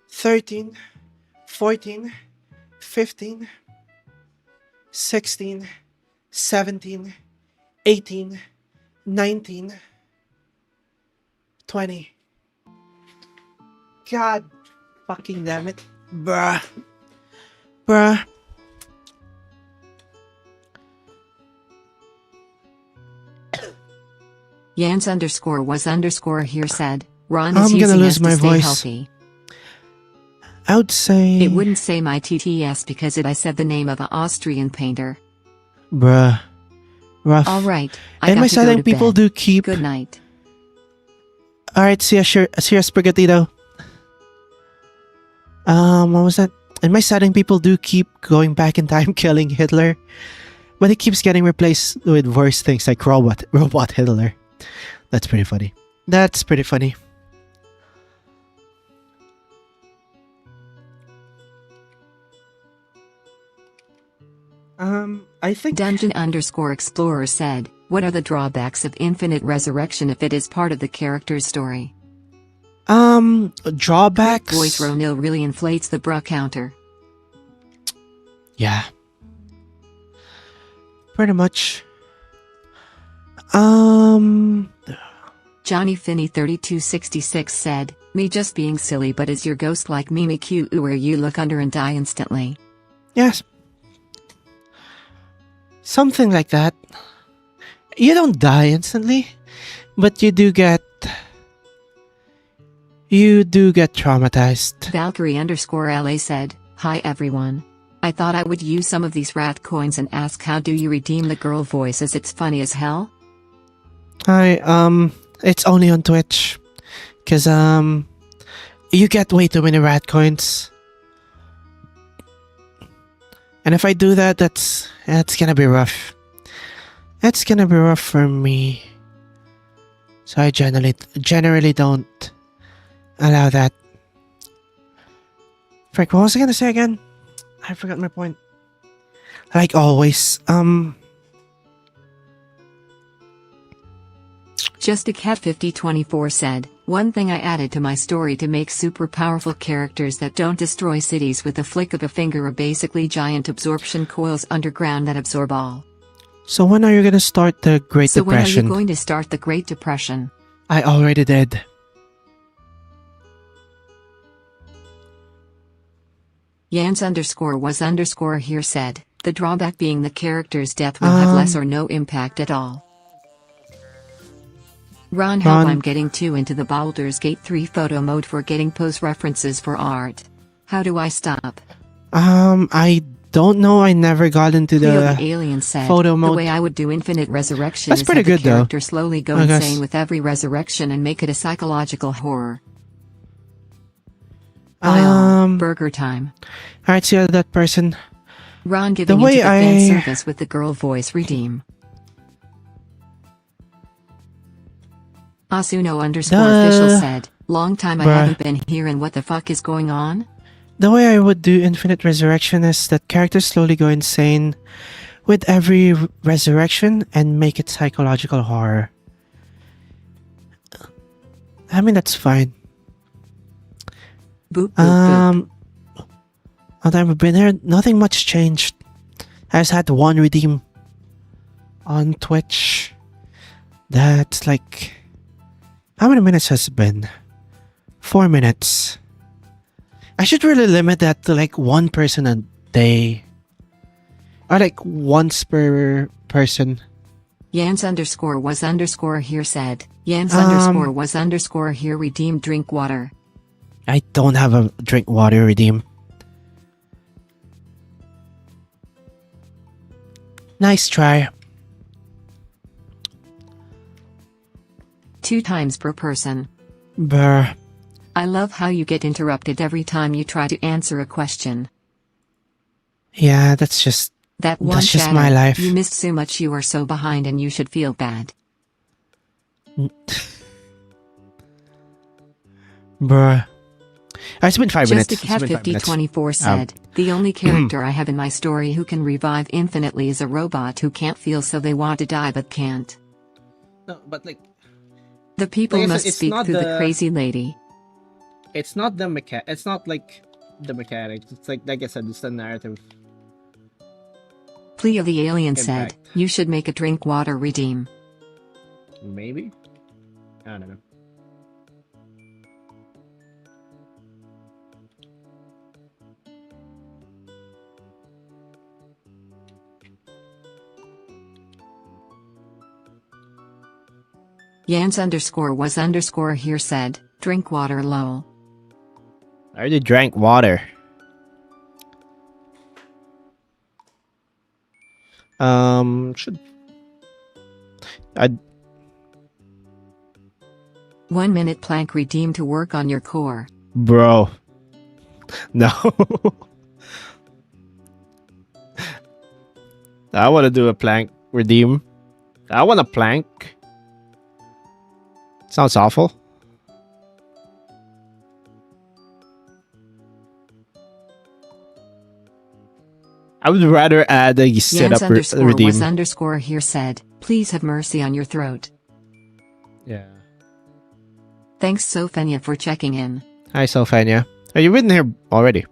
13, 14, 15, 16, 17, 18, 19, 20. God fucking damn it. Bruh. Yans_was_ here said, Ron I'm is gonna using lose S my to stay voice. healthy. I would say... It wouldn't say my TTS because I said the name of an Austrian painter. Bruh. Rough. Alright, I And got my to go silent to people bed. do keep... Good night. Alright, see ya, Spaghettito. What was that? And my silent people do keep going back in time killing Hitler. But it keeps getting replaced with worse things like robot Hitler. That's pretty funny. That's pretty funny. I think... Dungeon_Explorer said, what are the drawbacks of infinite resurrection if it is part of the character's story? Drawbacks? Voice Ronil really inflates the bra counter. Yeah. Pretty much. Johnny Finney 3266 said, me just being silly, but is your ghost like Mimikyu where you look under and die instantly? Yes. Something like that. You don't die instantly, but you do get traumatized. Valkyrie_LA said, hi everyone. I thought I would use some of these rat coins and ask how do you redeem the girl voices, it's funny as hell? Hi, it's only on Twitch. Cause you get way too many rat coins. And if I do that, that's gonna be rough. That's gonna be rough for me. So I generally don't allow that. Frick, what was I gonna say again? I forgot my point. Like always, Just a Cat 5024 said, one thing I added to my story to make super powerful characters that don't destroy cities with a flick of a finger are basically giant absorption coils underground that absorb all. So when are you gonna start the Great So when are Depression? you going to start the Great Depression? I already did. Yans_was_ here said, the drawback being the character's death will have less or no impact at all. Ron, help, I'm getting too into the Baldur's Gate 3 photo mode for getting pose references for art. How do I stop? I don't know. I never got into The the alien said, photo mode. the way I would do infinite resurrection That's is pretty have the good, though, character slowly go I guess. insane with every resurrection and make it a psychological horror. Burger time. Alright, see that person. Ron giving way into the fan I- service with the girl voice redeem. Asuno_official said, long time I Bruh. haven't been here and what the fuck is going on? The way I would do infinite resurrection is that characters slowly go insane with every resurrection and make it psychological horror. I mean, that's fine. Boop boop boop. All time I've been here, nothing much changed. I just had one redeem on Twitch. That's like... How many minutes has it been? 4 minutes. I should really limit that to like one person a day. Or like once per person. Yans_was_ here said, Yans_was_ here redeemed drink water. I don't have a drink water redeem. Nice try. 2 times per person. Brr. I love how you get interrupted every time you try to answer a question. Yeah, that's just... That one That's just shadow, my life. You missed so much, you are so behind and you should feel bad. Bruh. It's been 5 minutes. Just a Cat It's been 5 minutes. 5024 said, the only character I have in my story who can revive infinitely is a robot who can't feel, so they want to die but can't. No, but like, The people Like I said, must it's speak not through the the- crazy lady. it's not the it's not like the mechanics. It's like I said, it's the narrative. Plea of the alien said, Impact. you should make a drink water redeem. Maybe? I don't know. Yans_was_ here said, Drink water, lol. I already drank water. Should I? 1 minute plank redeemed to work on your core. Bro, no. I want to do a plank redeem. I want a plank. Sounds awful. I would rather add a sit Yans up underscore redeem. was underscore here said, please have mercy on your throat. Yeah. Thanks Sophenia for checking in. Hi, Sophania. Oh, you've been here already.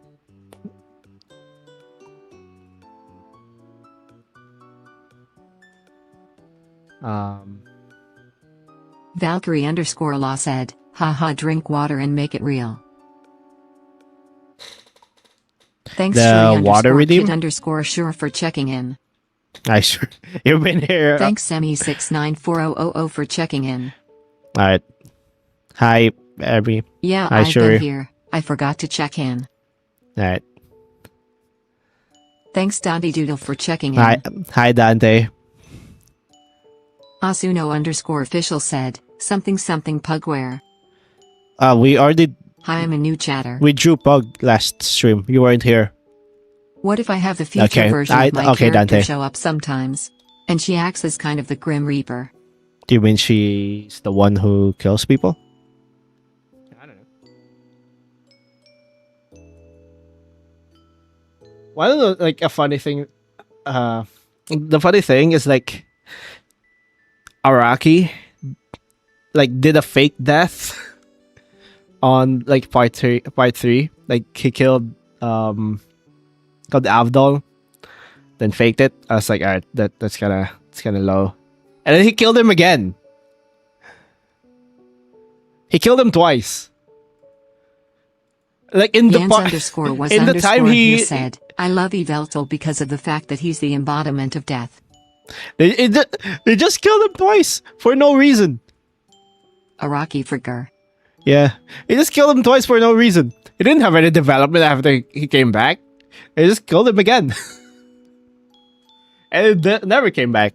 Valkyrie underscore law said, haha, drink water and make it real. Thanks The Shuri water underscore redeem? kid underscore sure for checking in. I sure you've been here. Thanks Semi694000 for checking in. All right. Hi, Abby. Yeah, Hi, I've Shuri. been here. I forgot to check in. All right. Thanks Dante Doodle for checking in. Hi, Dante. Asuno underscore official said, something pugware. We already Hi, I'm a new chatter. we drew Pug last stream. You weren't here. What if I have the future Okay, version of my okay, character Dante. show up sometimes? And she acts as kind of the Grim Reaper. Do you mean she's the one who kills people? I don't know. One of the, like, a funny thing, The funny thing is like Araki like did a fake death on like part three. Like he killed Avdol, then faked it. I was like, alright, that's kinda low. And then he killed him again. He killed him twice. Like in the Yans part underscore was in the underscore time here he said, I love Yveltal because of the fact that he's the embodiment of death. they just killed him twice for no reason. Araki Frigger. Yeah, he just killed him twice for no reason. He didn't have any development after he came back. They just killed him again. And it never came back.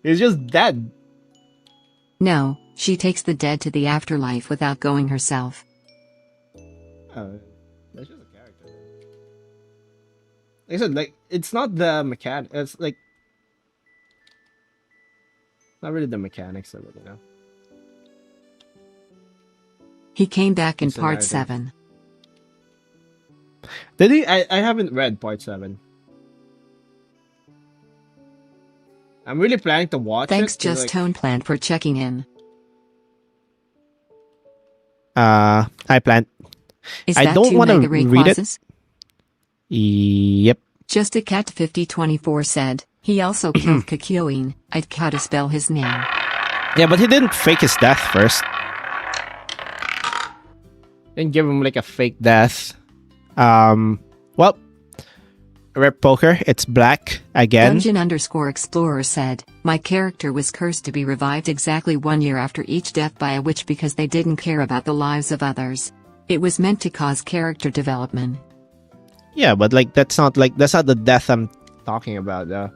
He's just dead. No, she takes the dead to the afterlife without going herself. that's just a character. Like I said, like, it's not the mechanic. It's like not really the mechanics of it, you know. He came back in It's a part narrative. 7. Did he? I haven't read part 7. I'm really planning to watch Thanks it. 'cause, Just like, Tone Plant for checking in. I plan. Is I that don't 2 wanna Mega read it. Rayquazas? Yep. Just a Cat 5024 said, he also killed Kakyoin. I'd gotta spell his name. Yeah, but he didn't fake his death first. Didn't give him like a fake. Death. Well, Rep Poker, it's black again. Dungeon underscore Explorer said, my character was cursed to be revived exactly 1 year after each death by a witch because they didn't care about the lives of others. It was meant to cause character development. Yeah, but like that's not the death I'm talking about though.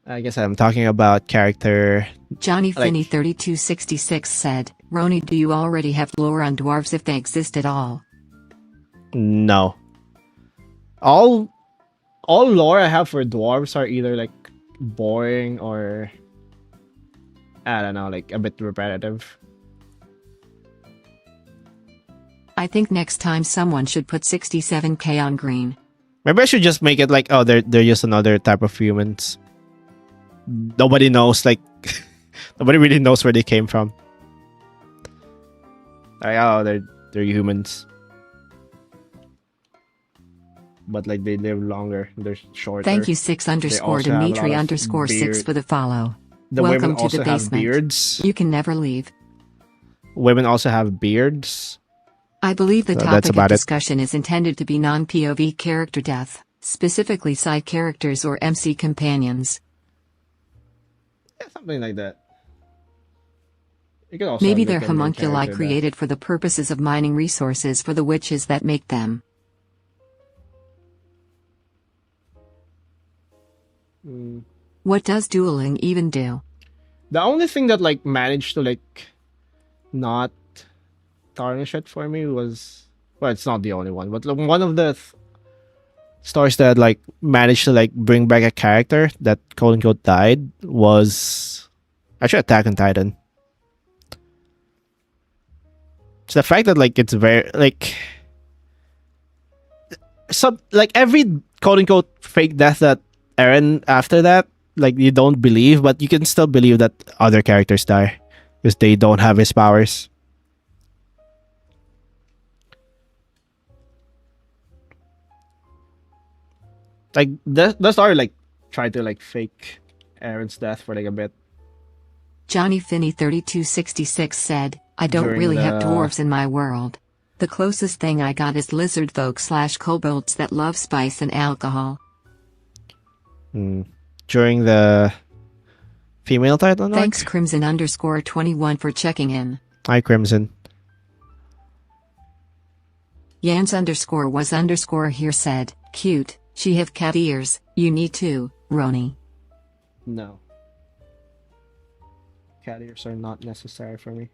I guess I'm talking about character. Johnny Like- Finney 3266 said, Roni, do you already have lore on dwarves if they exist at all? No. All lore I have for dwarves are either like boring or I don't know, like a bit repetitive. I think next time someone should put 67k on green. Maybe I should just make it like, oh, they're just another type of humans. Nobody knows, like, nobody really knows where they came from. Like, oh, they're humans, but like they live longer, they're shorter. Thank you 6 underscore also have a lot Dimitri of underscore 6 beard. for the follow. The Welcome women to also the have basement. beards. You can never leave. Women also have beards. I believe the So that's topic of about it. discussion is intended to be non-POV character death, specifically side characters or MC companions. Yeah, something like that. You could also Maybe have, they're like, a main homunculi character created for the purposes of mining resources for the witches that make them. What does dueling even do? The only thing that like managed to like not tarnish it for me was, well, it's not the only one, but like, one of the Stories that like managed to like bring back a character that quote unquote died was actually Attack on Titan. It's the fact that like it's very like some like every quote unquote fake death that Eren after that, like you don't believe, but you can still believe that other characters die because they don't have his powers. like the story like tried to like fake Aaron's death for like a bit Johnny Finney 3266 said, I don't during really have the- dwarves in my world. The closest thing I got is lizard folk / kobolds that love spice and alcohol. During the female Titan arc. Thanks Crimson _21 for checking in. Hi Crimson. Yans _was _ here said, cute, she have cat ears, you need to, Roni. No. Cat ears are not necessary for me.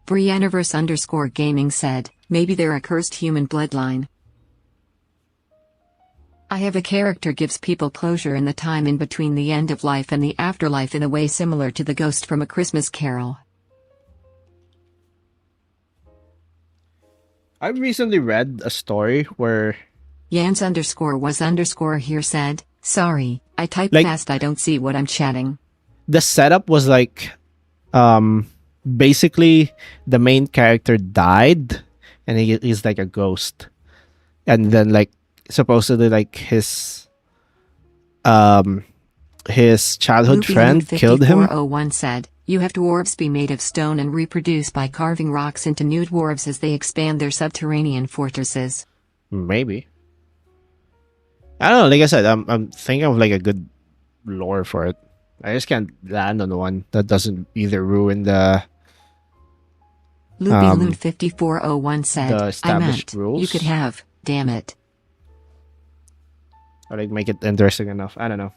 Brianniverse _gaming said, maybe they're a cursed human bloodline. I have a character gives people closure in the time in between the end of life and the afterlife in a way similar to the ghost from A Christmas Carol. I recently read a story where Yans _was _ here said, sorry, I type Like- fast I don't see what I'm chatting. The setup was like basically the main character died and he's like a ghost. And then like supposedly like his childhood Loopy friend Loot killed him. 5401 said, you have dwarves be made of stone and reproduce by carving rocks into new dwarves as they expand their subterranean fortresses. Maybe. I don't know, like I said, I'm thinking of like a good lore for it. I just can't land on one that doesn't either ruin the Loopy Loot 5401 said, the I established meant, rules. you could have, damn it. or like make it interesting enough. I don't know.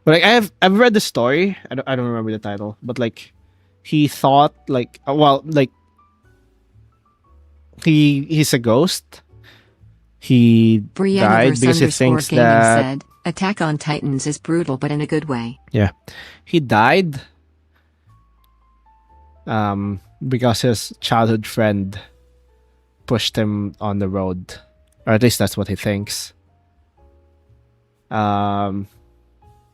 But like I've read the story. I don't remember the title, but like he thought like like he's a ghost. He died Brianniverse because he _ thinks gaming that said, Attack on Titans is brutal but in a good way. he died because his childhood friend pushed him on the road, or at least that's what he thinks. And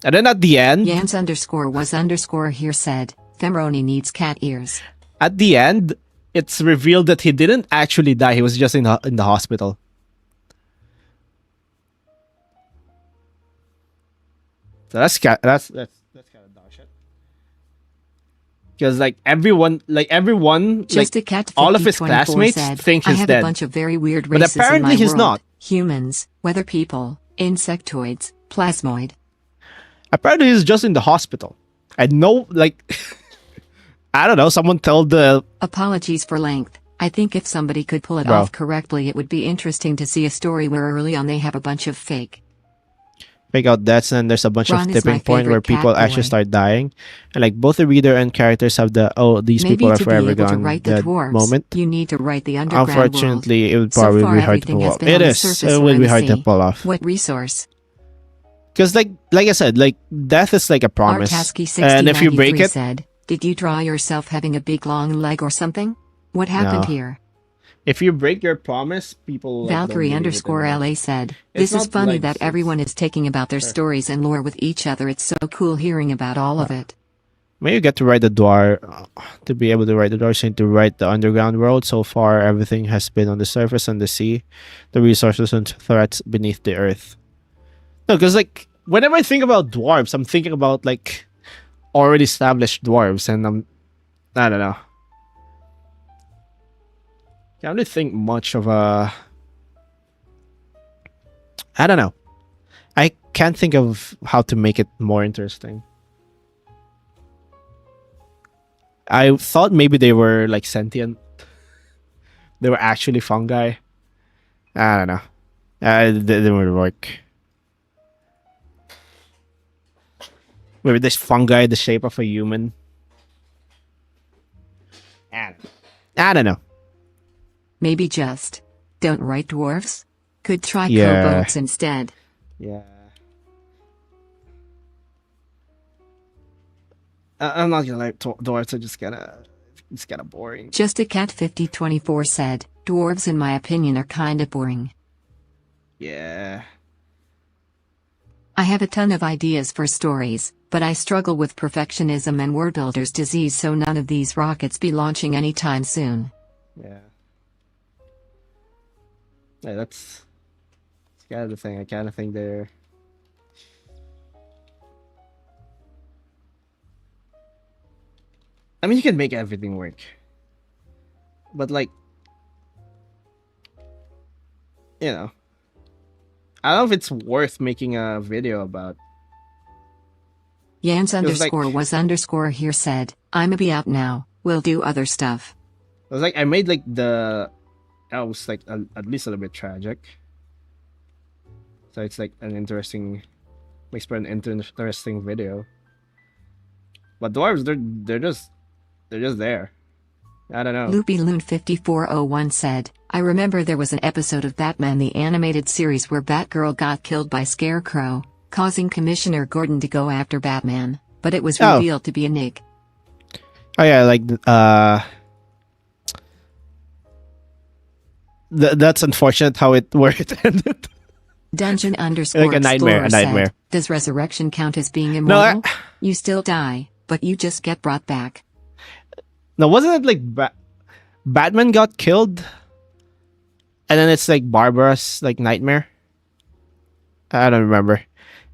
then at the end, Yans _was _ here said, Femroni needs cat ears. at the end, it's revealed that he didn't actually die. He was just in the hospital. So that's kind of dog shit. Because like everyone, Just like a cat all of his 5024 classmates said, think I he's have dead. a bunch of very weird But races apparently in my he's world. not. Humans, weather people, insectoids, plasmoid. Apparently he's just in the hospital. I know, like, I don't know. Someone told the Apologies for length. I think if somebody could pull it Bro. off correctly it would be interesting to see a story where early on they have a bunch of fake. fake out deaths, and there's a bunch Ron of is my tipping point where favorite cat people actually boy. start dying, and like both the reader and characters have the these Maybe people are to be forever able to gone write the dead dwarves, moment. you need to write the underground world. Unfortunately, it would So probably far, be hard to everything pull has off. been It on the is. surface It or will in be the hard to sea. pull off. What resource? Because like I said, like death is like a promise, and if you break Artasky6093 it, said, did you draw yourself having a big long leg or something? What happened No. here? if you break your promise, people like, don't Valkyrie believe it anymore. _LA said, It's this is not funny like that it's- everyone is taking about their Sure. stories and lore with each other. It's so cool hearing about all of it. when you get to write the dwarf, to be able to write the dwarves, you need to write the underground world. So far, everything has been on the surface and the sea, the resources and threats beneath the earth. No, because like whenever I think about dwarves, I'm thinking about like already established dwarves, and I don't know. Can't really think much of a. I don't know. I can't think of how to make it more interesting. I thought maybe they were like sentient. They were actually fungi. I don't know. It didn't really work. Maybe this fungi the shape of a human. I don't know. Maybe just don't write dwarves? Could try Yeah. kobolds instead. Yeah. I'm not gonna like dwarves are just kinda boring. Just a cat 5024 said, dwarves in my opinion are kinda boring. Yeah. I have a ton of ideas for stories, but I struggle with perfectionism and word builder's disease, so none of these rockets be launching anytime soon. Yeah. Yeah, that's kind of the thing. I kind of think they're. I mean, you can make everything work, but like, you know, I don't know if it's worth making a video about. Yans It was like- underscore was underscore here said, I'ma be out now, we'll do other stuff. It was like I made like the elves like at least a little bit tragic, so it's like an interesting, makes for an interesting video. But dwarves, they're just there. I don't know. Loopy Loon 5401 said, I remember there was an episode of Batman the Animated Series where Batgirl got killed by Scarecrow, causing Commissioner Gordon to go after Batman, but it was Oh. revealed to be a Nick. Oh yeah, like that's unfortunate how it where it ended. Dungeon underscore Like a nightmare, Explorer a nightmare. said, does resurrection count as being No, immortal? You still die, but you just get brought back. No, wasn't it like Batman got killed, and then it's like Barbara's like nightmare? I don't remember.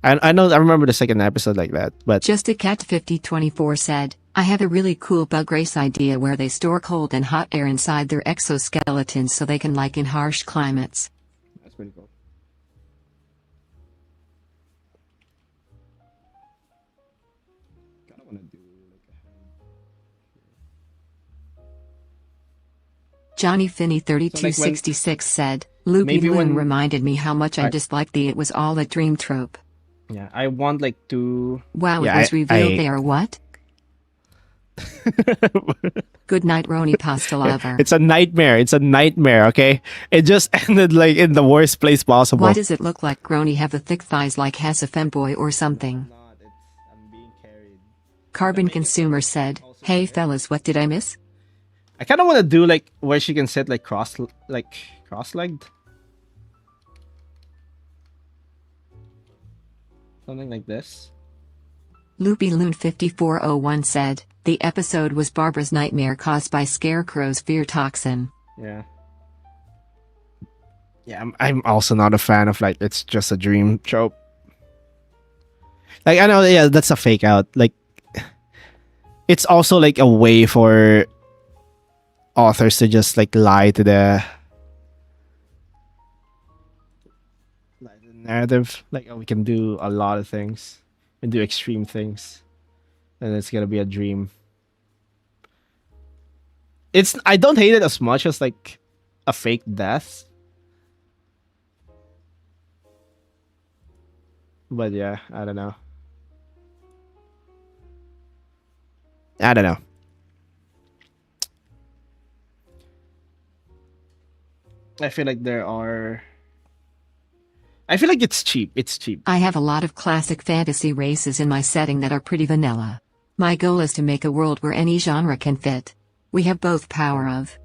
I remember the second episode like that, but Just a Cat 5024 said, I have a really cool bug race idea where they store cold and hot air inside their exoskeletons so they can like in harsh climates. that's pretty cool. Kind of want to do Johnny Finney So, like, 3266 said, Loopy maybe Loon when- reminded me how much I Right. disliked the It Was All a Dream trope. yeah, I want like to. Wow, Yeah, it was revealed I- they are what? Good night, Roni Pasta Lover. It's a nightmare. It's a nightmare. Okay, it just ended like in the worst place possible. Why does it look like Grony have the thick thighs like has a femboy or something? Not. I'm being carried. Carbon Consumer said, hey fellas, what did I miss? I kind of want to do like where she can sit like cross-legged. Something like this. Loopy Loon 5401 said, the episode was Barbara's nightmare caused by Scarecrow's fear toxin. Yeah. Yeah, I'm also not a fan of like it's just a dream trope. Like I know, yeah, that's a fake out. Like it's also like a way for authors to just like lie to the narrative. Like, oh, we can do a lot of things and do extreme things, and it's gonna be a dream. I don't hate it as much as like a fake death. But yeah, I don't know. I feel like I feel like it's cheap. It's cheap. I have a lot of classic fantasy races in my setting that are pretty vanilla. My goal is to make a world where any genre can fit. We have both power of.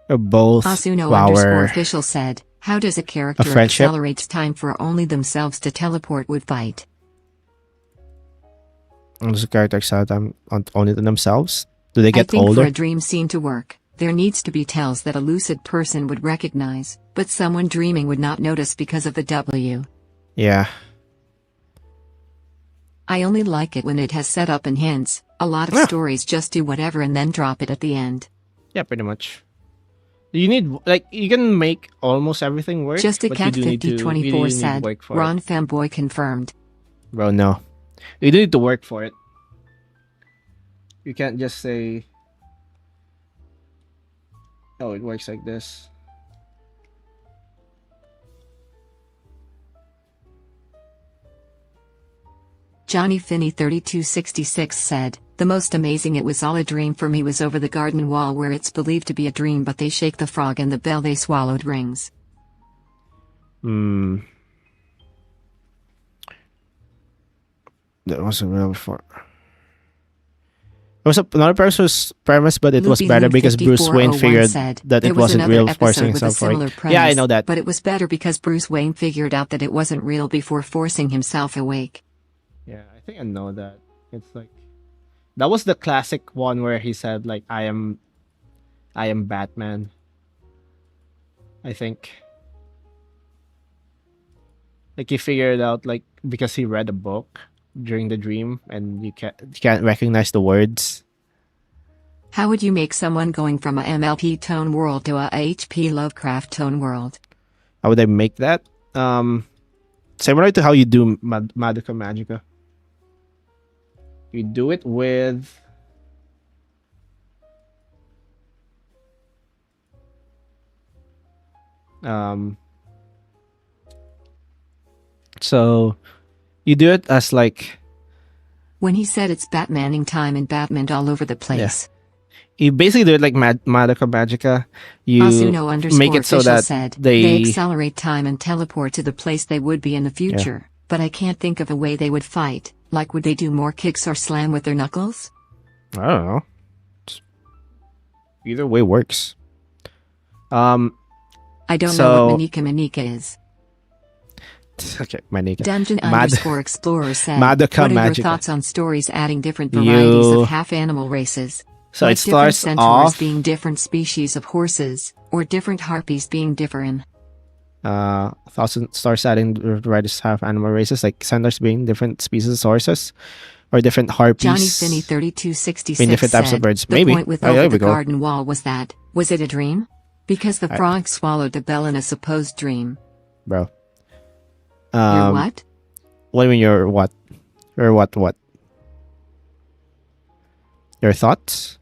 Both Asuno flower. underscore official said, how does a character A friendship? accelerates time for only themselves to teleport would fight? Does the character excel time on only to themselves? Do they I get think older? for a dream scene to work, there needs to be tells that a lucid person would recognize, but someone dreaming would not notice because of the W. Yeah. I only like it when it has setup and hints. A lot of Yeah. stories just do whatever and then drop it at the end. Yeah, pretty much. You need like you can make almost everything work, Just a but you cat do need to 5024 need said, work for Ron it. fanboy confirmed. Bro, no. You need to work for it. You can't just say, "Oh, it works like this." Johnny Finney 3266 said, the most amazing it was all a dream for me was over the garden wall where it's believed to be a dream but they shake the frog and the bell they swallowed rings. Hmm. That wasn't real before. It was another person's premise, but it was Loopy better Loon because Bruce Wayne 5401 figured said, that there it was wasn't another real, episode forcing with a himself for it. similar premise, Yeah, I know that. but it was better because Bruce Wayne figured out that it wasn't real before forcing himself awake. Yeah, I think I know that. It's like that was the classic one where he said like I am Batman. I think. Like he figured out like because he read a book during the dream and you can't recognize the words. How would you make someone going from a MLP tone world to a HP Lovecraft tone world? How would I make that? Similar to how you do Madoka Magica. You do it with so you do it as like When he said it's Batmaning time and Batman all over the place. you basically do it like Madoka Magica. You Asuno make it so official that said, they accelerate time and teleport to the place they would be in the future, but I can't think of a way they would fight. Like would they do more kicks or slam with their knuckles? I don't know. Either way works. I don't know what Manika is. Okay, Manika. Dungeon Explorer said, Madoka what are your Magica. thoughts on stories adding different varieties You- of half-animal races? So like it starts different centaurs off. being different species of horses, or different harpies being different. Starts adding the right half animal races like centaurs being different species of horses, or different harpies. Johnny Finney 3266 being different types of said, birds. the Maybe. point with Oh, over there the we go. garden wall was that, was it a dream? Because the frog swallowed the bell in a supposed dream. Bro. Your what? What do you mean your what? Your what? Your thoughts?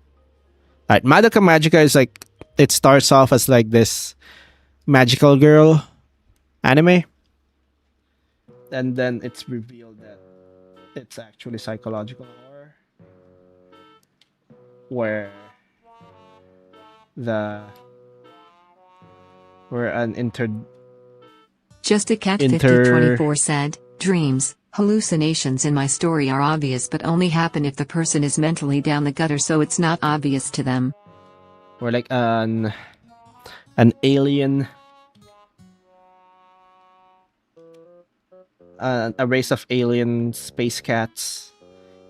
Alright, Madoka Magica is like it starts off as like this magical girl anime. And then it's revealed that it's actually psychological horror. Where an Just a cat Inter- 5024 said, dreams, hallucinations in my story are obvious but only happen if the person is mentally down the gutter so it's not obvious to them. or like an alien, a race of alien space cats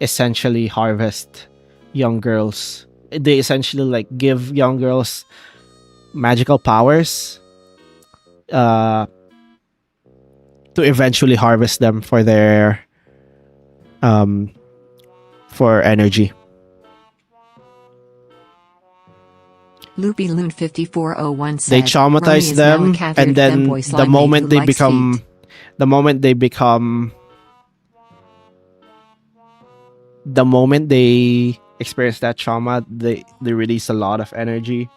essentially harvest young girls. They essentially like give young girls magical powers to eventually harvest them for their for energy. Loopy Loon 5401 said, They Ronnie traumatize is now a them, cat-haired and then femboy the slime moment maid they who likes become feet. the moment they become the moment they experience that trauma, they release a lot of energy,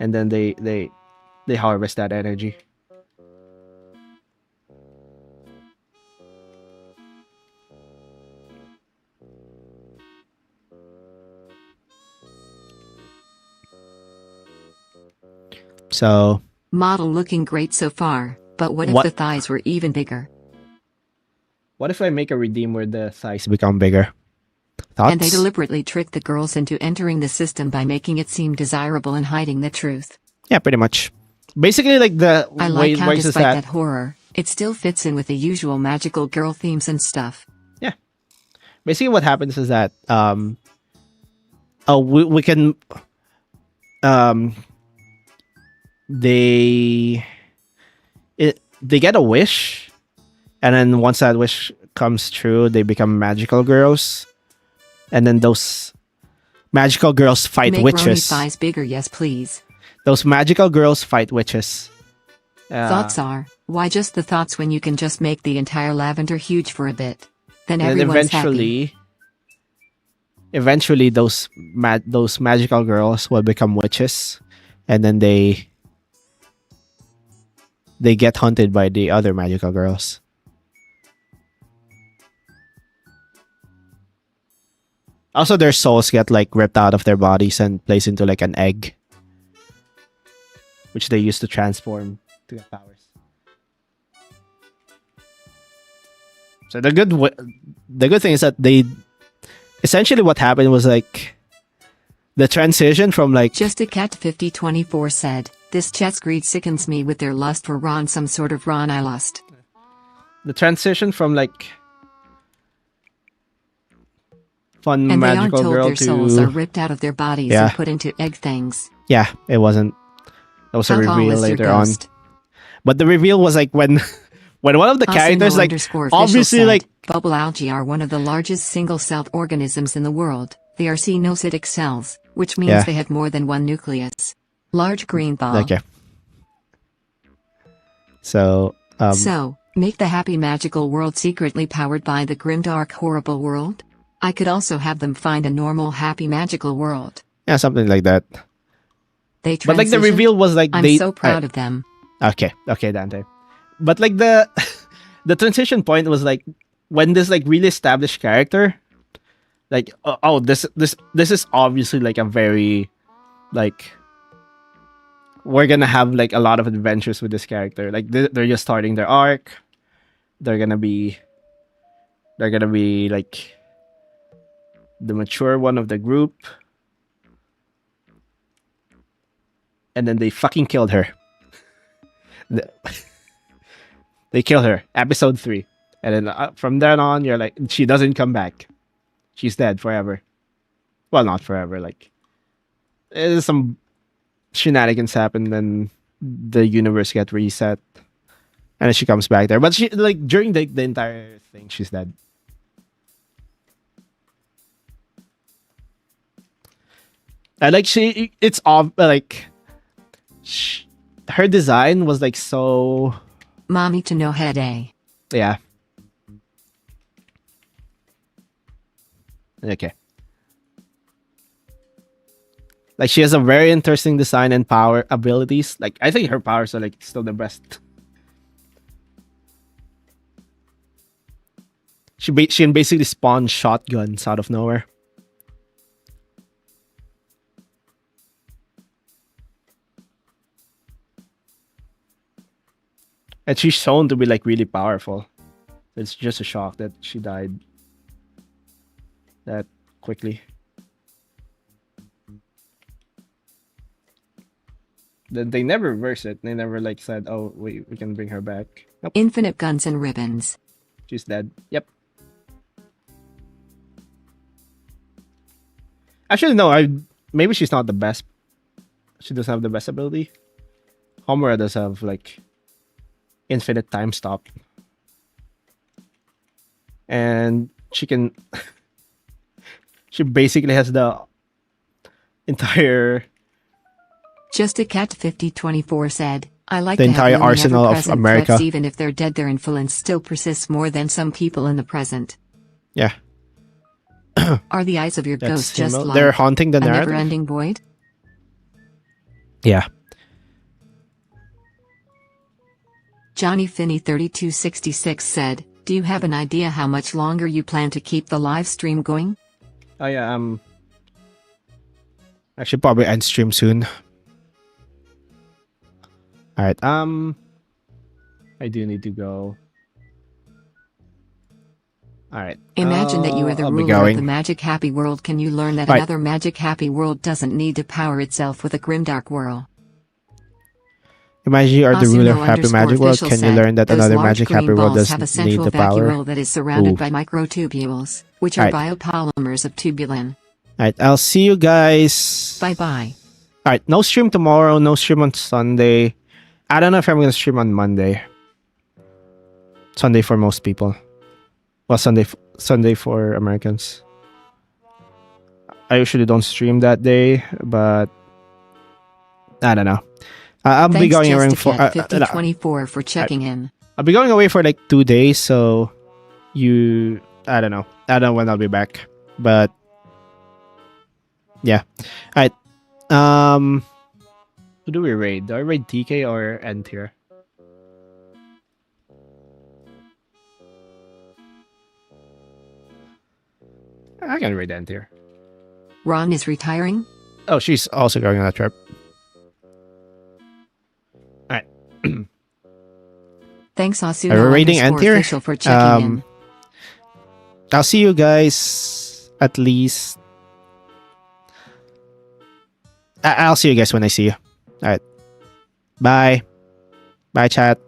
and then they harvest that energy. So Model looking great so far, but what if What- the thighs were even bigger? what if I make a redeem where the thighs become bigger? Thoughts? And they deliberately trick the girls into entering the system by making it seem desirable and hiding the truth. Yeah, pretty much. Basically, like the I way like it how works is despite that that horror, it still fits in with the usual magical girl themes and stuff. basically what happens is that we can they get a wish, and then once that wish comes true, they become magical girls, and then those magical girls fight Make Ronnie witches. thighs bigger, yes please. Those magical girls fight witches. Thoughts are, why just the thoughts when you can just make the entire lavender huge for a bit? Then And everyone's happy. eventually those magical girls will become witches, and then they get hunted by the other magical girls. Also, their souls get like ripped out of their bodies and placed into like an egg, which they use to transform to get powers. So the good thing is that they essentially what happened was like the transition from like Just a Cat 5024 said, this chat's greed sickens me with their lust for Ron, some sort of ronillust. the transition from like fun And they aren't magical told girl their souls to are ripped out of their bodies Yeah. and put into egg things. yeah, it wasn't. That was a How tall reveal is your later on. ghost? But the reveal was like when when one of the characters like _official obviously said, like bubble algae are one of the largest single-celled organisms in the world. They are cenocytic cells, which means Yeah. they have more than one nucleus. Large green ball. okay. So So, make the happy magical world secretly powered by the grimdark horrible world? I could also have them find a normal happy magical world. yeah, something like that. They But like the transition? reveal was like I'm they so proud of them. Okay, Dante. But like the the transition point was like when this like really established character, like this is obviously like a very like we're gonna have like a lot of adventures with this character. Like they're just starting their arc. They're gonna be like the mature one of the group, and then they fucking killed her. They kill her, episode 3, and then from then on you're like she doesn't come back, she's dead forever. Well, not forever, like some shenanigans happen, then the universe get reset and then she comes back there, but she like during the entire thing she's dead. And like it's like her design was like so Mommy to no head, eh? yeah. Okay. Like she has a very interesting design and power abilities. Like I think her powers are like still the best. She can basically spawn shotguns out of nowhere. And she's shown to be like really powerful. It's just a shock that she died that quickly. Then they never reversed it. They never like said, "Oh, we can bring her back." Nope, Infinite guns and ribbons. she's dead. Yep. Actually, no. Maybe she's not the best. She doesn't have the best ability. Homura does have like infinite time stop, and she can. She basically has the entire Just a Cat 5024 said, I like The to have entire living arsenal of ever-present America. threats, even if they're dead, their influence still persists more than some people in the present. yeah. Are the eyes of your That's ghost just him. like They're haunting the a narrative. never-ending void? Yeah. Johnny Finney 3266 said, do you have an idea how much longer you plan to keep the live stream going? Oh yeah. I should probably end stream soon. All right. I do need to go. All right. Imagine that you are the I'll be ruler of going. the magic happy world. Can you learn that Right. another magic happy world doesn't need to power itself with a grimdark whirl? Imagine you are the ruler of happy Asimo magic world. _official Can you said, learn that those another large magic green happy world balls have a doesn't need central the power? vacuole that is surrounded Ooh. by microtubules, which are Right. biopolymers of tubulin. All right. I'll see you guys. Bye-bye. All right. No stream tomorrow. No stream on Sunday. I don't know if I'm going to stream on Monday. Sunday for most people. Well, Sunday for Americans. I usually don't stream that day, but I don't know. I'll be Thanks going around for. JustiCat5024 for checking in. I'll be going away for like 2 days, so I don't know. I don't know when I'll be back, but yeah. All right. Who do we raid? Do I raid TK or N tier? I can raid N tier. Ron is retiring? Oh, she's also going on that trip. Alright. Thanks, Asuna Are we raiding N tier? official for checking in. I'll see you guys at least. I'll see you guys when I see you. Alright. Bye. Bye, chat.